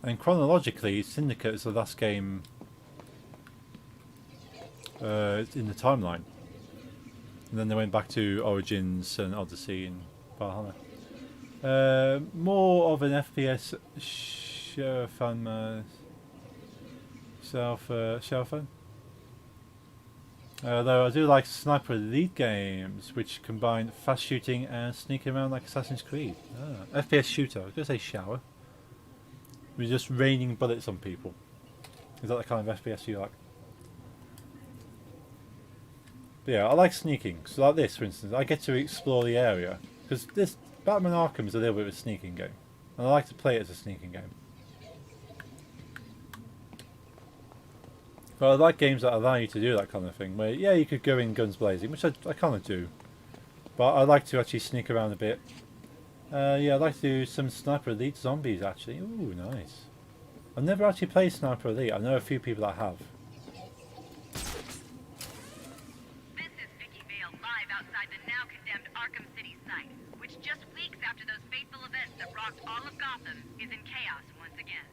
And chronologically, Syndicate is the last game in the timeline, and then they went back to Origins and Odyssey and Valhalla. More of an FPS fan. Shell fan. Though I do like Sniper Elite games, which combine fast shooting and sneaking around like Assassin's Creed. FPS shooter. I was going to say shower. We're just raining bullets on people. Is that the kind of FPS you like? But yeah, I like sneaking. So like this, for instance, I get to explore the area because this Batman Arkham is a little bit of a sneaking game, and I like to play it as a sneaking game. But I like games that allow you to do that kind of thing, where yeah, you could go in guns blazing, which I kind of do, but I like to actually sneak around a bit. Yeah, I'd like to do some Sniper Elite zombies actually. Ooh, nice. I've never actually played Sniper Elite. I know a few people that have.
This is Vicky Vale live outside the now condemned Arkham City site, which just weeks after those fateful events that rocked all of Gotham is in chaos once again.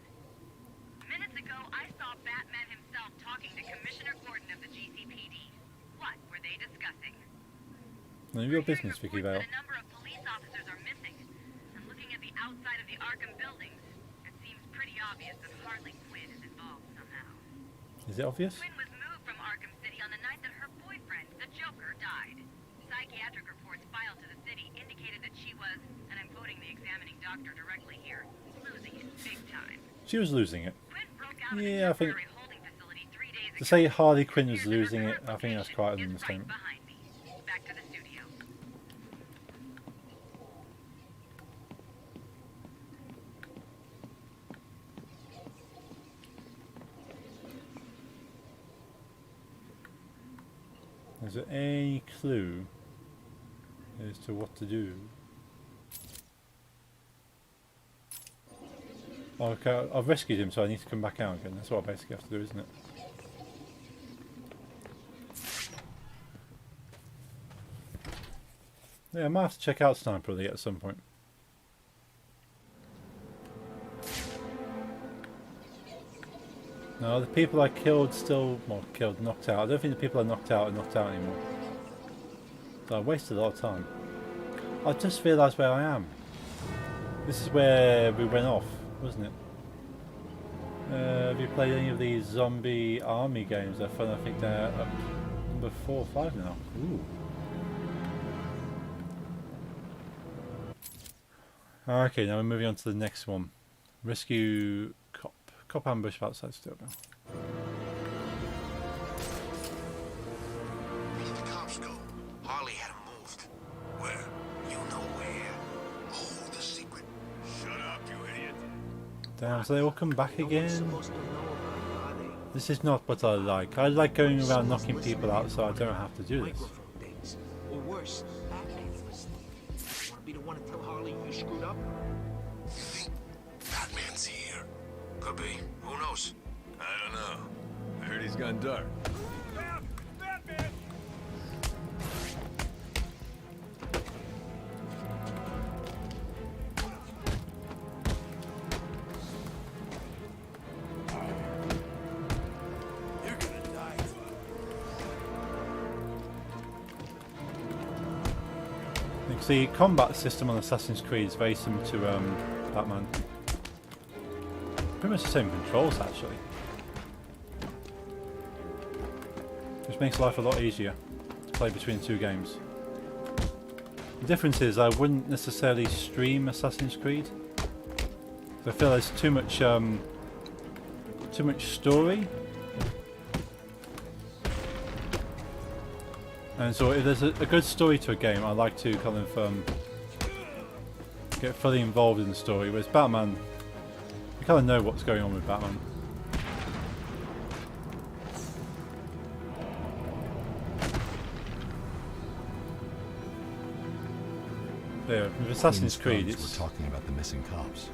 Minutes ago, I saw Batman himself talking to Commissioner Gordon of the GCPD. What were they discussing?
None of your business, Vicky Vale.
A number of police officers are missing. And looking at the outside of the Arkham buildings, it seems pretty obvious that Harley Quinn is involved somehow.
Is it obvious?
Quinn was moved from Arkham City on the night that her boyfriend, the Joker, died. Psychiatric reports filed to the city indicated that she was, and I'm quoting the examining doctor directly here, losing it big time.
She was losing it. Yeah, I think to say Harley Quinn was losing it, I think that's quite an understatement.
Back to the studio.
Is there any clue as to what to do? Okay, I've rescued him, so I need to come back out again. That's what I basically have to do, isn't it? Yeah, I might have to check out Sniper Elite at some point. No, the people I killed still, well, killed, knocked out. I don't think the people I knocked out are knocked out anymore. So I wasted a lot of time. I just realised where I am. This is where we went off, wasn't it? Have you played any of these zombie army games? They're fun. I think they're up number 4 or 5 now. Ooh. Okay, now we're moving on to the next one. Rescue cop. Cop ambush outside still now.
Where did the cops go? Harley had him moved. Where? You know where. Oh, the secret.
Shut up, you idiot.
Damn, so they all come back again? This is not what I like. I like going around knocking people out so I don't have to do this.
Or worse, Batman's listening. You want to be the one to tell Harley you screwed up?
You think Batman's here? Could be. Who knows?
I don't know. I heard he's gone dark. Batman!
You're gonna die.
You can see combat system on Assassin's Creed is very similar to Batman. Pretty much the same controls actually. Which makes life a lot easier to play between the two games. The difference is I wouldn't necessarily stream Assassin's Creed. I feel there's too much story. And so if there's a good story to a game, I like to kind of get fully involved in the story. Whereas Batman, you kind of know what's going on with Batman. Yeah, with Assassin's Creed, it's...
We're talking about the missing cops.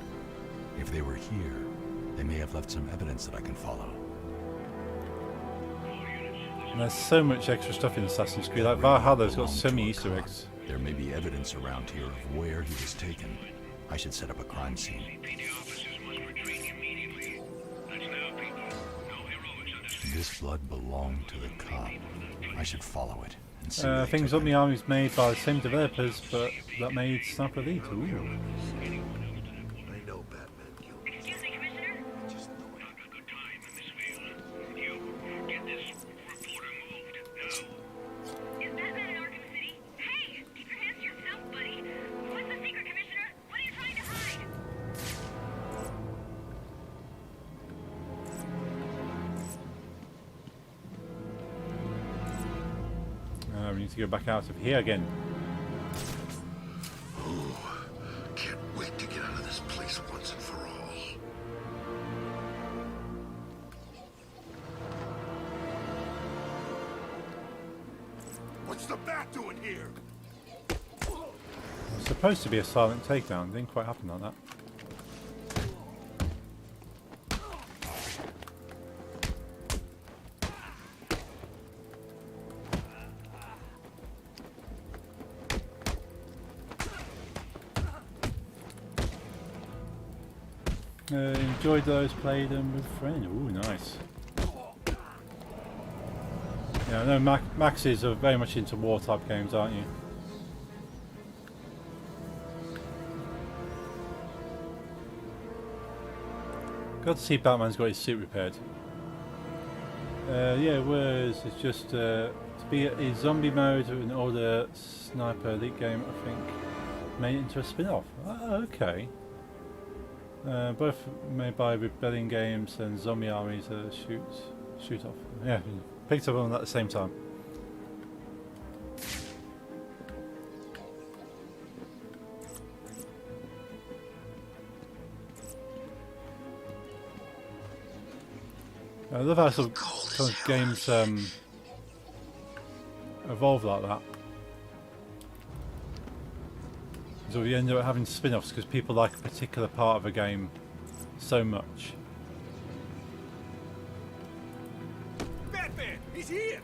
If they were here, they may have left some evidence that I can follow.
And there's so much extra stuff in Assassin's Creed. Like Valhalla's got so many Easter eggs.
There may be evidence around here of where he was taken. I should set up a crime scene. This blood belonged to the cop. I should follow it.
I think Zombie Army is made by the same developers, but that made Sniper Elite. Ooh.
I know Batman killed him.
Excuse me, Commissioner?
Just know it. A good time in this field. You get this reporter moved now.
Is Batman in Arkham City? Hey! Keep your hands to yourself, buddy! What's the secret, Commissioner? What are you trying to hide?
We need to go back out of here again.
Oh, can't wait to get out of this place once and for all.
What's the Bat doing here?
It's supposed to be a silent takedown. Didn't quite happen like that. Enjoyed those, played them with friends. Ooh, nice. Yeah, I know Maxes are very much into war type games, aren't you? Got to see Batman's got his suit repaired. Yeah, whereas it's just to be a zombie mode in older Sniper Elite game, I think, made it into a spin-off. Oh, okay. Both made by Rebellion Games and Zombie Armies shoot off. Yeah, picked up on that at the same time. I love how sort of kind of games evolve like that. So we end up having spin-offs because people like a particular part of a game so much.
Batman, he's here.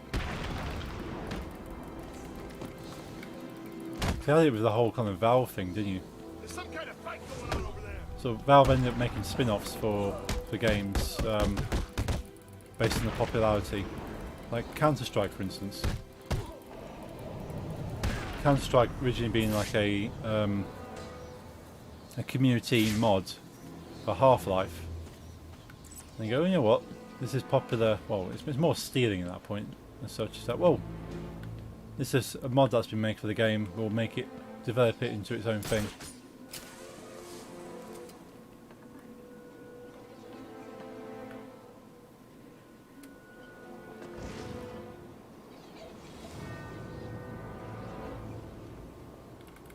See, I did it with the whole kind of Valve thing, didn't you?
There's some kind of fight going on over there.
So Valve ended up making spin-offs for games based on the popularity, like Counter-Strike, for instance. Counter-Strike originally being like a community mod for Half-Life. And you go, you know what? This is popular. Well, it's more stealing at that point and such. It's like, well, this is a mod that's been made for the game. We'll develop it into its own thing.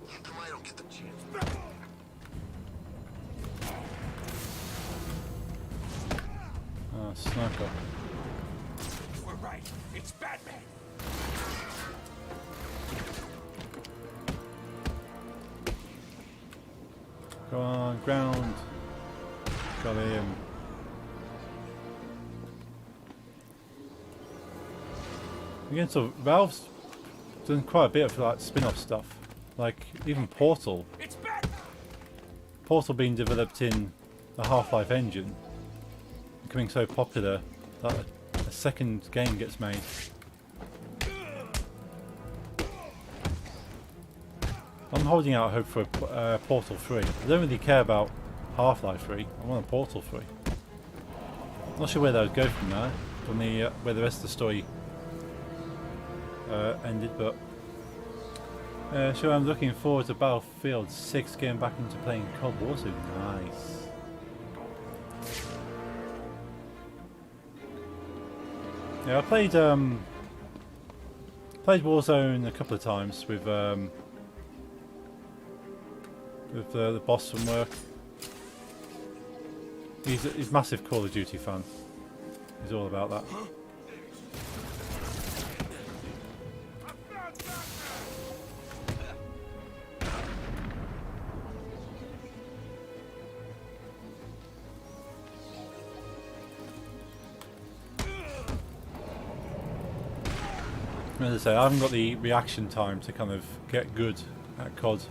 I don't get the chance.
Sniper.
We're right. It's Batman.
Go on, ground. Got him. Again, so Valve's done quite a bit of like spin-off stuff. Like even Portal.
It's Batman.
Portal being developed in the Half-Life engine, becoming so popular that a second game gets made. I'm holding out hope for Portal 3. I don't really care about Half-Life 3. I want a Portal 3. Not sure where that would go from there, from the where the rest of the story ended, but sure, I'm looking forward to Battlefield 6 getting back into playing Cold War soon. Nice. Yeah, I played Warzone a couple of times with the boss from work. He's a massive Call of Duty fan. He's all about that. As I say, I haven't got the reaction time to kind of get good at COD.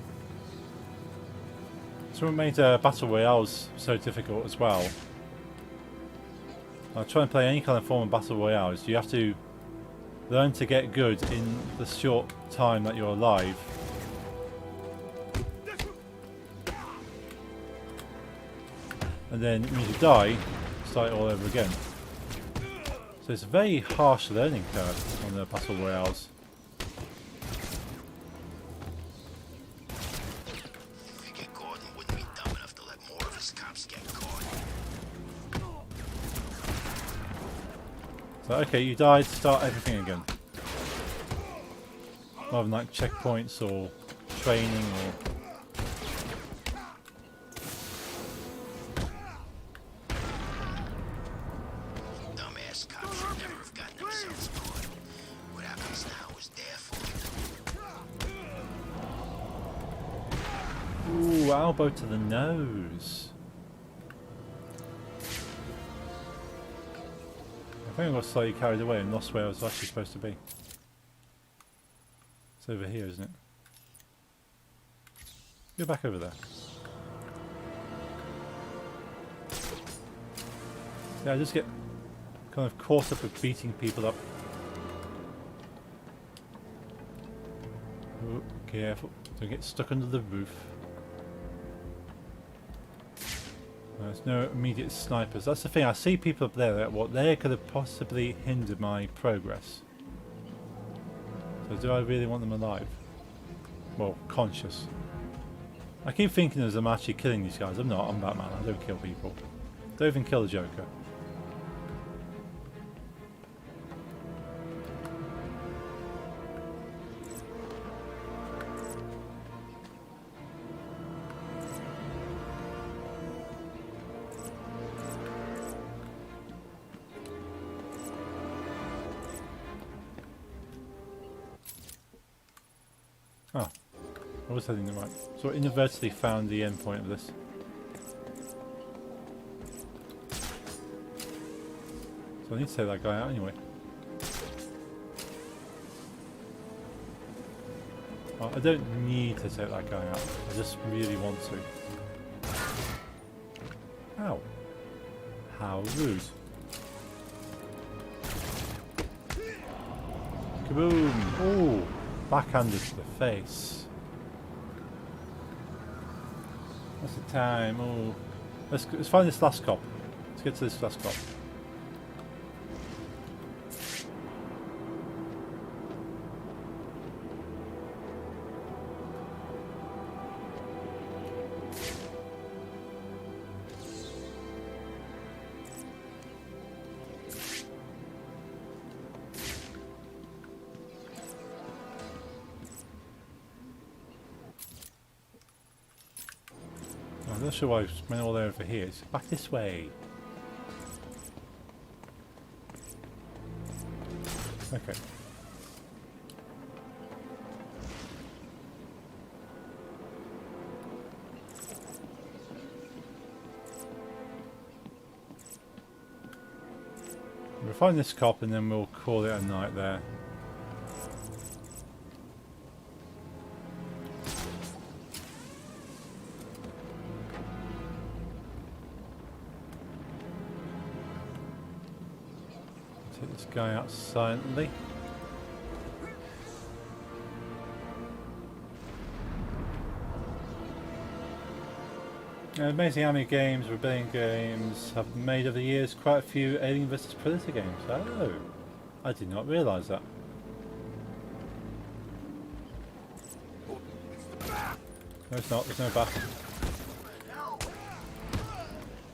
So what made Battle Royales so difficult as well. I try and play any kind of form of Battle Royales. You have to learn to get good in the short time that you're alive. And then when you die, start it all over again. So it's a very harsh learning curve on the Battle Royales.
Figure Gordon wouldn't be dumb enough to let more of his cops get caught.
So okay, you died, start everything again. Rather than like checkpoints or training or... Ooh, elbow to the nose. I think I got slightly carried away and lost where I was actually supposed to be. It's over here, isn't it? Go back over there. Yeah, I just get kind of caught up with beating people up. Ooh, careful, don't get stuck under the roof. There's no immediate snipers. That's the thing. I see people up there that what they could have possibly hindered my progress. So do I really want them alive? Well, conscious. I keep thinking as I'm actually killing these guys. I'm not. I'm Batman. I don't kill people. Don't even kill the Joker. Oh, I was heading the right. So I inadvertently found the end point of this. So I need to take that guy out anyway. Oh, I don't need to take that guy out. I just really want to. Ow. How rude. Kaboom! Ooh! Backhanded to the face. What's the time? Oh, let's find this last cop. Let's get to this last cop. I'm not sure why I went all the way over here. It's back this way. Okay. We'll find this cop and then we'll call it a night there. Take this guy out silently. Amazing how many games, Rebellion games, have made over the years quite a few Alien vs Predator games. Oh, I did not realise that. No, it's not. There's no bat.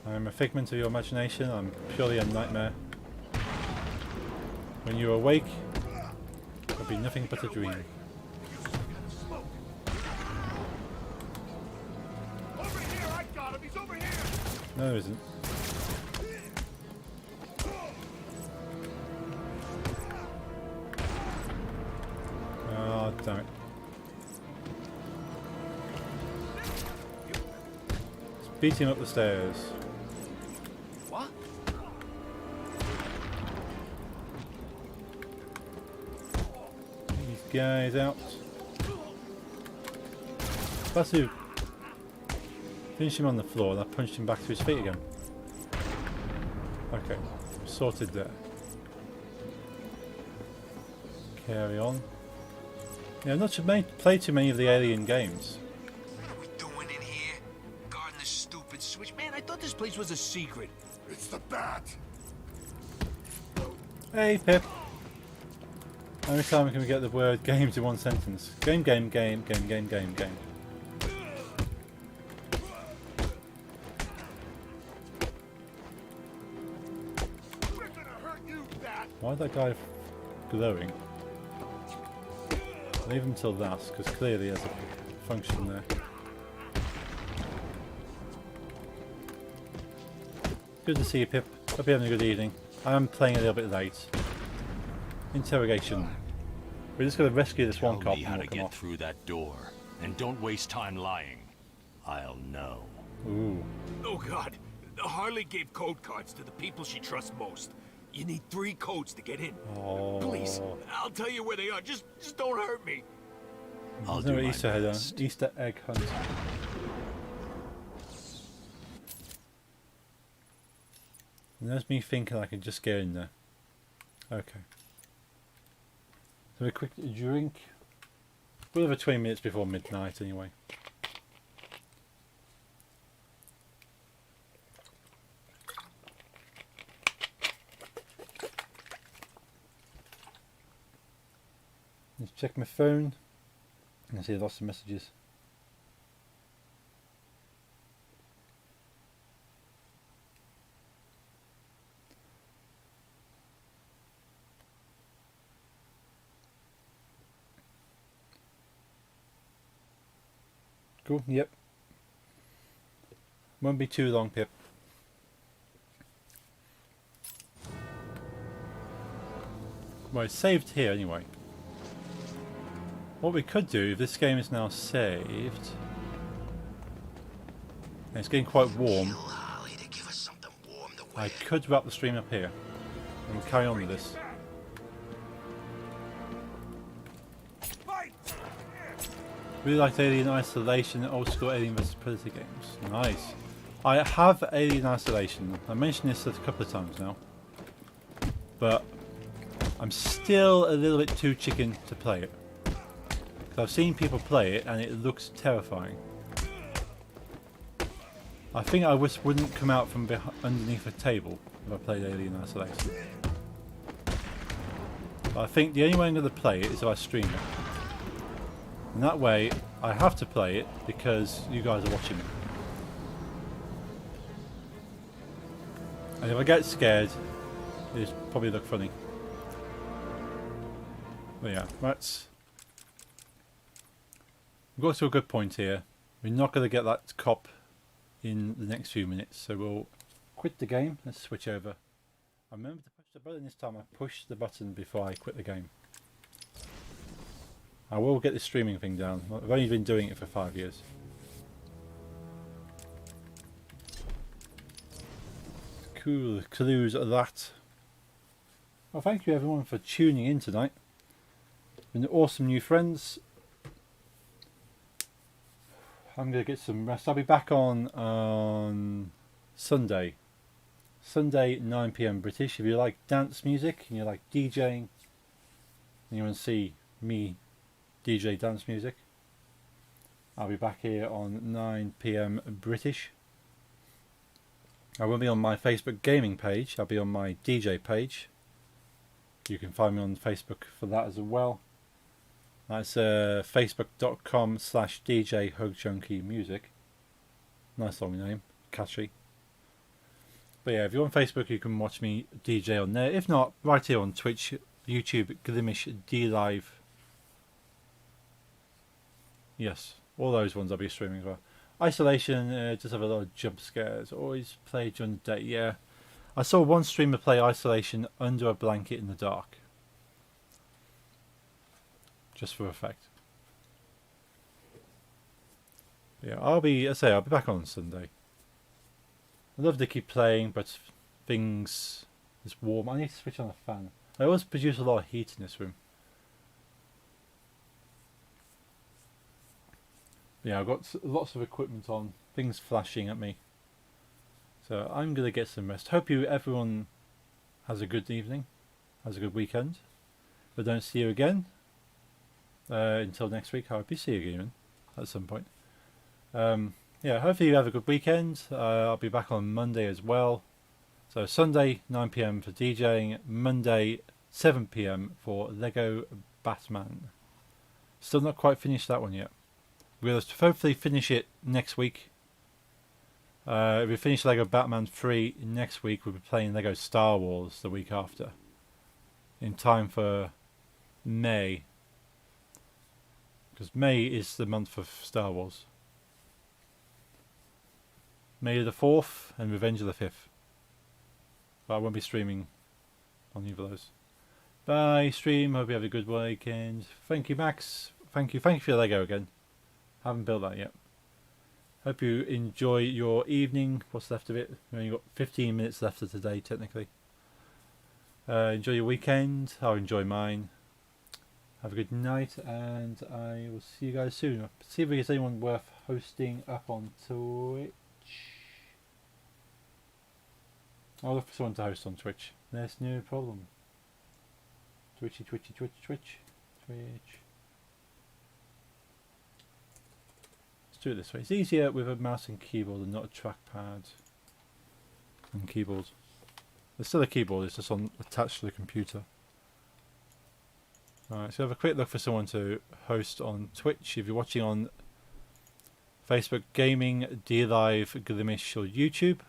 I'm a figment of your imagination. I'm purely a nightmare. When you awake, it'll be nothing but a dream. No, there isn't. Oh, damn it. Let's beat him up the stairs.
What?
These guys out. Basu. Finish him on the floor and I punched him back to his feet again. Okay, sorted there. Carry on. Yeah, not to play too many of the Alien games.
What are we doing in here? Guarding this stupid switch? Man, I thought this place was a secret.
It's the bat.
Hey, Pip. How many times can we get the word games in one sentence? Game, game, game, game, game, game, game. Why is that guy glowing? Leave him till that, because clearly there's a function there. Good to see you, Pip. Hope you're having a good evening. I am playing a little bit late. Interrogation. We're just going to rescue this one cop
Tell me how
and
to
walk him
get
off.
through that door, and don't waste time lying. I'll know.
Ooh.
Oh God, Harley gave code cards to the people she trusts most. You need 3 codes to get in.
Oh.
Please, I'll tell you where they are. Just don't hurt me.
I'll
There's
do
no
my
Easter egg,
best.
Easter egg hunt. And there's me thinking I can just get in there. Okay. So a quick drink. We'll have a 20 minutes before midnight anyway. Let's check my phone. I can see lots of messages. Cool, yep. Won't be too long, Pip. Well, it's saved here anyway. What we could do, if this game is now saved, and it's getting quite warm, I could wrap the stream up here and we'll carry on with this. Really liked Alien Isolation and old school Alien vs Predator games. Nice. I have Alien Isolation. I mentioned this a couple of times now, but I'm still a little bit too chicken to play it. I've seen people play it and it looks terrifying. I think I just wouldn't come out from underneath a table if I played Alien Isolation. But I think the only way I'm going to play it is if I stream it. And that way I have to play it because you guys are watching it. And if I get scared, it'll probably look funny. But yeah, that's... We've got to a good point here. We're not going to get that cop in the next few minutes, so we'll quit the game. Let's switch over. I remember to push the button this time. I pushed the button before I quit the game. I will get this streaming thing down. I've only been doing it for 5 years. Cool clues of that. Well, thank you everyone for tuning in tonight. Been awesome new friends. I'm going to get some rest. I'll be back on Sunday. Sunday 9 PM British. If you like dance music and you like DJing and you want to see me DJ dance music, I'll be back here on 9 PM British. I won't be on my Facebook gaming page. I'll be on my DJ page. You can find me on Facebook for that as well. That's facebook.com/DJ Nice long name, catchy. But yeah, if you're on Facebook, you can watch me DJ on there. If not, right here on Twitch, YouTube, Glimish D Live. Yes, all those ones I'll be streaming as well. Isolation, just have a lot of jump scares. Always play during the day. Yeah, I saw one streamer play Isolation under a blanket in the dark, just for effect. Yeah, I'll be back on Sunday. I'd love to keep playing, but things is warm. I need to switch on the fan. I always produce a lot of heat in this room. Yeah, I've got lots of equipment on, things flashing at me. So I'm going to get some rest. Hope everyone has a good evening, has a good weekend. If I don't see you again, until next week, I hope you see you again at some point. Yeah, hopefully you have a good weekend. I'll be back on Monday as well. So Sunday 9 PM for DJing, Monday 7 PM for Lego Batman. Still not quite finished that one yet. We'll hopefully finish it next week. If we finish Lego Batman 3 next week, we'll be playing Lego Star Wars the week after. In time for May. Because May is the month for Star Wars. May the 4th and Revenge of the 5th. But I won't be streaming on either of those. Bye stream, hope you have a good weekend. Thank you Max. Thank you for your Lego again. Haven't built that yet. Hope you enjoy your evening. What's left of it? We've only got 15 minutes left of today, technically. Enjoy your weekend. I'll enjoy mine. Have a good night, and I will see you guys soon. See if there's anyone worth hosting up on Twitch. I'll look for someone to host on Twitch. There's no problem. Twitch. Do it this way. It's easier with a mouse and keyboard and not a trackpad and keyboard. There's still a keyboard, it's just attached to the computer. Alright, so have a quick look for someone to host on Twitch. If you're watching on Facebook Gaming, D-Live, Glimish or YouTube,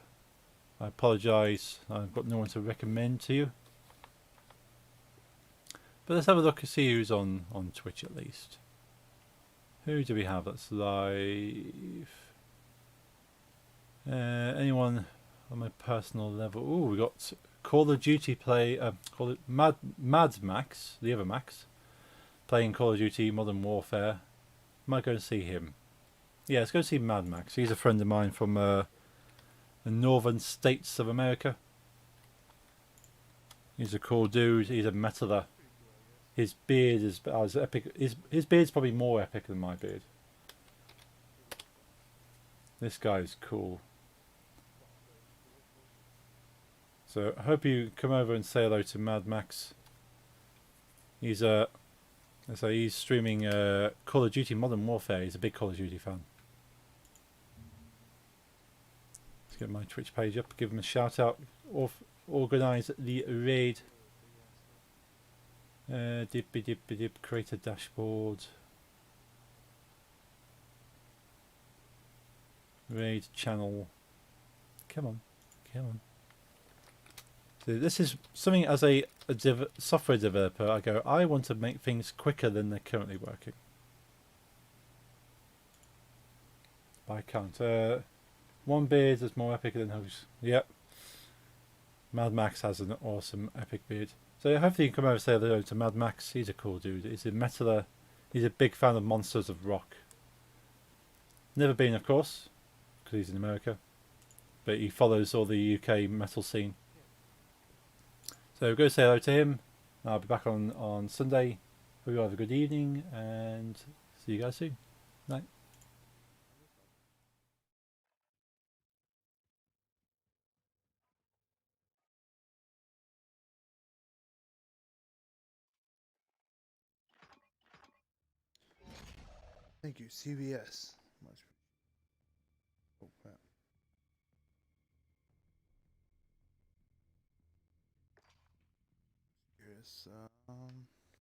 I apologise, I've got no one to recommend to you. But let's have a look and see who's on Twitch at least. Who do we have that's live? Anyone on my personal level? Oh, we got Call of Duty Mad Max, the other Max, playing Call of Duty Modern Warfare. Might go and see him. Yeah, let's go see Mad Max. He's a friend of mine from the northern states of America. He's a cool dude. He's a metaler. His beard is as epic. His beard's probably more epic than my beard. This guy is cool. So I hope you come over and say hello to Mad Max. He's he's streaming Call of Duty Modern Warfare. He's a big Call of Duty fan. Let's get my Twitch page up. Give him a shout out. Organise the raid. Dip, create a dashboard. Raid channel. Come on. So this is something as a software developer, I want to make things quicker than they're currently working. But I can't. One beard is more epic than hers. Yep. Mad Max has an awesome epic beard. So hopefully you can come over and say hello to Mad Max. He's a cool dude. He's a metaler. He's a big fan of Monsters of Rock. Never been, of course, because he's in America. But he follows all the UK metal scene. So go say hello to him. I'll be back on Sunday. Hope you have a good evening and see you guys soon. Night.
Thank you, CBS. Oh, crap. this.